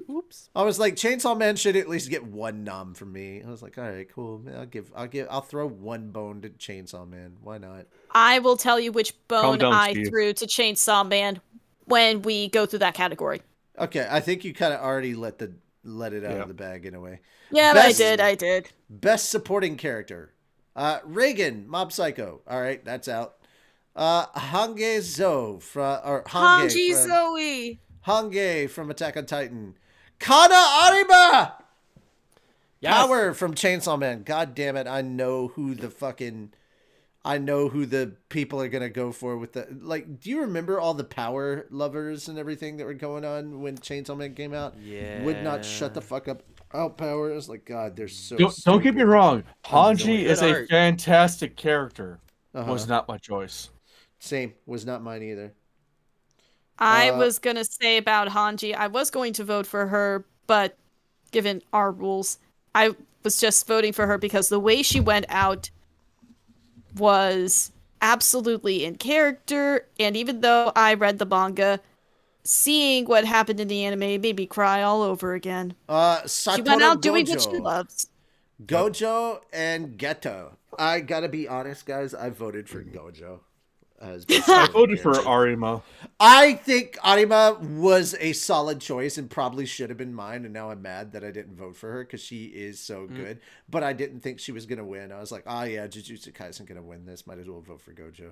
Oops. I was like, Chainsaw Man should at least get one nom from me. I was like, all right, cool. I'll throw one bone to Chainsaw Man. Why not? I will tell you which bone down, I Steve. threw to Chainsaw Man when we go through that category. Okay, I think you kind of already let it out of the bag in a way. Yeah, Best- I did. Best supporting character. Reagan, Mob Psycho. All right, that's out. Hange Zo Hanji Zoe. Hange from Attack on Titan. Kana Ariba! Yes. Power from Chainsaw Man. God damn it, I know who the people are gonna go for with the, like, do you remember all the power lovers and everything that were going on when Chainsaw Man came out? Yeah. Would not shut the fuck up. Outpowers, like God, they're so. Don't get me stupid. wrong. Hanji Good is a art. fantastic character. Uh-huh. Was not my choice. Same, was not mine either. I was gonna say about Hanji, I was going to vote for her, but given our rules, I was just voting for her because the way she went out was absolutely in character, and even though I read the manga, seeing what happened in the anime made me cry all over again. She went out doing what she loves. Gojo and Geto. I gotta be honest, guys. I voted for Gojo. I voted for Arima. I think Arima was a solid choice and probably should have been mine. And now I'm mad that I didn't vote for her because she is so good. But I didn't think she was gonna win. I was like, oh yeah, Jujutsu Kaisen gonna win this. Might as well vote for Gojo.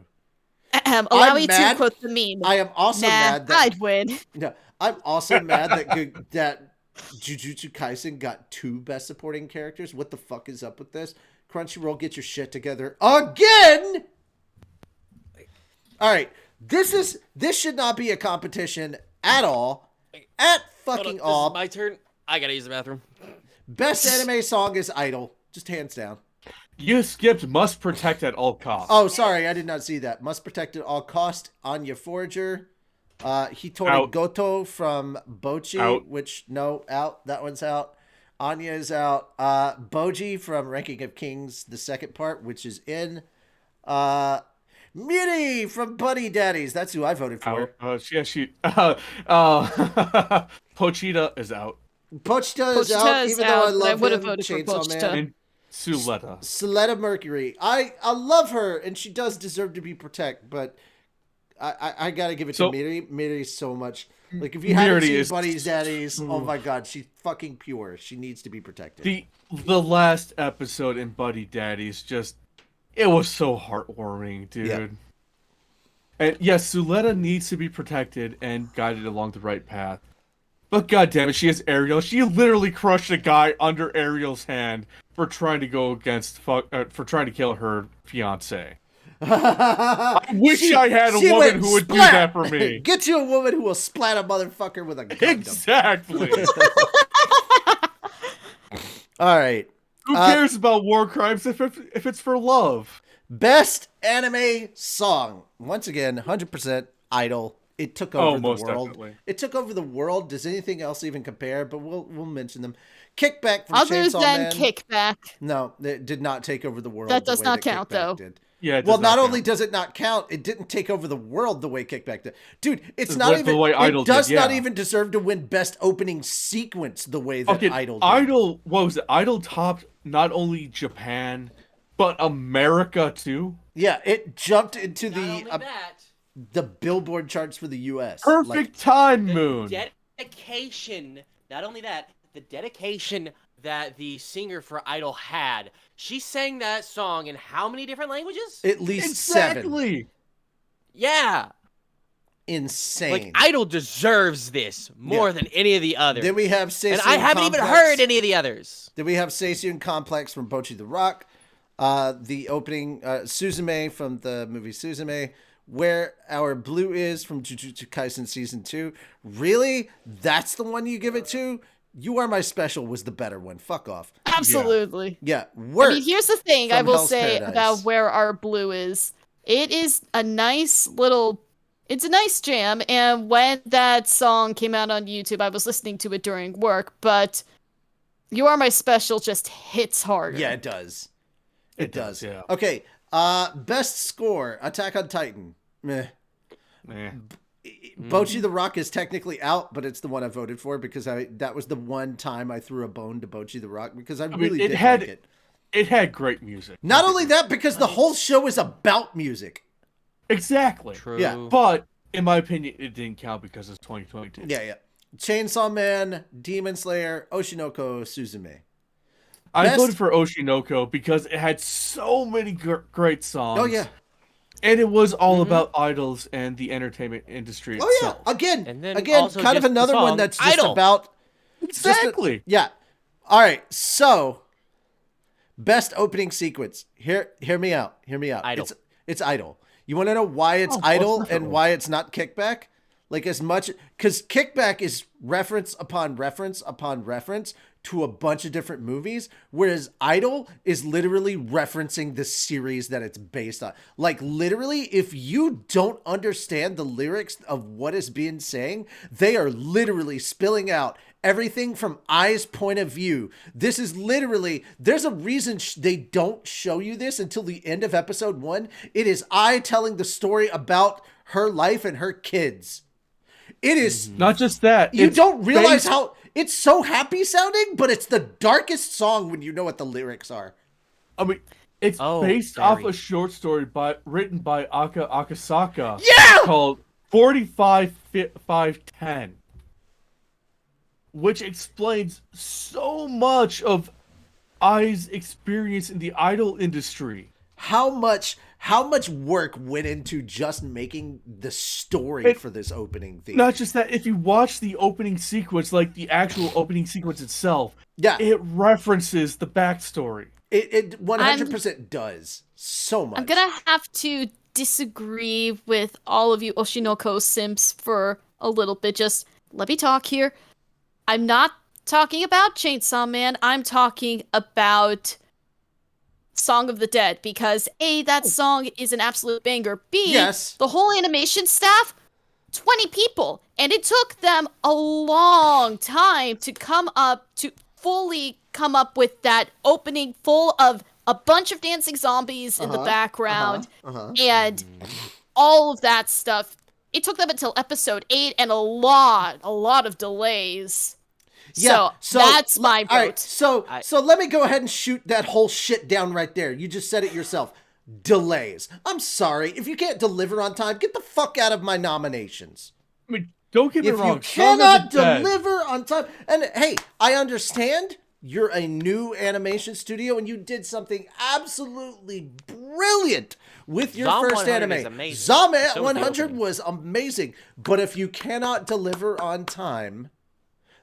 Allow me to quote the meme. I am also mad that I'd win. No, I'm also mad that that Jujutsu Kaisen got 2 best supporting characters. What the fuck is up with this? Crunchyroll, get your shit together again. All right, this should not be a competition at all. At fucking all. This is my turn. I gotta use the bathroom. Best anime song is Idol, just hands down. You skipped Must Protect at All Costs. Oh, sorry, I did not see that. Must Protect at All Cost. Anya Forager. Hitori Out. Goto from Bochi, Out. which no, out. That one's out. Anya is out. Boji from Ranking of Kings, the second part, which is in. Miri from Buddy Daddies. That's who I voted for. Pochita is out. Pochita is Pochita out, is even out, though I but I love would have him. voted for Chainsaw Pochita. Man. And Suleta. Soleta Mercury. I love her, and she does deserve to be protected, but I gotta give it to Miri. Miri so much. Like, if you haven't seen Buddy's Daddies, oh my god, she's fucking pure. She needs to be protected. The last episode in Buddy Daddies it was so heartwarming, dude. Yeah. And yes, Suleta needs to be protected and guided along the right path. But god damn it, she has Ariel. She literally crushed a guy under Ariel's hand for trying to go against for trying to kill her fiance. I wish I had a woman who would do that for me. Get you a woman who will splat a motherfucker with a Gundam. Exactly. All right. Who cares about war crimes if it's for love? Best anime song. Once again, 100% Idol. It took over the world. Definitely. It took over the world. Does anything else even compare? But we'll mention them. Kickback from Other Chainsaw than Man. Kickback. No, it did not take over the world. That the does way not that count, Kickback though. Did. Yeah. Well, not only does it not count, it didn't take over the world the way Kickback did. Dude, it's not even. The way Idol it does did, not yeah. even deserve to win best opening sequence the way that Idol did. Idol, what was it? Idol topped not only Japan, but America too. Yeah, it jumped into Not only that, the Billboard charts for the U.S. Perfect time, Moon. dedication. Not only that, the dedication that the singer for Idol had. She sang that song in how many different languages? At least 7. Exactly. Yeah. Insane. Like, Idol deserves this more than any of the others. Then we have Seisei and I haven't even heard any of the others. Then we have Seisei Complex from Bocchi the Rock. The opening, Suzume from the movie Suzume. Where Our Blue Is from Jujutsu Kaisen Season 2. Really? That's the one you give it to? You Are My Special was the better one. Fuck off. Absolutely. Yeah. Work. I mean, here's the thing I from will Hell's say Paradise. about Where Our Blue Is. It is a nice little... It's a nice jam, and when that song came out on YouTube, I was listening to it during work, but You Are My Special just hits harder. Yeah, it does. It does. Yeah. Okay. Best score, Attack on Titan. Meh. Bocchi the Rock is technically out, but it's the one I voted for because that was the one time I threw a bone to Bocchi the Rock because I really did like it. It had great music. Not only that, because the whole show is about music. Exactly. True. Yeah. But in my opinion, it didn't count because it's 2022. Yeah. Chainsaw Man, Demon Slayer, Oshinoko, Suzume. I voted for Oshinoko because it had so many great songs. Oh yeah. And it was all about idols and the entertainment industry itself. Oh yeah. And then Again, also kind of just the another one song, that's just Idol. about Exactly. yeah. All right. So, best opening sequence. Hear me out. Idol. It's Idol. You want to know why it's Idol and why it's not Kickback? Like, as much because Kickback is reference upon reference upon reference to a bunch of different movies, whereas Idol is literally referencing the series that it's based on. Like, literally, if you don't understand the lyrics of what is being saying, they are literally spilling out everything from Ai's point of view. This is literally, there's a reason they don't show you this until the end of episode 1. It is Ai telling the story about her life and her kids. It is not just that. You don't realize how it's so happy sounding, but it's the darkest song when you know what the lyrics are. I mean, it's based off a short story written by Aka Akasaka. Yeah! Called 45-510. Which explains so much of Ai's experience in the idol industry. How much work went into just making the story for this opening theme? Not just that, if you watch the opening sequence, like the actual opening sequence itself, it references the backstory. It 100% does so much. I'm gonna have to disagree with all of you Oshinoko simps for a little bit. Just let me talk here. I'm not talking about Chainsaw Man. I'm talking about Song of the Dead, because A, that song is an absolute banger. B, the whole animation staff, 20 people. And it took them a long time to fully come up with that opening full of a bunch of dancing zombies in the background and all of that stuff. It took them until episode 8 and a lot of delays. Yeah, so that's my vote. All right, so let me go ahead and shoot that whole shit down right there. You just said it yourself. Delays. I'm sorry. If you can't deliver on time, get the fuck out of my nominations. I mean, don't get me wrong. If you cannot deliver on time, and hey, I understand you're a new animation studio and you did something absolutely brilliant with your first anime. Zom 100 was amazing. But if you cannot deliver on time,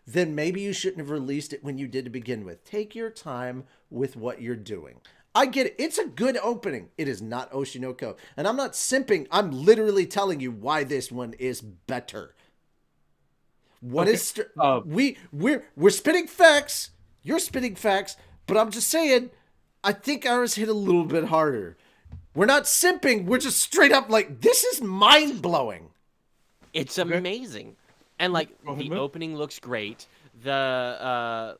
then maybe you shouldn't have released it when you did to begin with. Take your time with what you're doing. I get it. It's a good opening. It is not Oshinoko. And I'm not simping. I'm literally telling you why this one is better. We're spitting facts. You're spitting facts. But I'm just saying, I think ours hit a little bit harder. We're not simping. We're just straight up like, this is mind-blowing. It's amazing. And like the opening looks great. The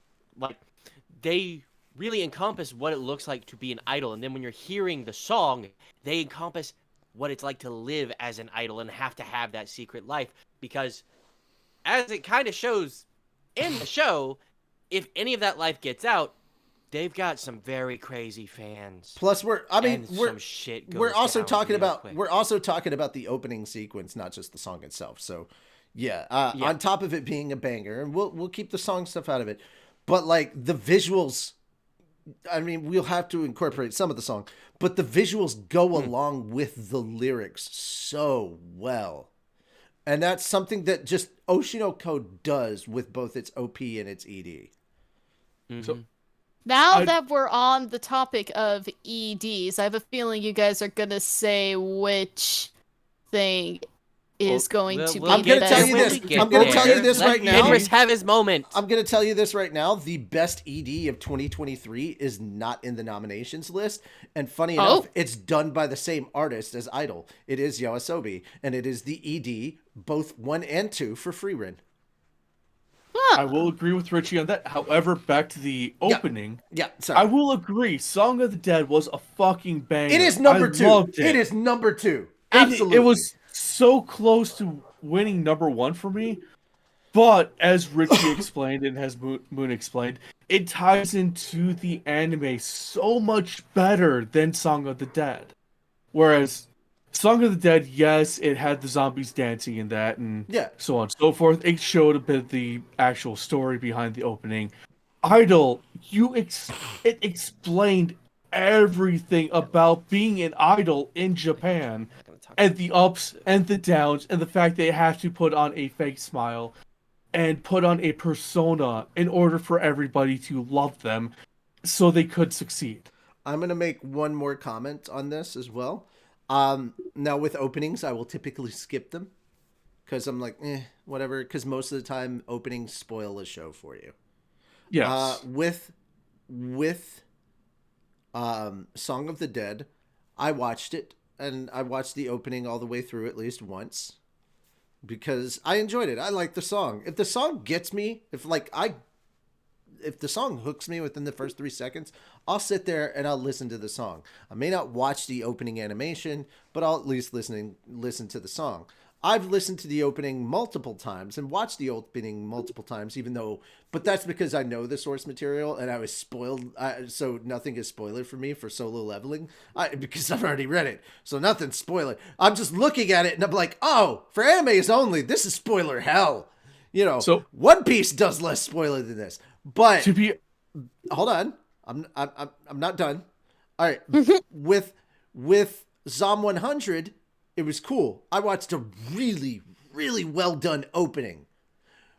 they really encompass what it looks like to be an idol, and then when you're hearing the song, they encompass what it's like to live as an idol and have to have that secret life. Because as it kind of shows in the show, if any of that life gets out, they've got some very crazy fans. Plus, we're also talking about the opening sequence, not just the song itself. So. Yeah, on top of it being a banger, and we'll keep the song stuff out of it, but like the visuals, I mean, we'll have to incorporate some of the song, but the visuals go along with the lyrics so well, and that's something that just Oshinoko does with both its OP and its ED. Mm-hmm. So, now that we're on the topic of EDs, I have a feeling you guys are gonna say which thing is going to be I'm going to tell you this. I'm going to tell you this right now. Henris have his moment. I'm going to tell you this right now. The best ED of 2023 is not in the nominations list. And funny enough, it's done by the same artist as Idol. It is Yoasobi. And it is the ED, both 1 and 2, for Freerin. I will agree with Richie on that. However, back to the opening. Yeah, sorry. I will agree. Song of the Dead was a fucking banger. It is number 2. Loved it. It is number 2. Absolutely. It was so close to winning number 1 for me, but as Richie explained and as Moon explained, it ties into the anime so much better than Song of the Dead. Whereas Song of the Dead, yes, it had the zombies dancing in that and so on and so forth. It showed a bit of the actual story behind the opening. Idol, it explained everything about being an idol in Japan. And the ups and the downs and the fact they have to put on a fake smile and put on a persona in order for everybody to love them so they could succeed. I'm going to make one more comment on this as well. Now with openings, I will typically skip them because I'm like, whatever. Because most of the time openings spoil a show for you. Yes. With Song of the Dead, I watched it, and I watched the opening all the way through at least once because I enjoyed it. I like the song. If the song gets me, if the song hooks me within the first 3 seconds, I'll sit there and I'll listen to the song. I may not watch the opening animation, but I'll at least listen to the song. I've listened to the opening multiple times and watched the opening multiple times, but that's because I know the source material and I was spoiled. So nothing is spoiler for me for Solo Leveling because I've already read it. So nothing's spoiler. I'm just looking at it and I'm like, oh, for animes only, this is spoiler hell. So One Piece does less spoiler than this. But hold on, I'm not done. All right, with Zom 100, it was cool. I watched a really, really well done opening.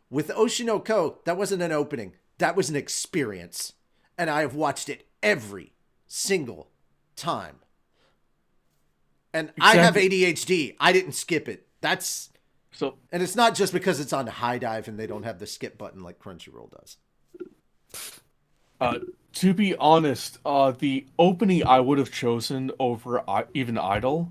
With Oshinoko, that wasn't an opening. That was an experience, and I have watched it every single time. And exactly. I have ADHD. I didn't skip it. And it's not just because it's on High Dive and they don't have the skip button like Crunchyroll does. To be honest, the opening I would have chosen over even Idol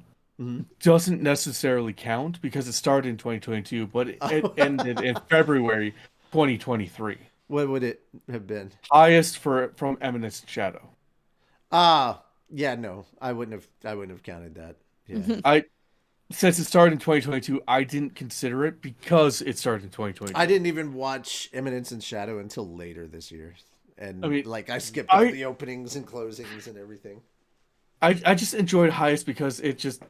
doesn't necessarily count because it started in 2022, but it ended in February 2023. What would it have been? Highest from Eminence Shadow. Yeah, no, I wouldn't have counted that. Yeah. Since it started in 2022, I didn't consider it because it started in 2022. I didn't even watch Eminence and Shadow until later this year. And I skipped all the openings and closings and everything. I just enjoyed Highest because it just,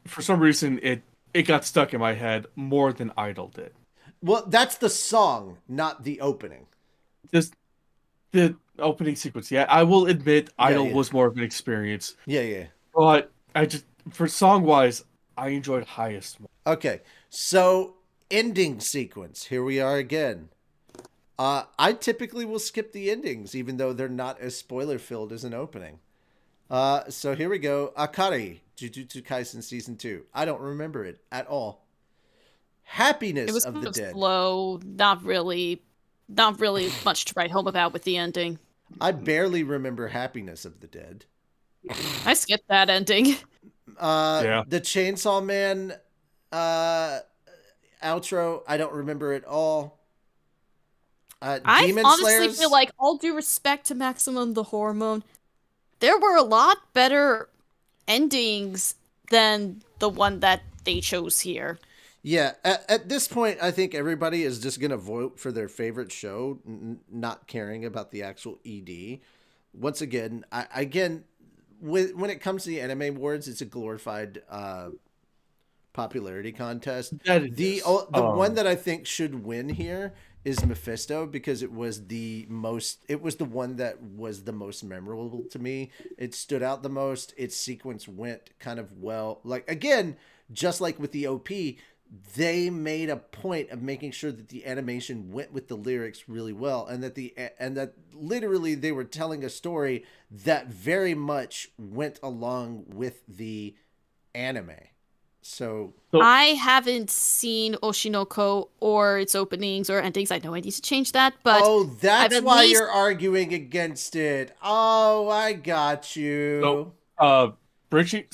for some reason, it got stuck in my head more than Idol did. Well, that's the song, not the opening. Just the opening sequence. Yeah, I will admit Idol was more of an experience. Yeah. But for song-wise, I enjoyed Highest more. Okay, so ending sequence. Here we are again. I typically will skip the endings, even though they're not as spoiler-filled as an opening. So here we go. Akari, Jujutsu Kaisen Season 2. I don't remember it at all. Happiness of the Dead. Slow, not really much to write home about with the ending. I barely remember Happiness of the Dead. I skipped that ending. The Chainsaw Man outro, I don't remember it all. I honestly feel like, all due respect to Maximum the Hormone, there were a lot better endings than the one that they chose here. Yeah, at this point, I think everybody is just going to vote for their favorite show, not caring about the actual ED. Once again, when it comes to the Anime Awards, it's a glorified popularity contest. The one that I think should win here is Mephisto because it was the one that was the most memorable to me. It stood out the most. Its sequence went kind of well. Like, again, just like with the OP, they made a point of making sure that the animation went with the lyrics really well, and that literally they were telling a story that very much went along with the anime. So I haven't seen Oshinoko or its openings or endings. I know I need to change that, but that's why you're arguing against it. Oh, I got you. So, Richie,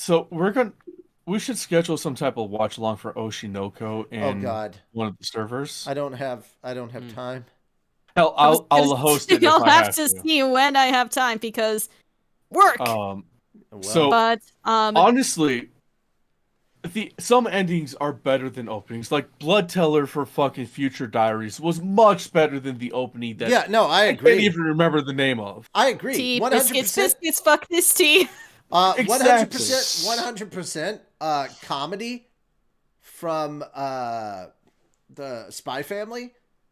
we should schedule some type of watch along for Oshinoko and one of the servers. I don't have time. Hell, I'll host it. You'll have to see when I have time because work. Honestly, some endings are better than openings. Like Blood Teller for fucking Future Diaries was much better than the opening that I agree. I can't even remember the name of. I agree. 100%. Biscuits, fuck this tea. 100% comedy from the Spy Family,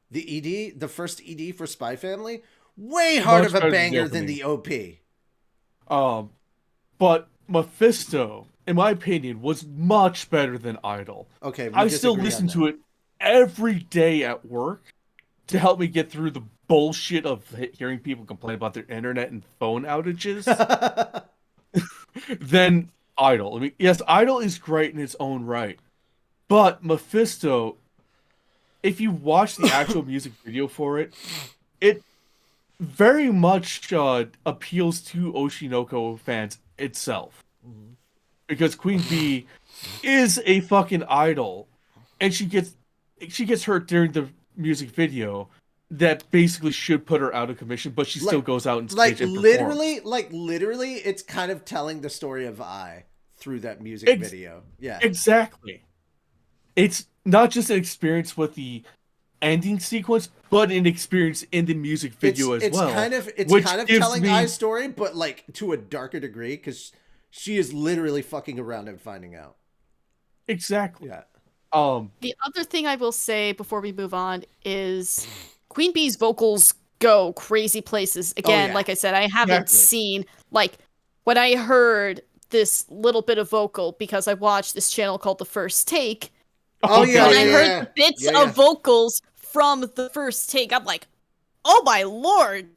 the ED, the first ED for Spy Family, way harder of a banger than the OP. But Mephisto, in my opinion, was much better than Idol. Okay, I still listen to it every day at work to help me get through the bullshit of hearing people complain about their internet and phone outages. Than Idol. I mean, yes, Idol is great in its own right, but Mephisto, if you watch the actual music video for it, very much appeals to Oshinoko fans itself. Because Queen Bee is a fucking idol, and she gets hurt during the music video that basically should put her out of commission, but she still goes out and stage and performs. literally, it's kind of telling the story of I through that music video. Yeah, exactly. It's not just an experience with the ending sequence, but an experience in the music video as well. It's kind of telling I's story, but like to a darker degree, because she is literally fucking around and finding out. Exactly. Yeah. The other thing I will say before we move on is Queen Bee's vocals go crazy places. Again, like I said, I haven't seen, like, when I heard this little bit of vocal, because I watched this channel called The First Take. When I heard the bits of vocals from The First Take, I'm like, oh my lord,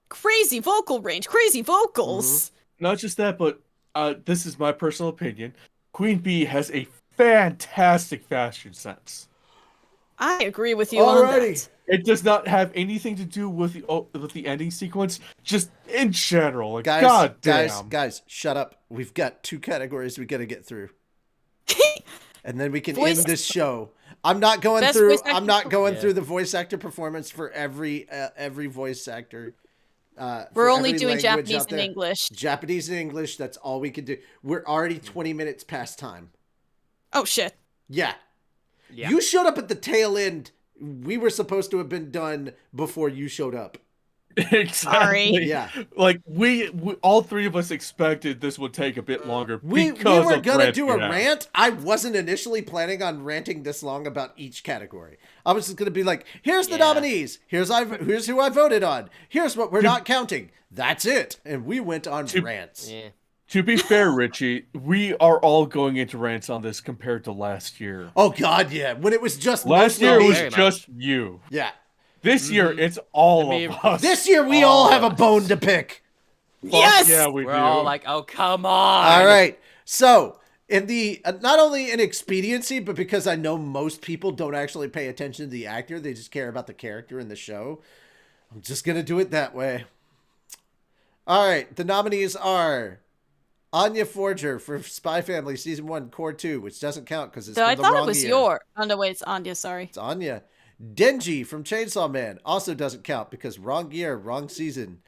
crazy vocal range, crazy vocals. Not just that, but this is my personal opinion. Queen Bee has a fantastic fashion sense. I agree with you on that. It does not have anything to do with the ending sequence, just in general. Like, guys, shut up. We've got 2 categories we gotta get through. And then we can end this show. I'm not going through the voice actor performance for every voice actor. We're only doing Japanese and English. Japanese and English, that's all we can do. We're already 20 minutes past time. Oh, shit. Yeah. You showed up at the tail end. We were supposed to have been done before you showed up. Exactly. Sorry. Yeah. Like, we all 3 of us expected this would take a bit longer. We were going to do a rant. I wasn't initially planning on ranting this long about each category. I was just going to be like, here's the nominees. Here's who I voted on. Here's what we're not counting. That's it. And we went on rants. Yeah. To be fair, Richie, we are all going into rants on this compared to last year. Oh, God, yeah. When it was just last year, it was just you. Yeah. This year, it's all of us. This year, we all have a bone to pick. Yes! Yeah, we're all like, oh, come on. All right. So, in the not only in expediency, but because I know most people don't actually pay attention to the actor, they just care about the character in the show, I'm just going to do it that way. All right. The nominees are Anya Forger for Spy Family Season 1, Core 2, which doesn't count because it's from the wrong year. I thought it was Oh, no, wait, it's Anya, sorry. It's Anya. Denji from Chainsaw Man also doesn't count because wrong year, wrong season.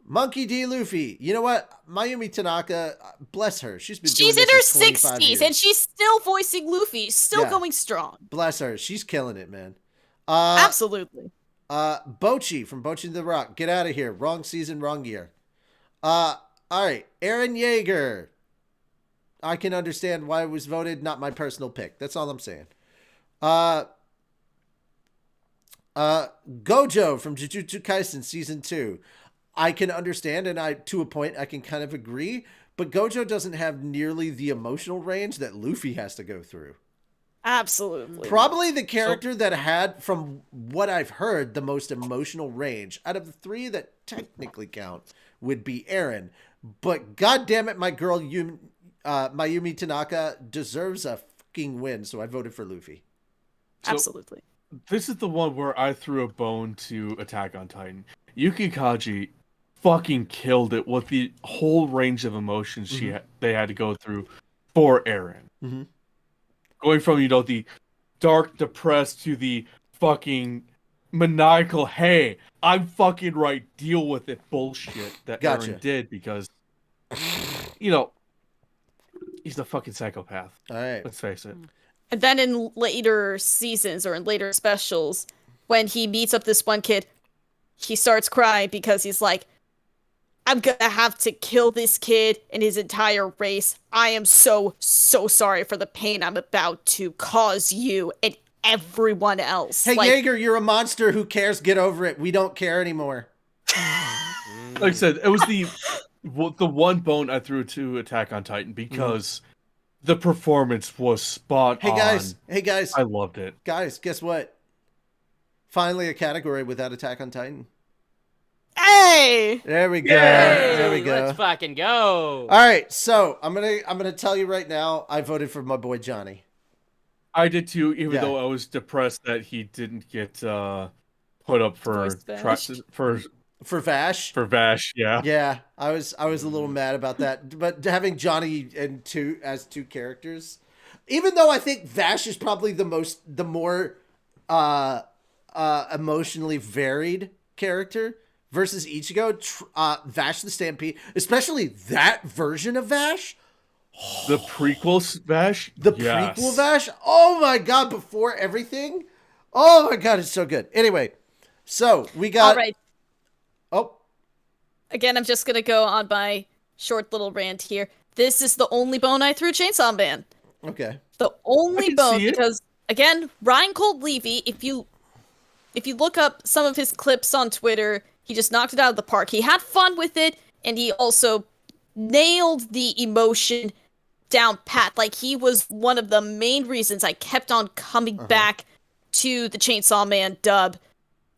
Monkey D. Luffy. You know what? Mayumi Tanaka, bless her. She's in her 60s and she's still voicing Luffy, still going strong. Bless her. She's killing it, man. Absolutely. Bocchi from Bocchi the Rock. Get out of here. Wrong season, wrong year. All right. Eren Yeager. I can understand why it was voted. Not my personal pick. That's all I'm saying. Gojo from Jujutsu Kaisen Season 2. I can understand, and to a point, I can kind of agree, but Gojo doesn't have nearly the emotional range that Luffy has to go through. Absolutely. Probably the character that had, from what I've heard, the most emotional range out of the 3 that technically count would be Eren. But goddamn it, my girl Mayumi Tanaka deserves a fucking win, so I voted for Luffy. Absolutely. This is the one where I threw a bone to Attack on Titan. Yuki Kaji fucking killed it with the whole range of emotions they had to go through for Eren. Mm-hmm. Going from, the dark, depressed to the fucking maniacal, hey, I'm fucking right, deal with it bullshit that Eren did because, he's a fucking psychopath. All right. Let's face it. And then in later seasons or in later specials, when he meets up this one kid, he starts crying because he's like, I'm gonna have to kill this kid and his entire race. I am so, so sorry for the pain I'm about to cause you and everyone else. Hey, Jaeger, you're a monster. Who cares? Get over it. We don't care anymore. Like I said, it was the one bone I threw to Attack on Titan because the performance was spot on. Hey guys. I loved it. Guys, guess what? Finally a category without Attack on Titan. Hey! There we go. Yay! There we go. Let's fucking go. All right, so I'm gonna tell you right now, I voted for my boy Johnny. I did too, even though I was depressed that he didn't get put up for For Vash. For Vash, yeah. Yeah, I was a little mad about that, but having Johnny and two characters, even though I think Vash is probably the more emotionally varied character versus Ichigo, Vash the Stampede, especially that version of Vash, The prequel Vash, prequel Vash. Oh my god! Before everything, oh my god, it's so good. Anyway, so we got. All right. Oh. Again, I'm just gonna go on my short little rant here. This is the only bone I threw Chainsaw Man. Okay. The only can bone, see it. because again, Ryan Cold Levy, if you look up some of his clips on Twitter, he just knocked it out of the park. He had fun with it, and he also nailed the emotion down pat. Like, he was one of the main reasons I kept on coming back to the Chainsaw Man dub.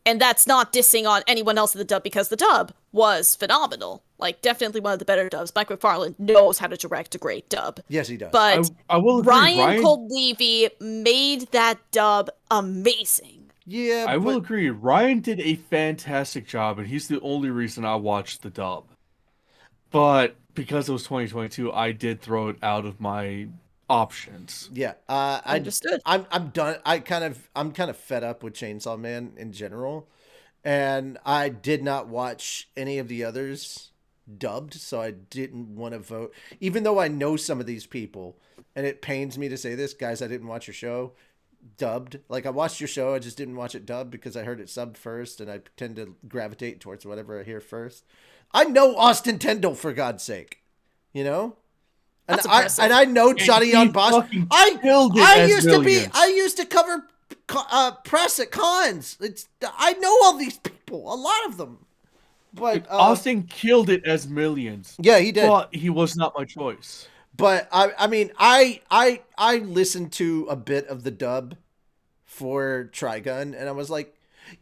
And that's not dissing on anyone else in the dub, because the dub was phenomenal. Like, definitely one of the better dubs. Mike McFarlane knows how to direct a great dub. Yes, he does. But I will agree. Ryan Cold Levy made that dub amazing. Yeah, I will agree. Ryan did a fantastic job, and he's the only reason I watched the dub. But because it was 2022, I did throw it out of my options. Yeah, Understood. I'm done. I'm kind of fed up with Chainsaw Man in general, and I did not watch any of the others dubbed, so I didn't want to vote. Even though I know some of these people, and it pains me to say this, guys, I didn't watch your show dubbed. Like, I watched your show, I just didn't watch it dubbed because I heard it subbed first, and I tend to gravitate towards whatever I hear first. I know Austin Tendall, for God's sake, you know. That's impressive. I know Johnny on Bosch. I used to cover press at cons. I know all these people, a lot of them. But Austin killed it as Millions. Yeah, he did. But he was not my choice. But I mean, I listened to a bit of the dub for Trigun, and I was like,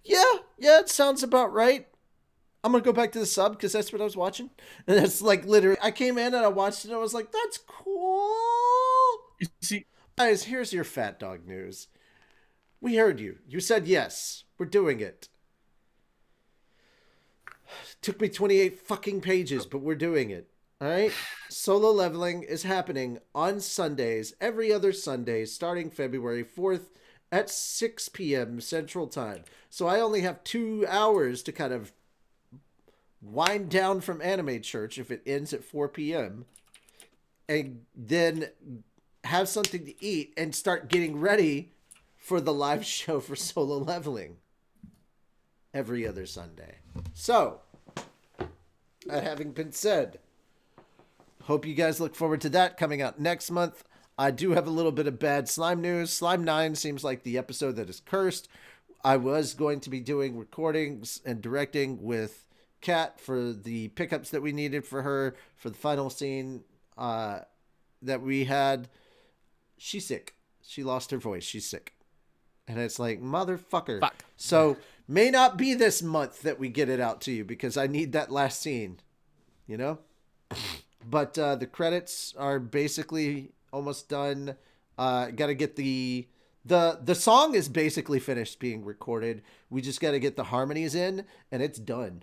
yeah, it sounds about right. I'm going to go back to the sub because that's what I was watching. And that's like literally, I came in and I watched it and I was like, that's cool. You see, guys, here's your Fat Dog news. We heard you. You said yes. We're doing it. Took me 28 fucking pages, but we're doing it. All right? Solo leveling is happening on Sundays, every other Sunday, starting February 4th at 6 p.m. Central Time. So I only have 2 hours to kind of wind down from Anime Church if it ends at 4 p.m. and then have something to eat and start getting ready for the live show for Solo Leveling every other Sunday. So, that having been said, hope you guys look forward to that coming out next month. I do have a little bit of bad slime news. Slime 9 seems like the episode that is cursed. I was going to be doing recordings and directing with Kat for the pickups that we needed for her for the final scene that we had. She's sick. She lost her voice. She's sick. And it's like, motherfucker. Fuck. So may not be this month that we get it out to you because I need that last scene, you know? But the credits are basically almost done. Got to get the song is basically finished being recorded. We just got to get the harmonies in and it's done.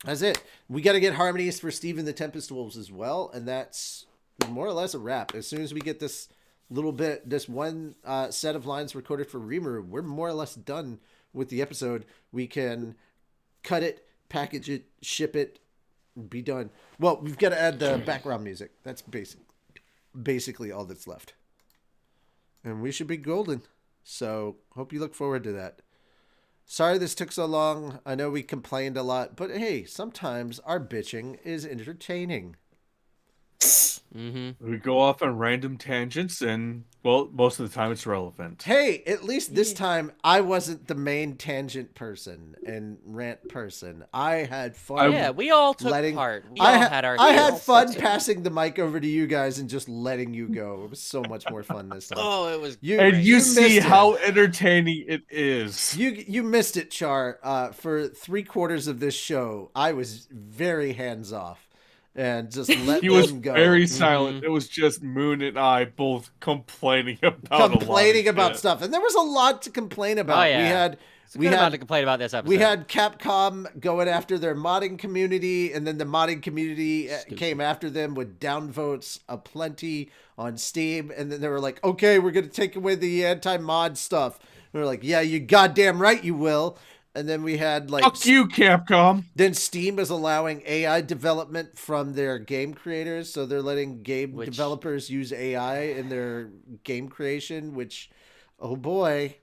That's it. We got to get harmonies for Steven the Tempest Wolves as well, and that's more or less a wrap. As soon as we get this one set of lines recorded for Rimuru, we're more or less done with the episode. We can cut it, package it, ship it, be done. Well, we've got to add the background music. That's basically all that's left. And we should be golden. So, hope you look forward to that. Sorry this took so long. I know we complained a lot, but hey, sometimes our bitching is entertaining. We go off on random tangents, and well, most of the time it's relevant. Hey, at least this time I wasn't the main tangent person and rant person. I had fun. Yeah, we all took part. We all had our. I had fun passing the mic over to you guys and just letting you go. It was so much more fun this time. Oh, it was. You see how entertaining it is. You missed it, Char. For 3/4 of this show, I was very hands off. And just let he was them go. Very silent. It was just Moon and I both complaining about stuff, and there was a lot to complain about. Oh, yeah. We had We Good amount had to complain about this episode. we had Capcom going after their modding community, and then the modding community came after them with downvotes aplenty on Steam, and then they were like, "Okay, we're gonna take away the anti-mod stuff." And we're like, "Yeah, you goddamn right you will." And then we had like, Fuck you, Capcom. then Steam is allowing AI development from their game creators, so they're letting game developers use AI in their game creation, which, oh boy.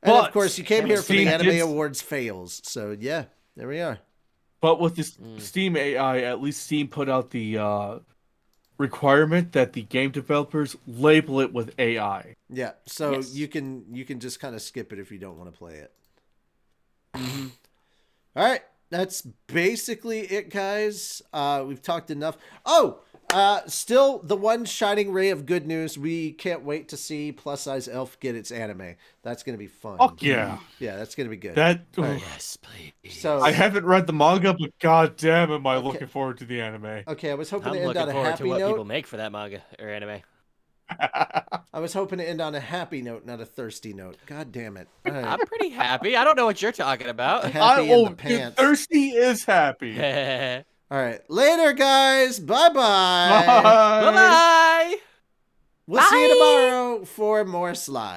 And of But course, you came here for the Steam Anime gets- Awards fails, so yeah, there we are. But with this Steam AI, at least Steam put out the requirement that the game developers label it with AI. Yeah, so Yes. you can just kind of skip it if you don't want to play it. All right, that's basically it, guys. We've talked enough. Oh, still the one shining ray of good news. We can't wait to see Plus Size Elf get its anime. That's gonna be fun. Fuck yeah. Yeah, that's gonna be good. That Yes, please. So I haven't read the manga, but goddamn, am I looking forward to the anime. okay, I was hoping I'm to end looking on a forward to happy what note. people make for that manga or anime. I was hoping to end on a happy note, not a thirsty note. God damn it! All right. I'm pretty happy. I don't know what you're talking about. Happy in the pants. Thirsty is happy. Bye All right, later, guys. Bye bye. bye. We'll see you tomorrow for more slime.